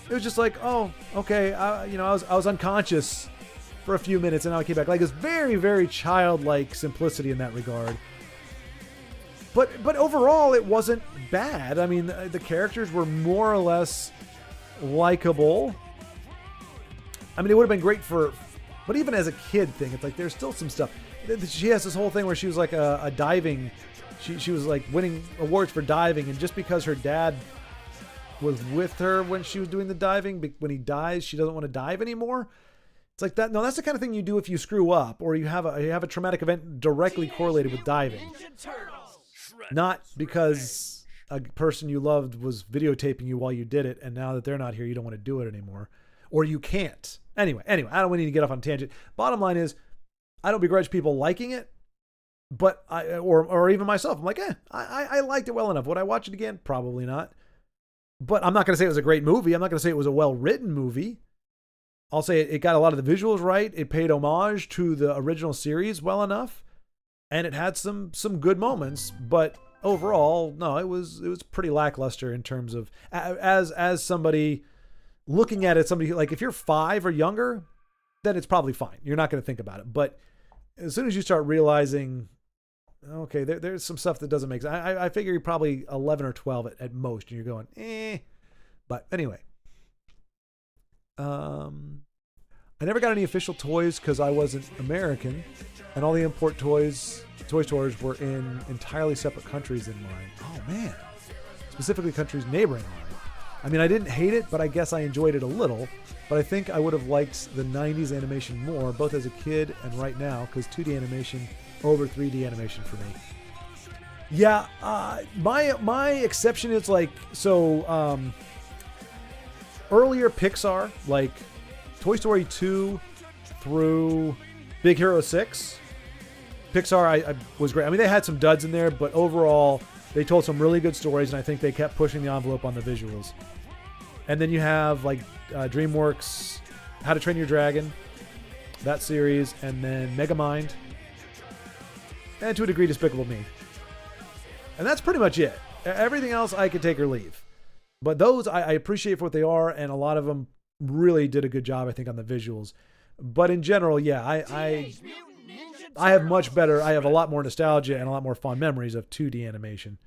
it was just like, oh, okay, I was unconscious for a few minutes, and now I came back. Like, it's very, very childlike simplicity in that regard. But overall, it wasn't bad. I mean, the characters were more or less likable. I mean, it would have been great but even as a kid thing, it's like there's still some stuff. She has this whole thing where she was like a diving. She was like winning awards for diving, and just because her dad was with her when she was doing the diving, when he dies, she doesn't want to dive anymore. It's like that. No, that's the kind of thing you do if you screw up or you have a traumatic event directly correlated with diving. Not because a person you loved was videotaping you while you did it, and now that they're not here, you don't want to do it anymore. Or you can't. Anyway, I don't need to get off on a tangent. Bottom line is, I don't begrudge people liking it, but or even myself, I'm like, I liked it well enough. Would I watch it again? Probably not. But I'm not going to say it was a great movie. I'm not going to say it was a well-written movie. I'll say it got a lot of the visuals right. It paid homage to the original series well enough. And it had some good moments, but overall, no, it was pretty lackluster in terms of as somebody looking at it. Somebody like if you're 5 or younger, then it's probably fine. You're not going to think about it. But as soon as you start realizing, okay, there's some stuff that doesn't make sense. I figure you're probably 11 or 12 at most, and you're going, eh. But anyway, I never got any official toys because I wasn't American, and all the import toy stores were in entirely separate countries than mine. Oh man, specifically countries neighboring mine. I mean, I didn't hate it, but I guess I enjoyed it a little. But I think I would have liked the 90s animation more, both as a kid and right now, because 2D animation over 3D animation for me. Yeah, my exception is like, so earlier Pixar, like Toy Story 2 through Big Hero 6, Pixar I was great. I mean, they had some duds in there, but overall, they told some really good stories, and I think they kept pushing the envelope on the visuals. And then you have like DreamWorks, How to Train Your Dragon, that series, and then Megamind, and to a degree Despicable Me. And that's pretty much it. Everything else I could take or leave. But those I appreciate for what they are, and a lot of them really did a good job, I think, on the visuals. But in general, yeah, I have a lot more nostalgia and a lot more fond memories of 2D animation.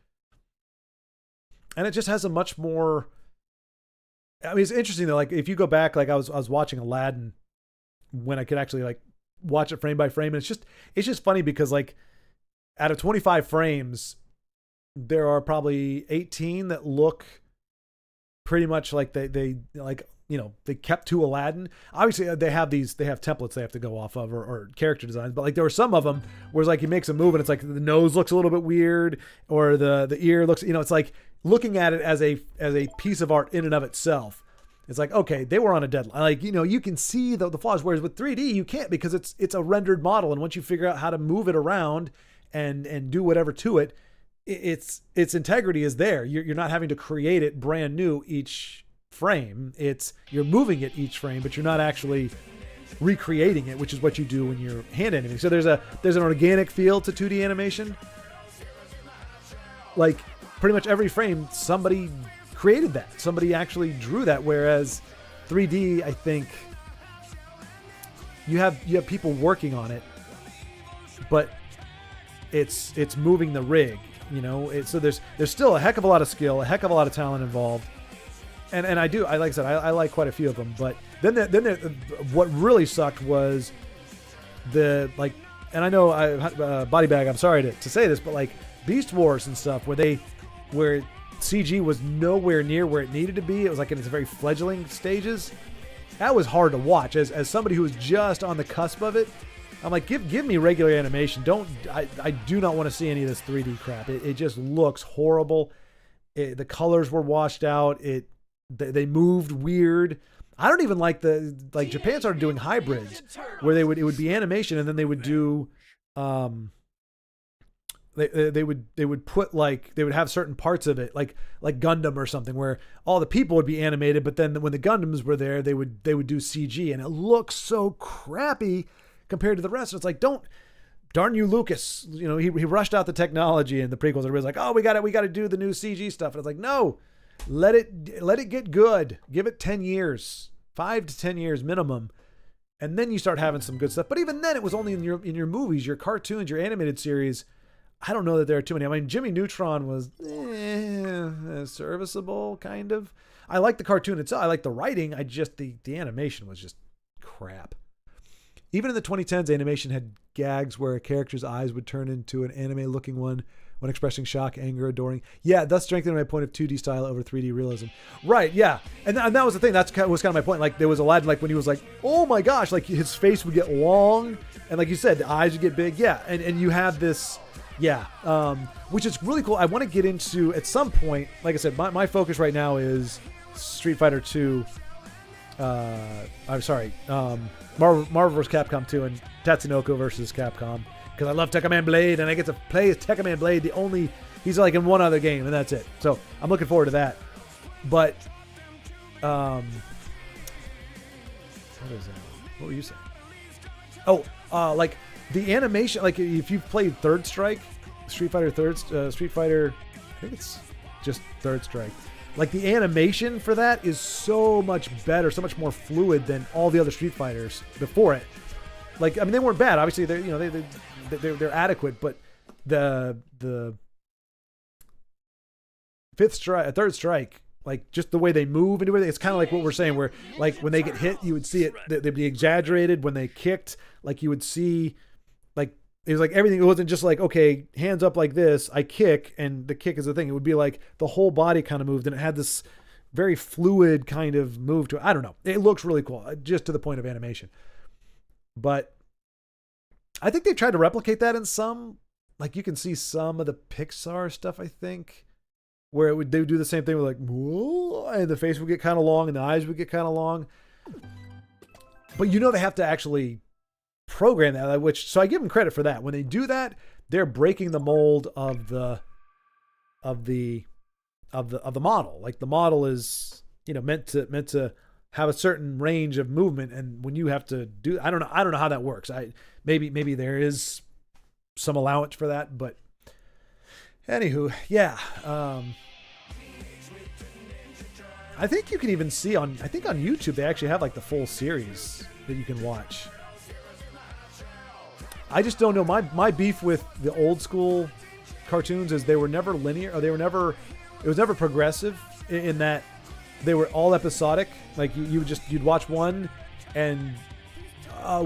And it just has a much more, I mean, it's interesting though, like if you go back, like I was watching Aladdin when I could actually like watch it frame by frame, and it's just funny because like out of 25 frames, there are probably 18 that look pretty much like they like, you know, they kept to Aladdin. Obviously they have templates they have to go off of or character designs, but like there were some of them where it's like he makes a move and it's like the nose looks a little bit weird, or the ear looks, you know, it's like looking at it as a piece of art in and of itself. It's like, okay, they were on a deadline. Like, you know, you can see the flaws, whereas with 3D you can't, because it's a rendered model, and once you figure out how to move it around and do whatever to it, its integrity is there. You're not having to create it brand new each frame. You're moving it each frame, but you're not actually recreating it, which is what you do when you're hand animating. So there's an organic feel to 2D animation. Like pretty much every frame, somebody created that. Somebody actually drew that. Whereas 3D, I think you have people working on it, but it's moving the rig. You know, so there's still a heck of a lot of skill, a heck of a lot of talent involved. And I like I said, I like quite a few of them. But then what really sucked was and I know Body Bag, I'm sorry to say this, but like Beast Wars and stuff where CG was nowhere near where it needed to be. It was like in its very fledgling stages. That was hard to watch as somebody who was just on the cusp of it. I'm like, give me regular animation. I do not want to see any of this 3D crap. It just looks horrible. The colors were washed out. They moved weird. I don't even like Japan started doing hybrids where it would be animation, and then they would do they would put like, they would have certain parts of it like Gundam or something, where all the people would be animated, but then when the Gundams were there, they would do CG, and it looks so crappy compared to the rest. It's like, don't darn you, Lucas. You know, he rushed out the technology in the prequels. Everybody's like, oh, we got to do the new CG stuff. And it's like, no, let it get good. Give it 10 years, 5 to 10 years minimum. And then you start having some good stuff. But even then, it was only in your movies, your cartoons, your animated series. I don't know that there are too many. I mean, Jimmy Neutron was serviceable, kind of. I like the cartoon itself. I like the writing. I just, the animation was just crap. Even in the 2010s, animation had gags where a character's eyes would turn into an anime-looking one when expressing shock, anger, adoring. Yeah, thus strengthening my point of 2D style over 3D realism. Right, yeah. And that was the thing. That was kind of my point. Like, there was Aladdin, like, when he was like, oh my gosh, like, his face would get long. And like you said, the eyes would get big. Yeah, and you have this, yeah, which is really cool. I want to get into, at some point, like I said, my focus right now is Street Fighter 2. Marvel vs. Capcom 2 and Tatsunoko versus Capcom, because I love Tekka Man Blade and I get to play as Tekka Man Blade. He's like in one other game and that's it. So I'm looking forward to that. But what is that? What were you saying? Oh, like the animation. Like if you've played Third Strike, Street Fighter, I think it's just Third Strike. Like the animation for that is so much better, so much more fluid than all the other Street Fighters before it. Like, I mean, they weren't bad. Obviously, they're adequate, but the Third Strike, like just the way they move and everything, it's kind of like what we're saying, where like when they get hit, you would see it. They'd be exaggerated. When they kicked, like you would see, like it was like everything. It wasn't just like, okay, hands up like this, I kick, and the kick is the thing. It would be like the whole body kind of moved, and it had this very fluid kind of move to it. I don't know. It looks really cool, just to the point of animation. But I think they tried to replicate that in some, like you can see some of the Pixar stuff, I think, where they would do the same thing with like, whoa, and the face would get kind of long and the eyes would get kind of long. But you know they have to actually program that, so I give them credit for that. When they do that, they're breaking the mold of the model. Like the model is, you know, meant to have a certain range of movement, and when you have to do, I don't know how that works. Maybe there is some allowance for that, but anywho, yeah. I think you can even see on YouTube they actually have like the full series that you can watch. I just don't know. My beef with the old school cartoons is they were never linear, or it was never progressive in that they were all episodic. Like you'd watch one, and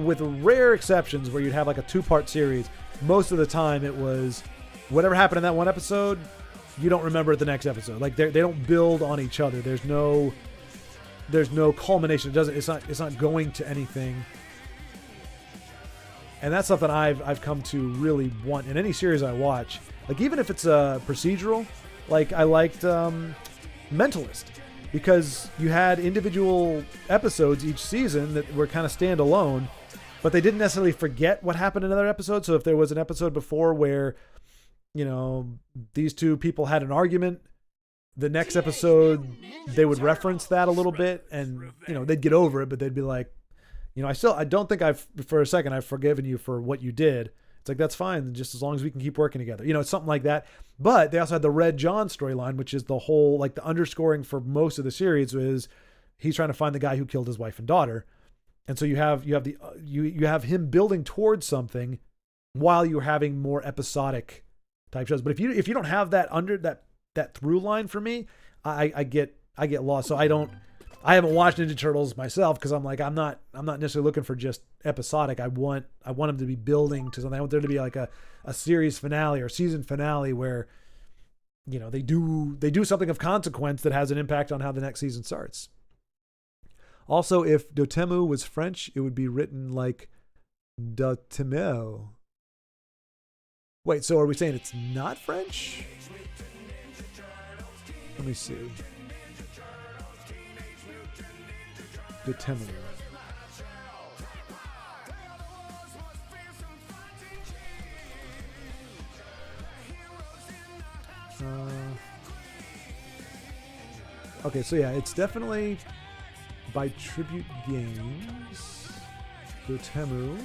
with rare exceptions where you'd have like a 2-part series, most of the time it was whatever happened in that one episode, you don't remember it the next episode. Like they don't build on each other. There's no culmination. It's not going to anything. And that's something I've come to really want in any series I watch. Like even if it's a procedural, like I liked Mentalist, because you had individual episodes each season that were kind of standalone, but they didn't necessarily forget what happened in another episode. So if there was an episode before where, you know, these two people had an argument, the next episode they would reference that a little bit, and you know they'd get over it, but they'd be like, you know, I don't think I've forgiven you for what you did. It's like, that's fine, just as long as we can keep working together. You know, it's something like that. But they also had the Red John storyline, which is the whole, like the underscoring for most of the series is he's trying to find the guy who killed his wife and daughter. And so you have him building towards something while you're having more episodic type shows. But if you don't have that that through line for me, I get lost. So I haven't watched Ninja Turtles myself because I'm not necessarily looking for just episodic. I want them to be building to something. I want there to be like a series finale or season finale where, you know, they do something of consequence that has an impact on how the next season starts. Also, if Dotemu was French, it would be written like Dotemu. Wait, so are we saying it's not French? Let me see. Dotemu. Okay, so yeah, it's definitely by Tribute Games. Dotemu.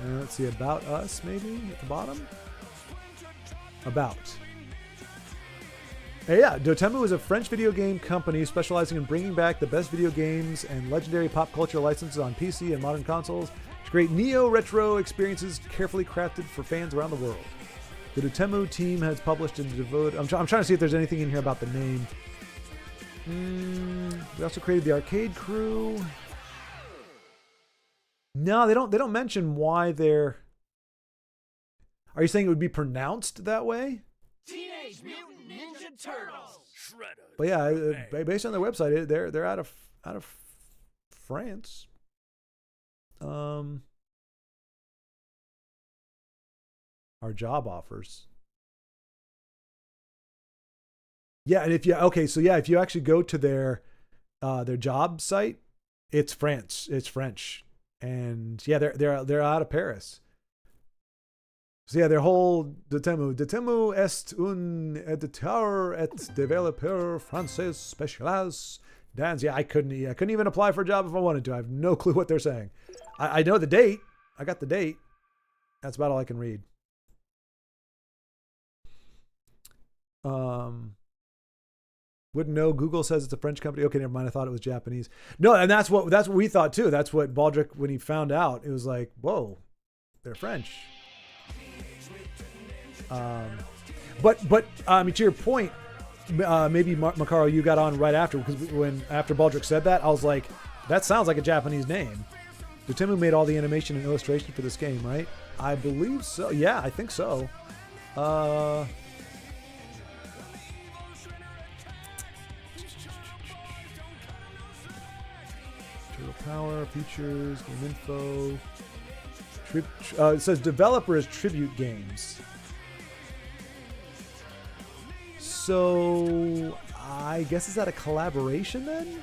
Let's see, About Us, maybe, at the bottom? About. Yeah, Dotemu is a French video game company specializing in bringing back the best video games and legendary pop culture licenses on PC and modern consoles to create neo-retro experiences carefully crafted for fans around the world. The Dotemu team has published and devoted... I'm trying to see if there's anything in here about the name. We also created the arcade crew. No, they don't mention why they're... Are you saying it would be pronounced that way? Teenage Mutant Ninja Turtles. Shredder. But yeah, based on their website, they're out of France. Our job offers. Yeah, and if you actually go to their job site, it's France. It's French. And yeah, they're out of Paris. So yeah, their whole Dotemu est un éditeur et développeur français spécialisé dans. Yeah, I couldn't even apply for a job if I wanted to. I have no clue what they're saying. I know the date. I got the date. That's about all I can read. Wouldn't know. Google says it's a French company. Okay, never mind. I thought it was Japanese. No, and that's what we thought too. That's what Baldric, when he found out, it was like, whoa, they're French. But to your point, maybe Makaro, you got on right after, because after Baldric said that, I was like, that sounds like a Japanese name. Dotemu made all the animation and illustration for this game, right? I believe so. Yeah, I think so. Turtle Power, features, game info. It says developer is Tribute Games. So I guess, is that a collaboration then?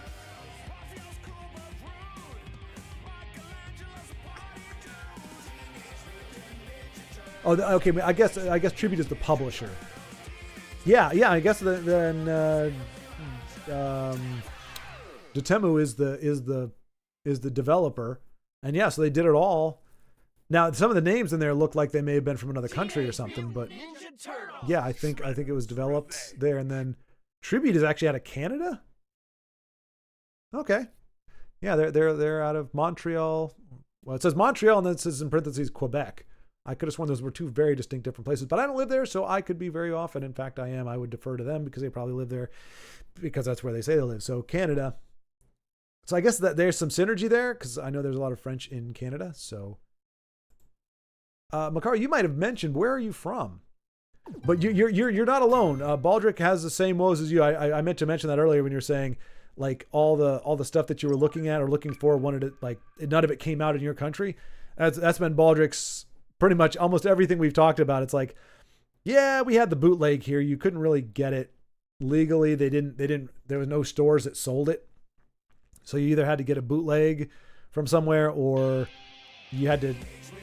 Oh, okay. I guess Tribute is the publisher. Yeah. I guess then Dotemu is the developer, and yeah, so they did it all. Now, some of the names in there look like they may have been from another country or something, but yeah, I think it was developed there, and then Tribute is actually out of Canada. Okay, yeah, they're out of Montreal. Well, it says Montreal, and then it says in parentheses Quebec. I could have sworn those were two very distinct different places, but I don't live there, so I could be very off. And in fact, I am. I would defer to them because they probably live there, because that's where they say they live. So Canada. So I guess that there's some synergy there, because I know there's a lot of French in Canada. So, Makar, you might have mentioned, where are you from? But you're not alone. Baldric has the same woes as you. I meant to mention that earlier when you're saying, like, all the stuff that you were looking at or looking for, wanted it, like, none of it came out in your country. That's been Baldric's pretty much almost everything we've talked about. It's like, yeah, we had the bootleg here. You couldn't really get it legally. There was no stores that sold it. So you either had to get a bootleg from somewhere, or you had to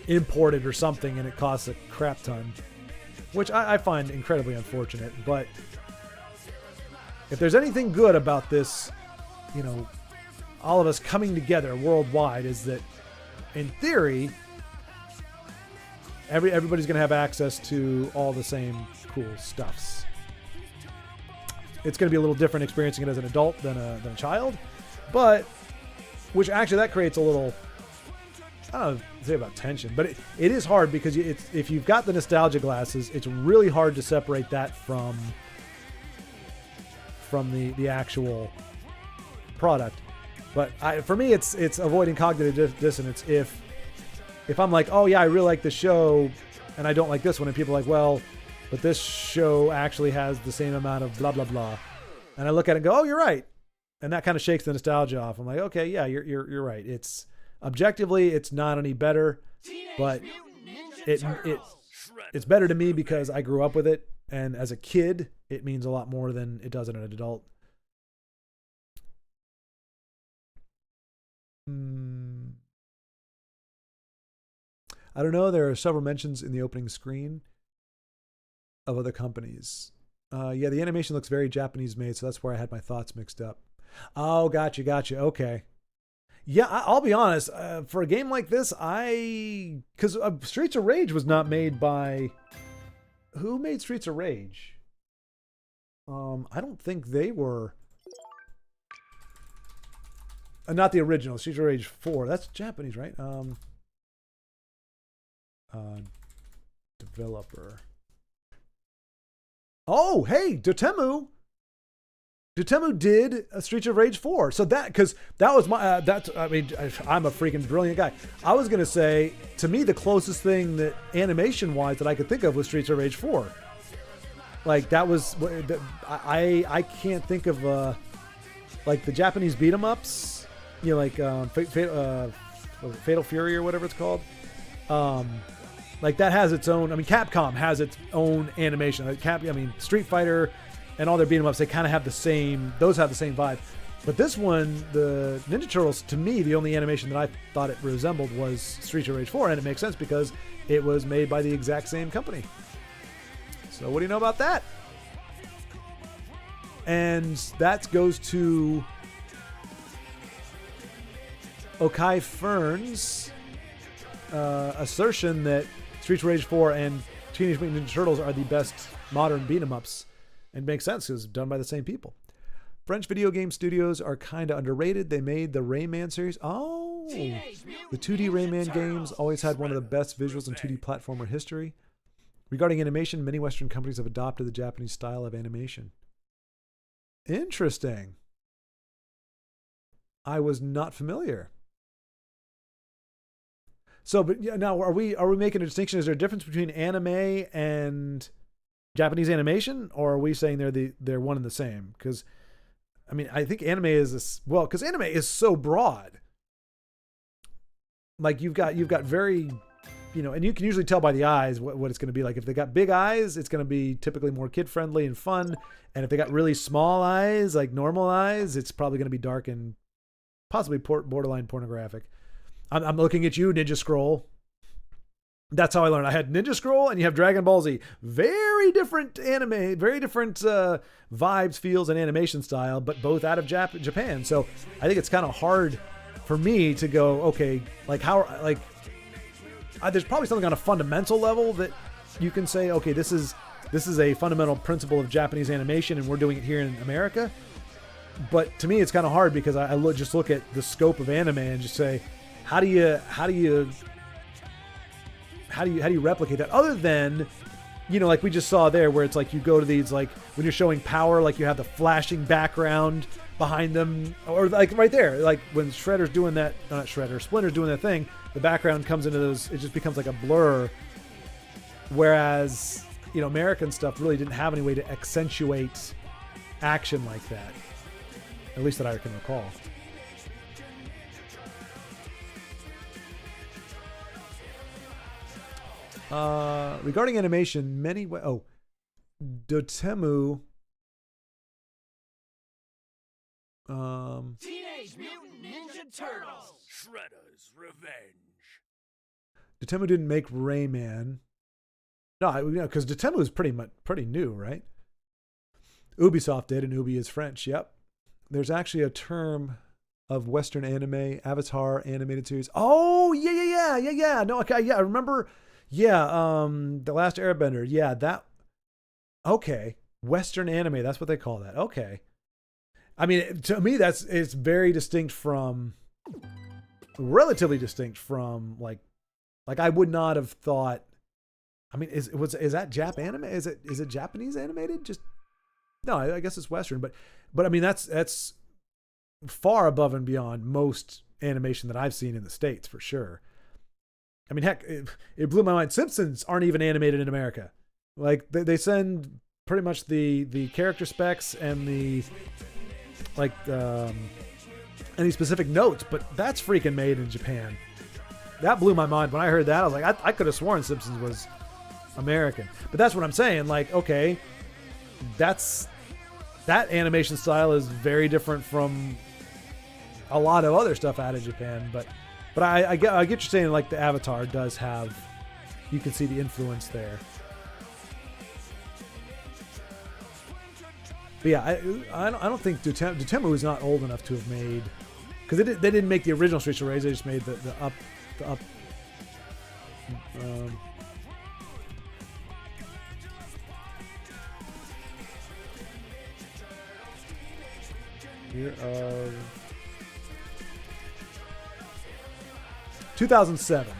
import it or something, and it costs a crap ton, which I find incredibly unfortunate. But if there's anything good about this, all of us coming together worldwide, is that in theory, everybody's going to have access to all the same cool stuffs. It's going to be a little different experiencing it as an adult than a child, but which actually that creates a little, I don't know, say about tension, but it is hard, because if you've got the nostalgia glasses, it's really hard to separate that from the actual product. But for me, it's avoiding cognitive dissonance. If I'm like, oh yeah, I really like the show, and I don't like this one, and people are like, well, but this show actually has the same amount of blah blah blah, and I look at it and go, oh, you're right, and that kind of shakes the nostalgia off. I'm like, okay, yeah, you're right. It's objectively, it's not any better, but it's better to me because I grew up with it, and as a kid, it means a lot more than it does as an adult. I don't know. There are several mentions in the opening screen of other companies. Yeah, the animation looks very Japanese made, so that's where I had my thoughts mixed up. Oh, gotcha. Okay. Yeah, I'll be honest. For a game like this, because Streets of Rage was not made by. Who made Streets of Rage? I don't think they were. Not the original Streets of Rage 4. That's Japanese, right? Developer. Oh, hey, Dotemu. Dotemu did a Streets of Rage 4. So because that was my, I'm a freaking brilliant guy. I was going to say, to me, the closest thing that animation-wise that I could think of was Streets of Rage 4. Like, that was, I can't think of, like, the Japanese beat-em-ups, you know, like, Fatal Fury or whatever it's called. Like, that has its own, I mean, Capcom has its own animation. Like, Street Fighter and all their beat 'em ups, they kind of have the same, those have the same vibe. But this one, the Ninja Turtles, to me, the only animation that I thought it resembled was Streets of Rage 4, and it makes sense because it was made by the exact same company. So what do you know about that? And that goes to Okai Fern's assertion that Streets of Rage 4 and Teenage Mutant Ninja Turtles are the best modern beat 'em ups. And makes sense because it's done by the same people. French video game studios are kind of underrated. They made the Rayman series. Oh, the 2D Rayman games always had one of the best visuals in 2D platformer history. Regarding animation, many Western companies have adopted the Japanese style of animation. Interesting. I was not familiar. So, but yeah, now are we making a distinction? Is there a difference between anime and Japanese animation, or are we saying they're one and the same? Because, I mean, I think anime is this, well, because anime is so broad. Like you've got very, you know, and you can usually tell by the eyes what it's going to be like. If they got big eyes, it's going to be typically more kid friendly and fun. And if they got really small eyes, like normal eyes, it's probably going to be dark and possibly borderline pornographic. I'm looking at you, Ninja Scroll. That's how I learned. I had Ninja Scroll and you have Dragon Ball Z. Very different anime, very different vibes, feels, and animation style, but both out of Japan. So I think it's kind of hard for me to go, okay, like there's probably something on a fundamental level that you can say, okay, this is a fundamental principle of Japanese animation and we're doing it here in America. But to me, it's kind of hard because I just look at the scope of anime and just say, how do you replicate that other than, you know, like we just saw there where it's like you go to these, like when you're showing power, like you have the flashing background behind them, or like right there, like when Shredder's doing that, not Shredder, Splinter's doing that thing, the background comes into those, it just becomes like a blur. Whereas, you know, American stuff really didn't have any way to accentuate action like that. At least that I can recall. Regarding animation, Dotemu. Teenage Mutant Ninja Turtles. Shredder's Revenge. Dotemu didn't make Rayman. No, because Dotemu is pretty new, right? Ubisoft did, and Ubi is French. Yep. There's actually a term of Western anime, Avatar animated series. Oh, yeah. No, okay, yeah, I remember. Yeah, The Last Airbender. Yeah, that. Okay, Western anime. That's what they call that. Okay. I mean, to me, it's very distinct from, relatively distinct from like I would not have thought. I mean, is that Jap anime? Is it Japanese animated? Just no, I guess it's Western. But I mean, that's far above and beyond most animation that I've seen in the States for sure. I mean, heck, it blew my mind. Simpsons aren't even animated in America. Like they send pretty much the character specs and the any specific notes, but that's freaking made in Japan. That blew my mind when I heard that. I was like, I could have sworn Simpsons was American, but that's what I'm saying. Like, okay, that animation style is very different from a lot of other stuff out of Japan, but I get you're saying, like the Avatar does have, you can see the influence there. But yeah, I don't think Dotemu is not old enough to have made because they didn't make the original Streets of Rage. They just made the up. Year of 2007.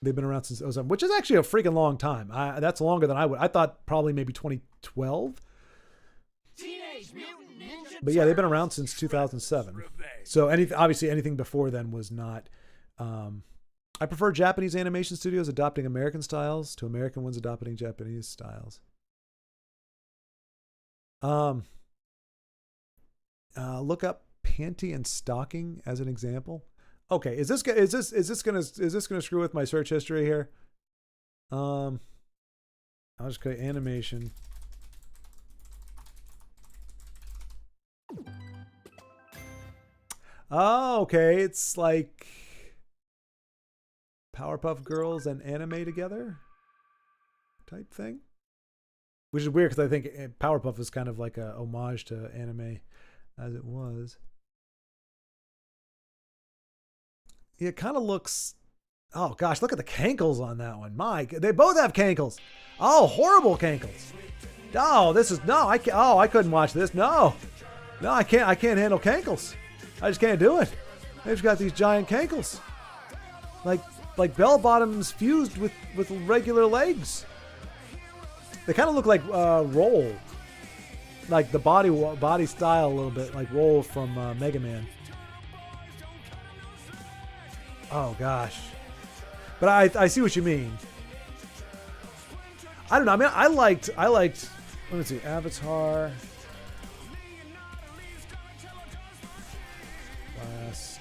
They've been around since 2007, which is actually a freaking long time. That's longer than I would. I thought probably maybe 2012. But yeah, they've been around since 2007. So obviously anything before then was not. I prefer Japanese animation studios adopting American styles to American ones adopting Japanese styles. Look up panty and stocking as an example. Okay, is this gonna screw with my search history here? I'll just go animation. Oh, okay. It's like Powerpuff Girls and anime together type thing. Which is weird because I think Powerpuff is kind of like a homage to anime as it was. It kind of looks... Oh, gosh, look at the cankles on that one. They both have cankles. Oh, horrible cankles. Oh, this is... No, I can't... Oh, I couldn't watch this. No. No, I can't handle cankles. I just can't do it. They've got these giant cankles. Like bell bottoms fused with regular legs. They kind of look like Roll. Like the body style a little bit. Like Roll from Mega Man. Oh, gosh. But I see what you mean. I don't know. I mean, I liked, let me see, Avatar. Last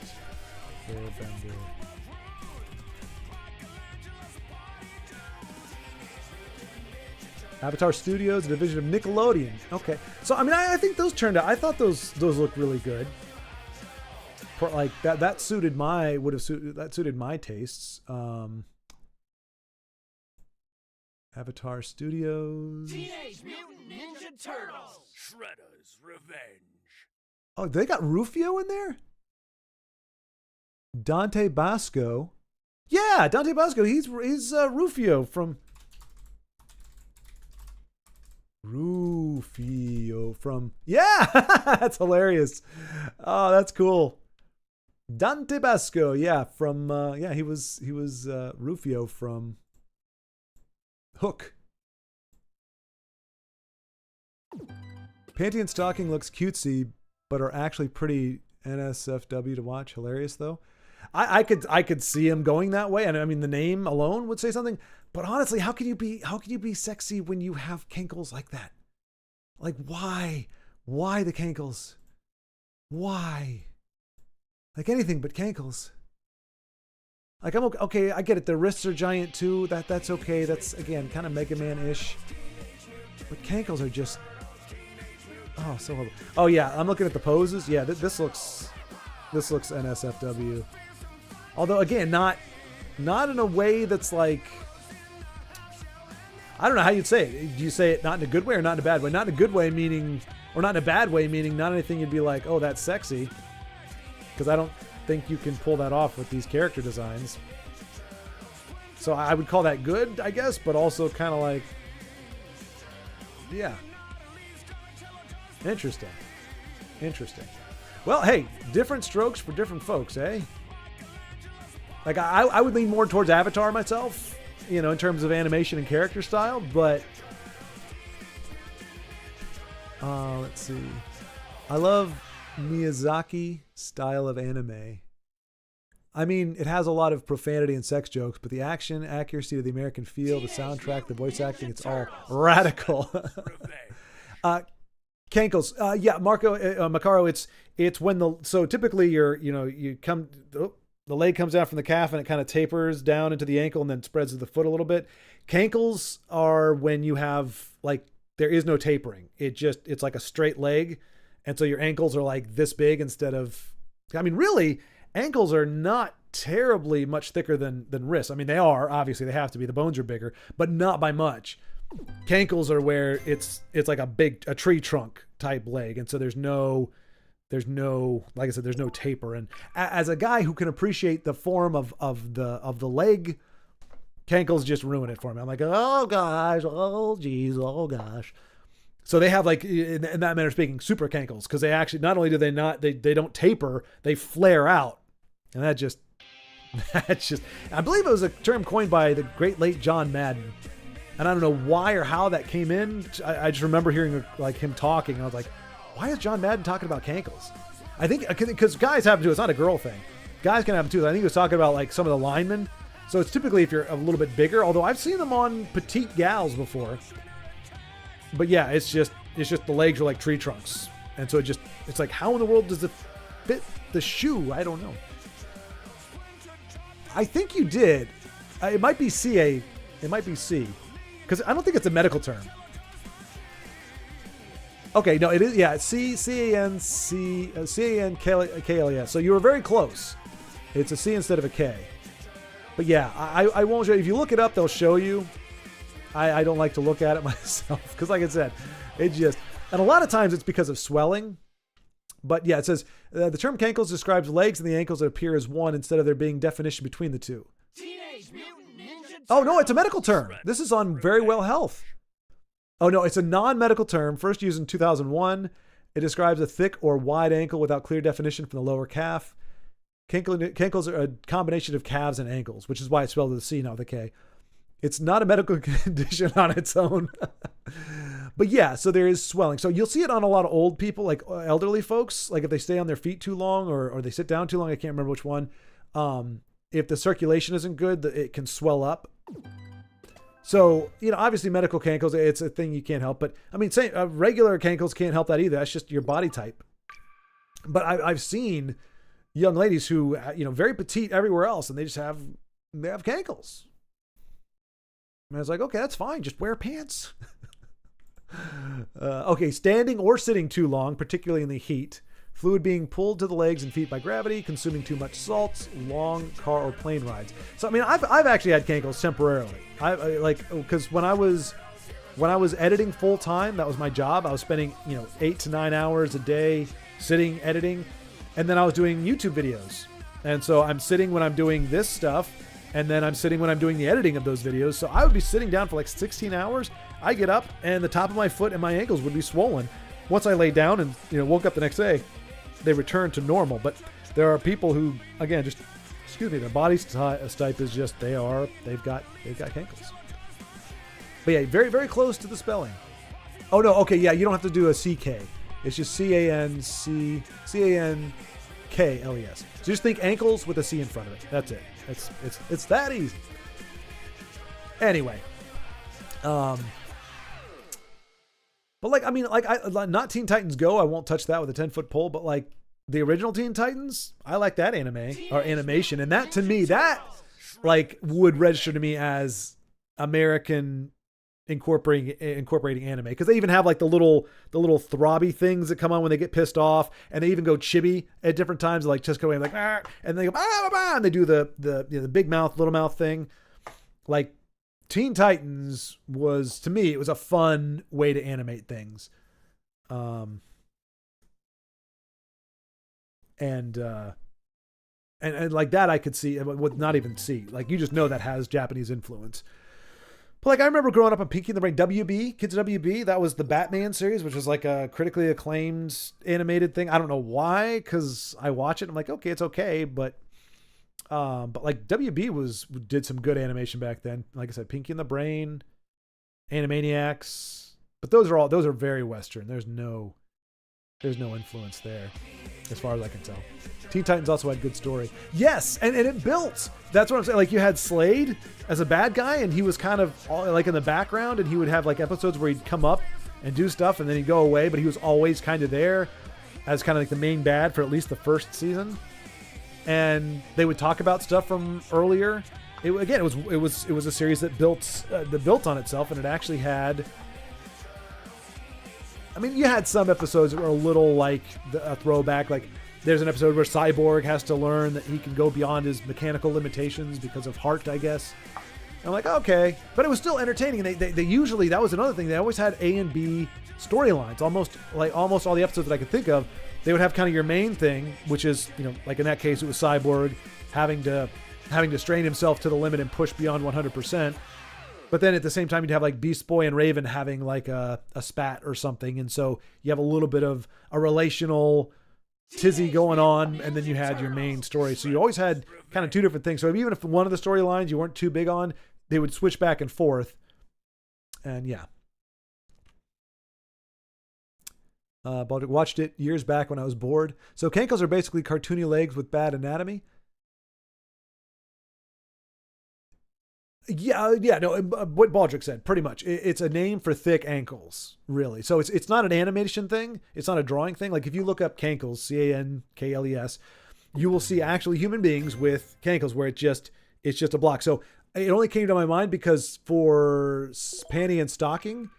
Airbender. Avatar Studios, a division of Nickelodeon. Okay. So, I mean, I think those turned out, I thought those looked really good. Like that suited my tastes. Avatar Studios. Teenage Mutant Ninja Turtles. Shredder's Revenge. Oh, they got Rufio in there? Dante Basco. Yeah, Dante Basco. He's Rufio from Yeah, that's hilarious. Oh, that's cool. Dante Basco, yeah, from he was Rufio from Hook. Panty and stocking looks cutesy, but are actually pretty NSFW to watch. Hilarious though. I could see him going that way, and I mean the name alone would say something. But honestly, how can you be sexy when you have cankles like that? Like why? Why the cankles? Why? Like anything but cankles. Like I'm okay, I get it. The wrists are giant too. That's okay. That's again kind of Mega Man-ish. But cankles are just so horrible. Oh yeah, I'm looking at the poses. Yeah, this looks NSFW. Although again, not in a way that's like, I don't know how you'd say it. Do you say it not in a good way or not in a bad way? Not in a good way meaning, or not in a bad way meaning not anything you'd be like, oh, that's sexy. Because I don't think you can pull that off with these character designs. So I would call that good, I guess, but also kind of like, yeah. Interesting. Well, hey, different strokes for different folks, eh? Like, I would lean more towards Avatar myself, in terms of animation and character style, but... let's see. I love Miyazaki style of anime. I mean, it has a lot of profanity and sex jokes, but the action, accuracy of the American feel, the soundtrack, the voice acting, it's all radical. Cankles. Yeah, Macaro, it's when so typically you come, the leg comes out from the calf and it kind of tapers down into the ankle and then spreads to the foot a little bit. Cankles are when you have, like, there is no tapering. It's like a straight leg. And so your ankles are like this big instead of, I mean, really, ankles are not terribly much thicker than wrists. I mean, they are, obviously they have to be, the bones are bigger, but not by much. Cankles are where it's like a tree trunk type leg. And so there's no there's no, like I said, there's no taper. And as a guy who can appreciate the form of the leg, cankles just ruin it for me. I'm like, oh gosh, oh geez, oh gosh. So they have, like, in that manner of speaking, super cankles, because they actually, not only do they not, they don't taper, they flare out. And that's just, I believe it was a term coined by the great late John Madden. And I don't know why or how that came in. I just remember hearing, like, him talking, and I was like, why is John Madden talking about cankles? I think, because guys have them too. It's not a girl thing. Guys can have them too. I think he was talking about, like, some of the linemen. So it's typically if you're a little bit bigger, although I've seen them on petite gals before. But yeah, it's just the legs are like tree trunks. And so it's like, how in the world does it fit the shoe? I don't know. I think you did. It might be CA. It might be C. Because I don't think it's a medical term. Okay, no, it is. Yeah, C-A-N-K-L-E-S. So you were very close. It's a C instead of a K. But yeah, I won't show you. If you look it up, they'll show you. I don't like to look at it myself because, like I said, it just, and a lot of times it's because of swelling. But yeah, it says the term cankles describes legs and the ankles that appear as one instead of there being definition between the two. Teenage Mutant Ninja Oh no, it's a medical term. This is on Very Well Health. Oh no, it's a non-medical term, first used in 2001. It describes a thick or wide ankle without clear definition from the lower calf. Cankles are a combination of calves and ankles, which is why it's spelled with a C, not with a K. It's not a medical condition on its own. But yeah, so there is swelling. So you'll see it on a lot of old people, like elderly folks, like if they stay on their feet too long or they sit down too long, I can't remember which one. If the circulation isn't good, it can swell up. So, obviously medical cankles, it's a thing you can't help. But I mean, regular cankles can't help that either. That's just your body type. But I've seen young ladies who, very petite everywhere else, and they have cankles. And I was like, okay, that's fine. Just wear pants. Okay, standing or sitting too long, particularly in the heat. Fluid being pulled to the legs and feet by gravity, consuming too much salts, long car or plane rides. So, I mean, I've actually had cankles temporarily. Because when I was editing full time, that was my job. I was spending, 8 to 9 hours a day sitting, editing. And then I was doing YouTube videos. And so I'm sitting when I'm doing this stuff. And then I'm sitting when I'm doing the editing of those videos. So I would be sitting down for like 16 hours. I get up and the top of my foot and my ankles would be swollen. Once I laid down and woke up the next day, they returned to normal. But there are people who, again, their body type is just, they've got cankles. But yeah, very, very close to the spelling. Oh no, okay, yeah, you don't have to do a CK. It's just CANKLES. So just think ankles with a C in front of it. That's it. It's that easy. Anyway, but not Teen Titans Go. I won't touch that with a 10-foot pole. But like the original Teen Titans, I like that anime or animation, and that to me would register to me as American incorporating anime, because they even have like the little throbby things that come on when they get pissed off, and they even go chibi at different times, like just go in like and they go and they do the big mouth little mouth thing. Like Teen Titans was, to me, it was a fun way to animate things, and like that I could see, would not even see, like you just know that has Japanese influence. But like I remember growing up on Pinky and the Brain, WB, Kids WB, that was the Batman series, which was like a critically acclaimed animated thing. I don't know why, because I watch it and I'm like, okay, it's okay, but like WB did some good animation back then. Like I said, Pinky and the Brain, Animaniacs, but those are very Western. There's no influence there, as far as I can tell. Teen Titans also had good story. Yes, and it built. That's what I'm saying. Like you had Slade as a bad guy, and he was kind of like in the background, and he would have like episodes where he'd come up and do stuff, and then he'd go away, but he was always kind of there as kind of like the main bad for at least the first season. And they would talk about stuff from earlier. It was a series that built on itself, and it actually had. I mean, you had some episodes that were a little like a throwback. Like there's an episode where Cyborg has to learn that he can go beyond his mechanical limitations because of heart, I guess. And I'm like, okay, but it was still entertaining. And they usually, that was another thing. They always had A and B storylines. Almost all the episodes that I could think of, they would have kind of your main thing, which is, like in that case, it was Cyborg having to strain himself to the limit and push beyond 100%. But then at the same time, you'd have like Beast Boy and Raven having like a spat or something. And so you have a little bit of a relational tizzy going on, and then you had your main story. So you always had kind of two different things. So even if one of the storylines you weren't too big on, they would switch back and forth. And yeah. But watched it years back when I was bored. So Kankles are basically cartoony legs with bad anatomy. Yeah, no, what Baldrick said, pretty much. It's a name for thick ankles, really. So it's not an animation thing. It's not a drawing thing. Like if you look up Kankles, Cankles, you will see actually human beings with cankles where it's just a block. So it only came to my mind because for panty and stocking,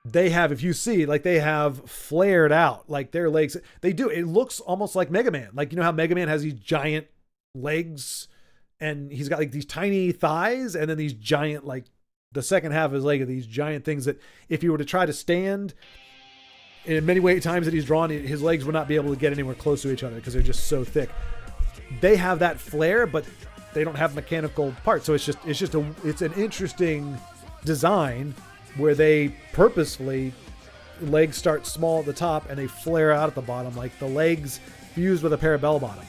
they have, if you see, like they have flared out, like their legs. They do. It looks almost like Mega Man. Like, you know how Mega Man has these giant legs and he's got like these tiny thighs and then these giant, like the second half of his leg of these giant things that if he were to try to stand in many times that he's drawn, his legs would not be able to get anywhere close to each other because they're just so thick. They have that flare, but they don't have mechanical parts. So it's an interesting design where they purposefully, legs start small at the top and they flare out at the bottom, like the legs fused with a pair of bell bottoms.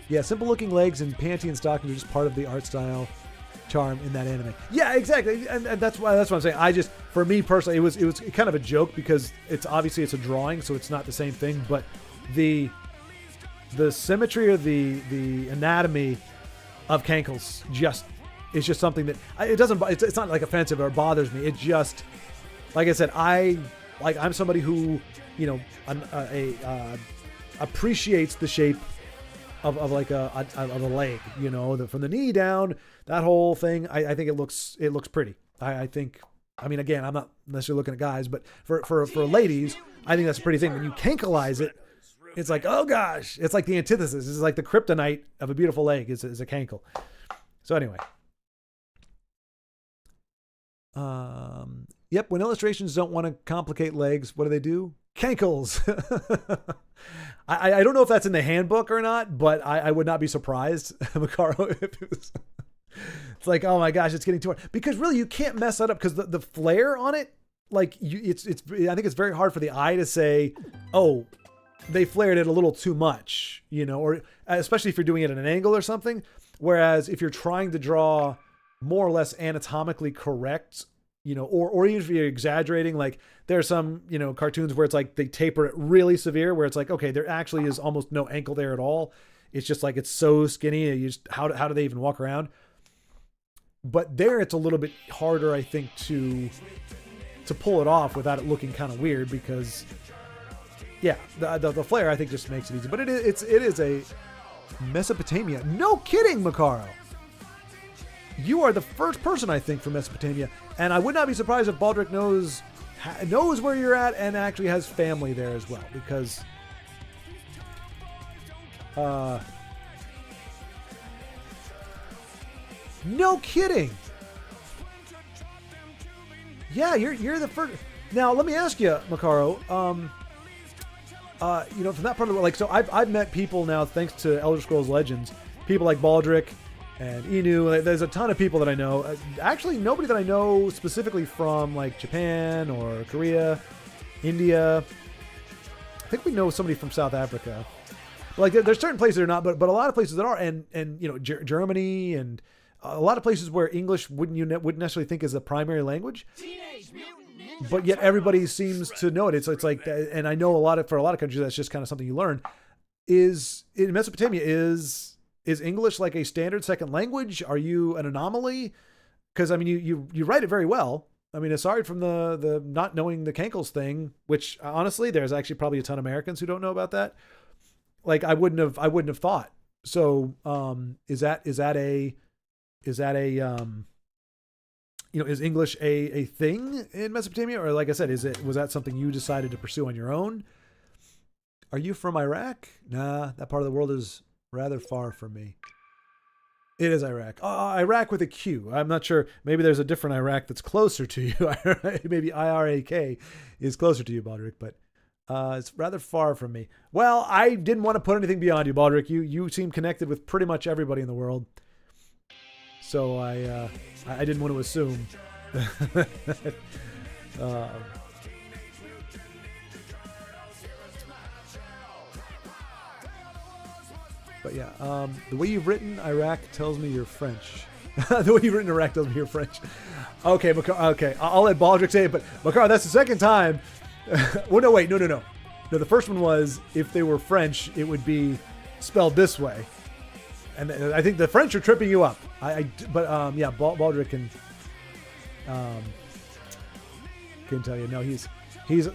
Yeah, simple looking legs and panty and stockings are just part of the art style charm in that anime. Yeah, exactly. And that's what I'm saying. For me personally, it was kind of a joke because it's obviously it's a drawing, so it's not the same thing, but the symmetry of the anatomy of Kankles it's just something that it's not like offensive or bothers me. It just, like I said, I'm somebody who, appreciates the shape of like a leg, from the knee down, that whole thing. I think it looks pretty. I think, again, I'm not necessarily looking at guys, but for ladies, I think that's a pretty thing. When you kankleize it, it's like, oh gosh, it's like the antithesis. It's like the kryptonite of a beautiful leg is a cankle. So anyway. Yep. When illustrations don't want to complicate legs, what do? Kankles. I don't know if that's in the handbook or not, but I would not be surprised, Macaro, if it was. It's like, oh my gosh, it's getting too hard. Because really, you can't mess that up because the flare on it, like I think it's very hard for the eye to say, oh, they flared it a little too much, or especially if you're doing it at an angle or something. Whereas if you're trying to draw more or less anatomically correct, or even if you're exaggerating, like there are some, cartoons where it's like they taper it really severe, where it's like, okay, there actually is almost no ankle there at all. It's just like, it's so skinny. How do they even walk around? But there it's a little bit harder, I think, to pull it off without it looking kind of weird because, yeah, the flare I think just makes it easy. But it is a Mesopotamia. No kidding, Macaro. You are the first person, I think, from Mesopotamia. And I would not be surprised if Baldrick knows where you're at and actually has family there as well. Because no kidding. Yeah, you're the first. Now, let me ask you, Macaro. From that part of the world, like, so I've met people now, thanks to Elder Scrolls Legends, people like Baldrick and Inu. There's a ton of people that I know. Actually, nobody that I know specifically from like Japan or Korea, India. I think we know somebody from South Africa. But like, there's certain places that are not, but a lot of places that are, and Germany and a lot of places where English wouldn't necessarily think is the primary language. But yet everybody seems to know it. It's like, and I know for a lot of countries that's just kind of something you learn. Is in Mesopotamia is English like a standard second language? Are you an anomaly? Because you write it very well. Aside from the not knowing the Kankles thing, which honestly, there's actually probably a ton of Americans who don't know about that. Like I wouldn't have thought. So is English a thing in Mesopotamia? Or like I said, was that something you decided to pursue on your own? Are you from Iraq? Nah, that part of the world is rather far from me. It is Iraq. Iraq with a Q. I'm not sure. Maybe there's a different Iraq that's closer to you. Maybe IRAK is closer to you, Baldrick. But It's rather far from me. Well, I didn't want to put anything beyond you, Baldric. You seem connected with pretty much everybody in the world. So I didn't want to assume. But yeah, the way you've written Iraq tells me you're French. The way you've written Iraq tells me you're French. Okay, okay, I'll let Baldric say it, but Makar, that's the second time. Well, no, wait, no. No, the first one was if they were French, it would be spelled this way. And I think the French are tripping you up. But yeah, Baldric can tell you. No, he's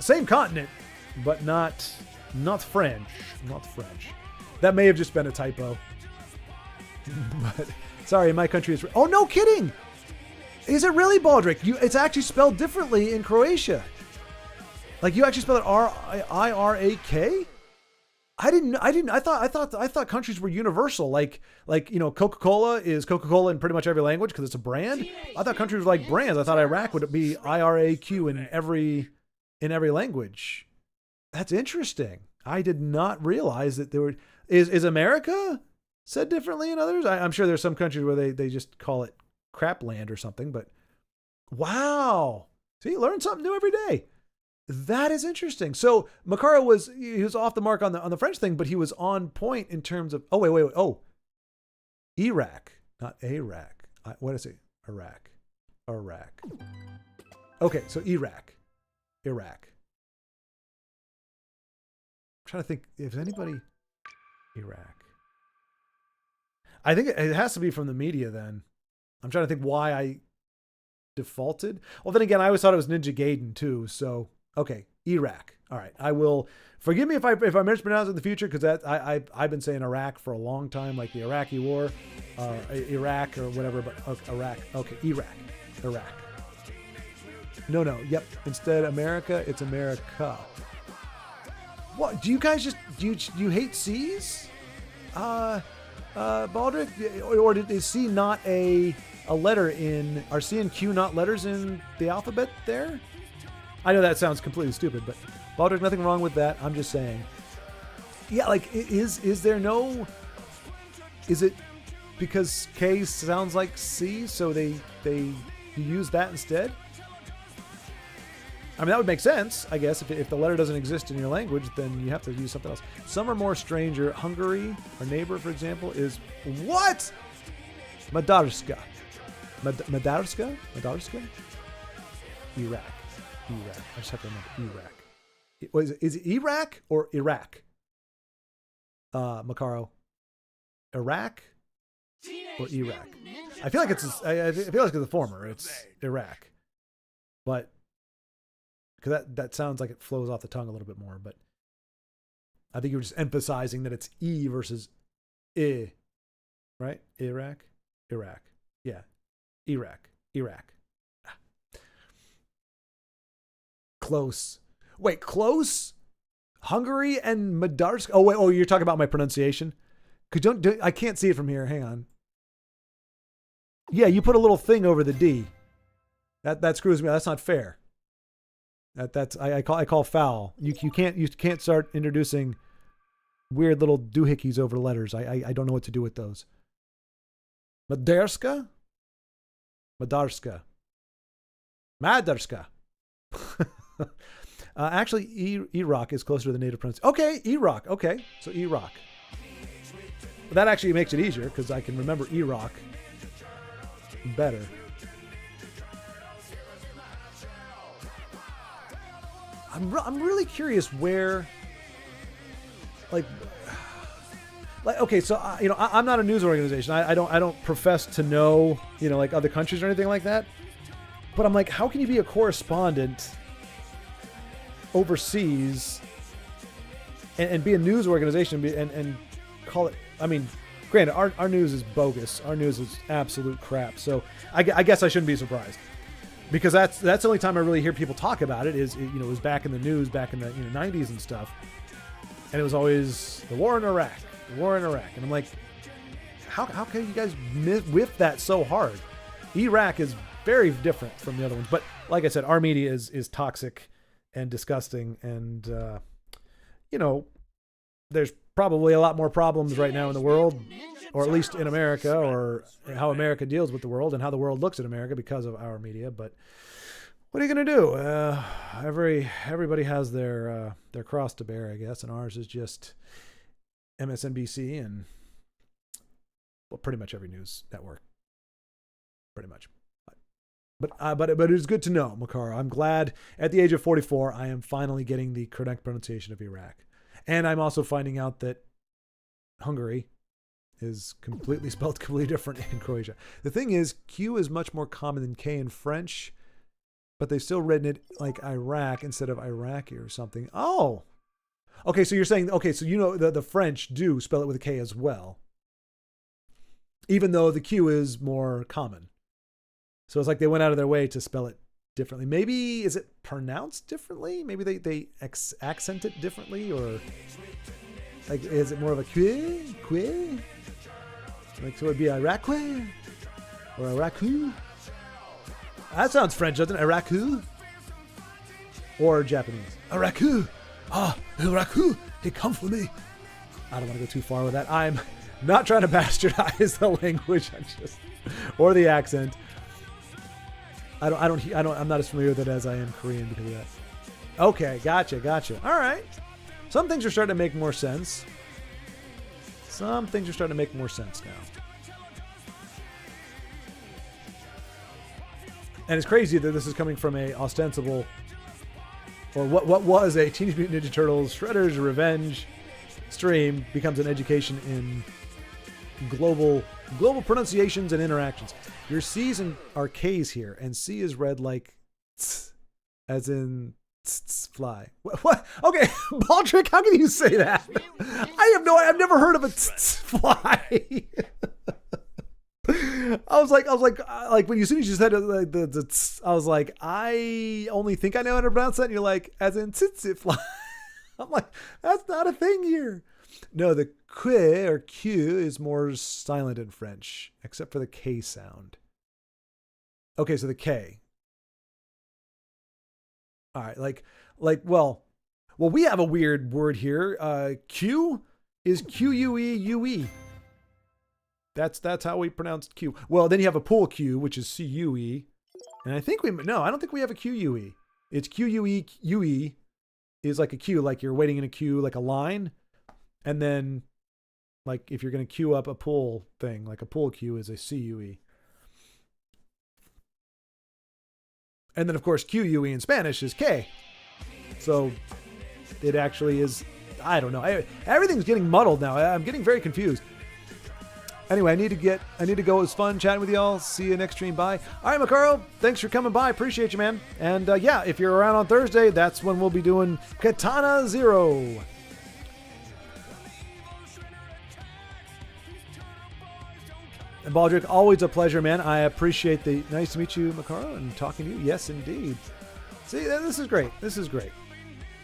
same continent, but not French. Not French. That may have just been a typo. But sorry, my country is. Oh, no kidding! Is it really, Baldric? It's actually spelled differently in Croatia. Like you actually spell it IRAK. I didn't. I thought countries were universal. Like Coca-Cola is Coca-Cola in pretty much every language because it's a brand. I thought countries were like brands. I thought Iraq would be IRAQ in every language. That's interesting. I did not realize that there were. Is America said differently in others? I'm sure there's some countries where they just call it crapland or something. But wow, see, you learn something new every day. That is interesting. So Makara was off the mark on the French thing, but he was on point in terms of wait. Oh, Iraq, not Iraq. What did I say? Iraq. Okay, so Iraq. I'm trying to think if anybody. Iraq. I think it has to be from the media then. I'm trying to think why I defaulted. Well, then again, I always thought it was Ninja Gaiden too. So, okay, Iraq. All right, I will. Forgive me if I mispronounce it in the future because I've been saying Iraq for a long time, like the Iraqi War, Iraq or whatever. But okay, Iraq. Okay, Iraq. No. Yep. Instead, America. It's America. What do you guys just do? You hate C's, Baldric, or is C not a letter in? Are C and Q not letters in the alphabet? There, I know that sounds completely stupid, but Baldric, nothing wrong with that. I'm just saying. Yeah, like is there no? Is it because K sounds like C, so they use that instead? I mean, that would make sense, I guess. If the letter doesn't exist in your language, then you have to use something else. Some are more stranger. Hungary, our neighbor, for example, is what? Madarska. Madarska? Iraq. I just have to remember Iraq. Is it Iraq or Iraq? Makaro. Iraq or Iraq? I feel like it's the former. It's Iraq. But because that sounds like it flows off the tongue a little bit more, but I think you were just emphasizing that it's E versus I, right? Iraq. Yeah. Iraq. Close. Wait, close? Hungary and Madarsk? Oh, you're talking about my pronunciation? I can't see it from here. Hang on. Yeah, you put a little thing over the D. That screws me. That's not fair. I call foul. You can't start introducing weird little doohickeys over letters. I don't know what to do with those. Madarska. Actually, Iraq is closer to the native pronunciation. Okay, Iraq. Okay, so Iraq. That actually makes it easier because I can remember Iraq better. I'm really curious where, like okay, so I'm not a news organization. I don't profess to know like other countries or anything like that. But I'm like, how can you be a correspondent overseas and be a news organization and call it? I mean, granted, our news is bogus. Our news is absolute crap. So I guess I shouldn't be surprised. Because that's the only time I really hear people talk about it is it was back in the news back in the 90s and stuff, and it was always the war in Iraq, and I'm like, how can you guys whiff that so hard? Iraq is very different from the other ones, but like I said, our media is toxic and disgusting, and you know, there's probably a lot more problems right now in the world, or at least in America, or how America deals with the world and how the world looks at America because of our media. But what are you going to do? Everybody has their cross to bear, I guess, and ours is just MSNBC and, well, pretty much every news network, pretty much. But it is good to know, Makara. I'm glad at the age of 44, I am finally getting the correct pronunciation of Iraq. And I'm also finding out that Hungary is completely spelled completely different in Croatia. The thing is, Q is much more common than K in French, but they've still written it like Iraq instead of Iraqi or something. Oh, okay. So you're saying, okay, so you know the French do spell it with a K as well, even though the Q is more common. So it's like they went out of their way to spell it differently. Maybe, is it pronounced differently? Maybe they accent it differently, or like, is it more of a que? Like, so it'd be Iraqwe or Iraku? That sounds French, doesn't it? Iraku? Or Japanese? Iraku! Ah, Iraku! Hey, come for me! I don't want to go too far with that. I'm not trying to bastardize the language, or the accent. I'm not as familiar with it as I am Korean because of that. Okay, gotcha. All right. Some things are starting to make more sense. Some things are starting to make more sense now. And it's crazy that this is coming from a ostensible, or what was a Teenage Mutant Ninja Turtles Shredder's Revenge stream becomes an education in global pronunciations and interactions. Your C's are K's here, and C is read like tss, as in tss, fly. What? Okay, Baldrick, how can you say that? I've never heard of a tss, fly. I was like when as soon as you said it, like the tss, I was like, I only think I know how to pronounce that. And you're like, as in tss, fly. I'm like, that's not a thing here. No, the que or q is more silent in French, except for the K sound. Okay, so the K. All right, well, we have a weird word here. Q is Q-U-E-U-E. That's how we pronounced Q. Well, then you have a pool Q, which is C-U-E. And I don't think we have a Q-U-E. It's Q-U-E-U-E is like a queue, like you're waiting in a queue, like a line. And then, like, if you're going to queue up a pool thing, like a pool queue is a CUE. And then, of course, QUE in Spanish is K. So it actually is, I don't know. Everything's getting muddled now. I'm getting very confused. Anyway, I need to go. It was fun chatting with y'all. See you next stream. Bye. All right, Makaro, thanks for coming by. Appreciate you, man. And yeah, if you're around on Thursday, that's when we'll be doing Katana Zero. And Baldrick, always a pleasure, man. I appreciate nice to meet you, Makaro, and talking to you. Yes, indeed. See, this is great.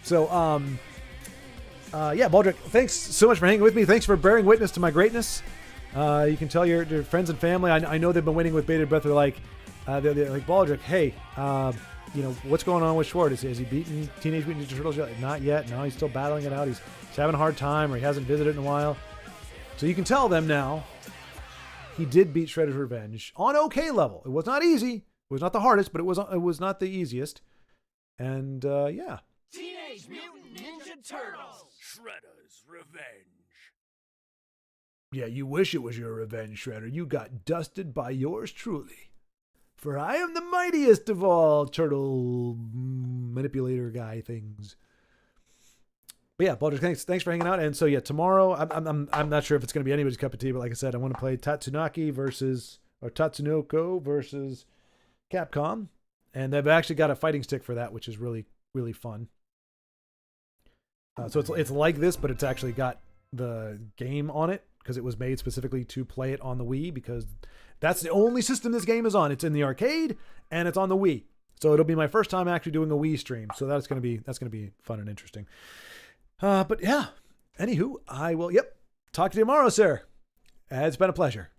So, yeah, Baldrick, thanks so much for hanging with me. Thanks for bearing witness to my greatness. You can tell your friends and family. I know they've been waiting with bated breath. They're like Baldrick, hey, what's going on with Schwartz? Has he beaten Teenage Mutant Ninja Turtles yet? Not yet. No, he's still battling it out. He's having a hard time, or he hasn't visited in a while. So you can tell them now. He did beat Shredder's Revenge on okay level. It was not easy. It was not the hardest, but it was not the easiest. And yeah. Teenage Mutant Ninja Turtles! Shredder's Revenge. Yeah, you wish it was your revenge, Shredder. You got dusted by yours truly. For I am the mightiest of all turtle manipulator guy things. But yeah, Baldrick, thanks for hanging out. And so yeah, tomorrow I'm not sure if it's going to be anybody's cup of tea, but like I said, I want to play Tatsunoko versus Capcom, and they've actually got a fighting stick for that, which is really really fun. So it's like this, but it's actually got the game on it because it was made specifically to play it on the Wii, because that's the only system this game is on. It's in the arcade and it's on the Wii. So it'll be my first time actually doing a Wii stream. So that's going to be fun and interesting. But yeah, anywho, I will, talk to you tomorrow, sir. It's been a pleasure.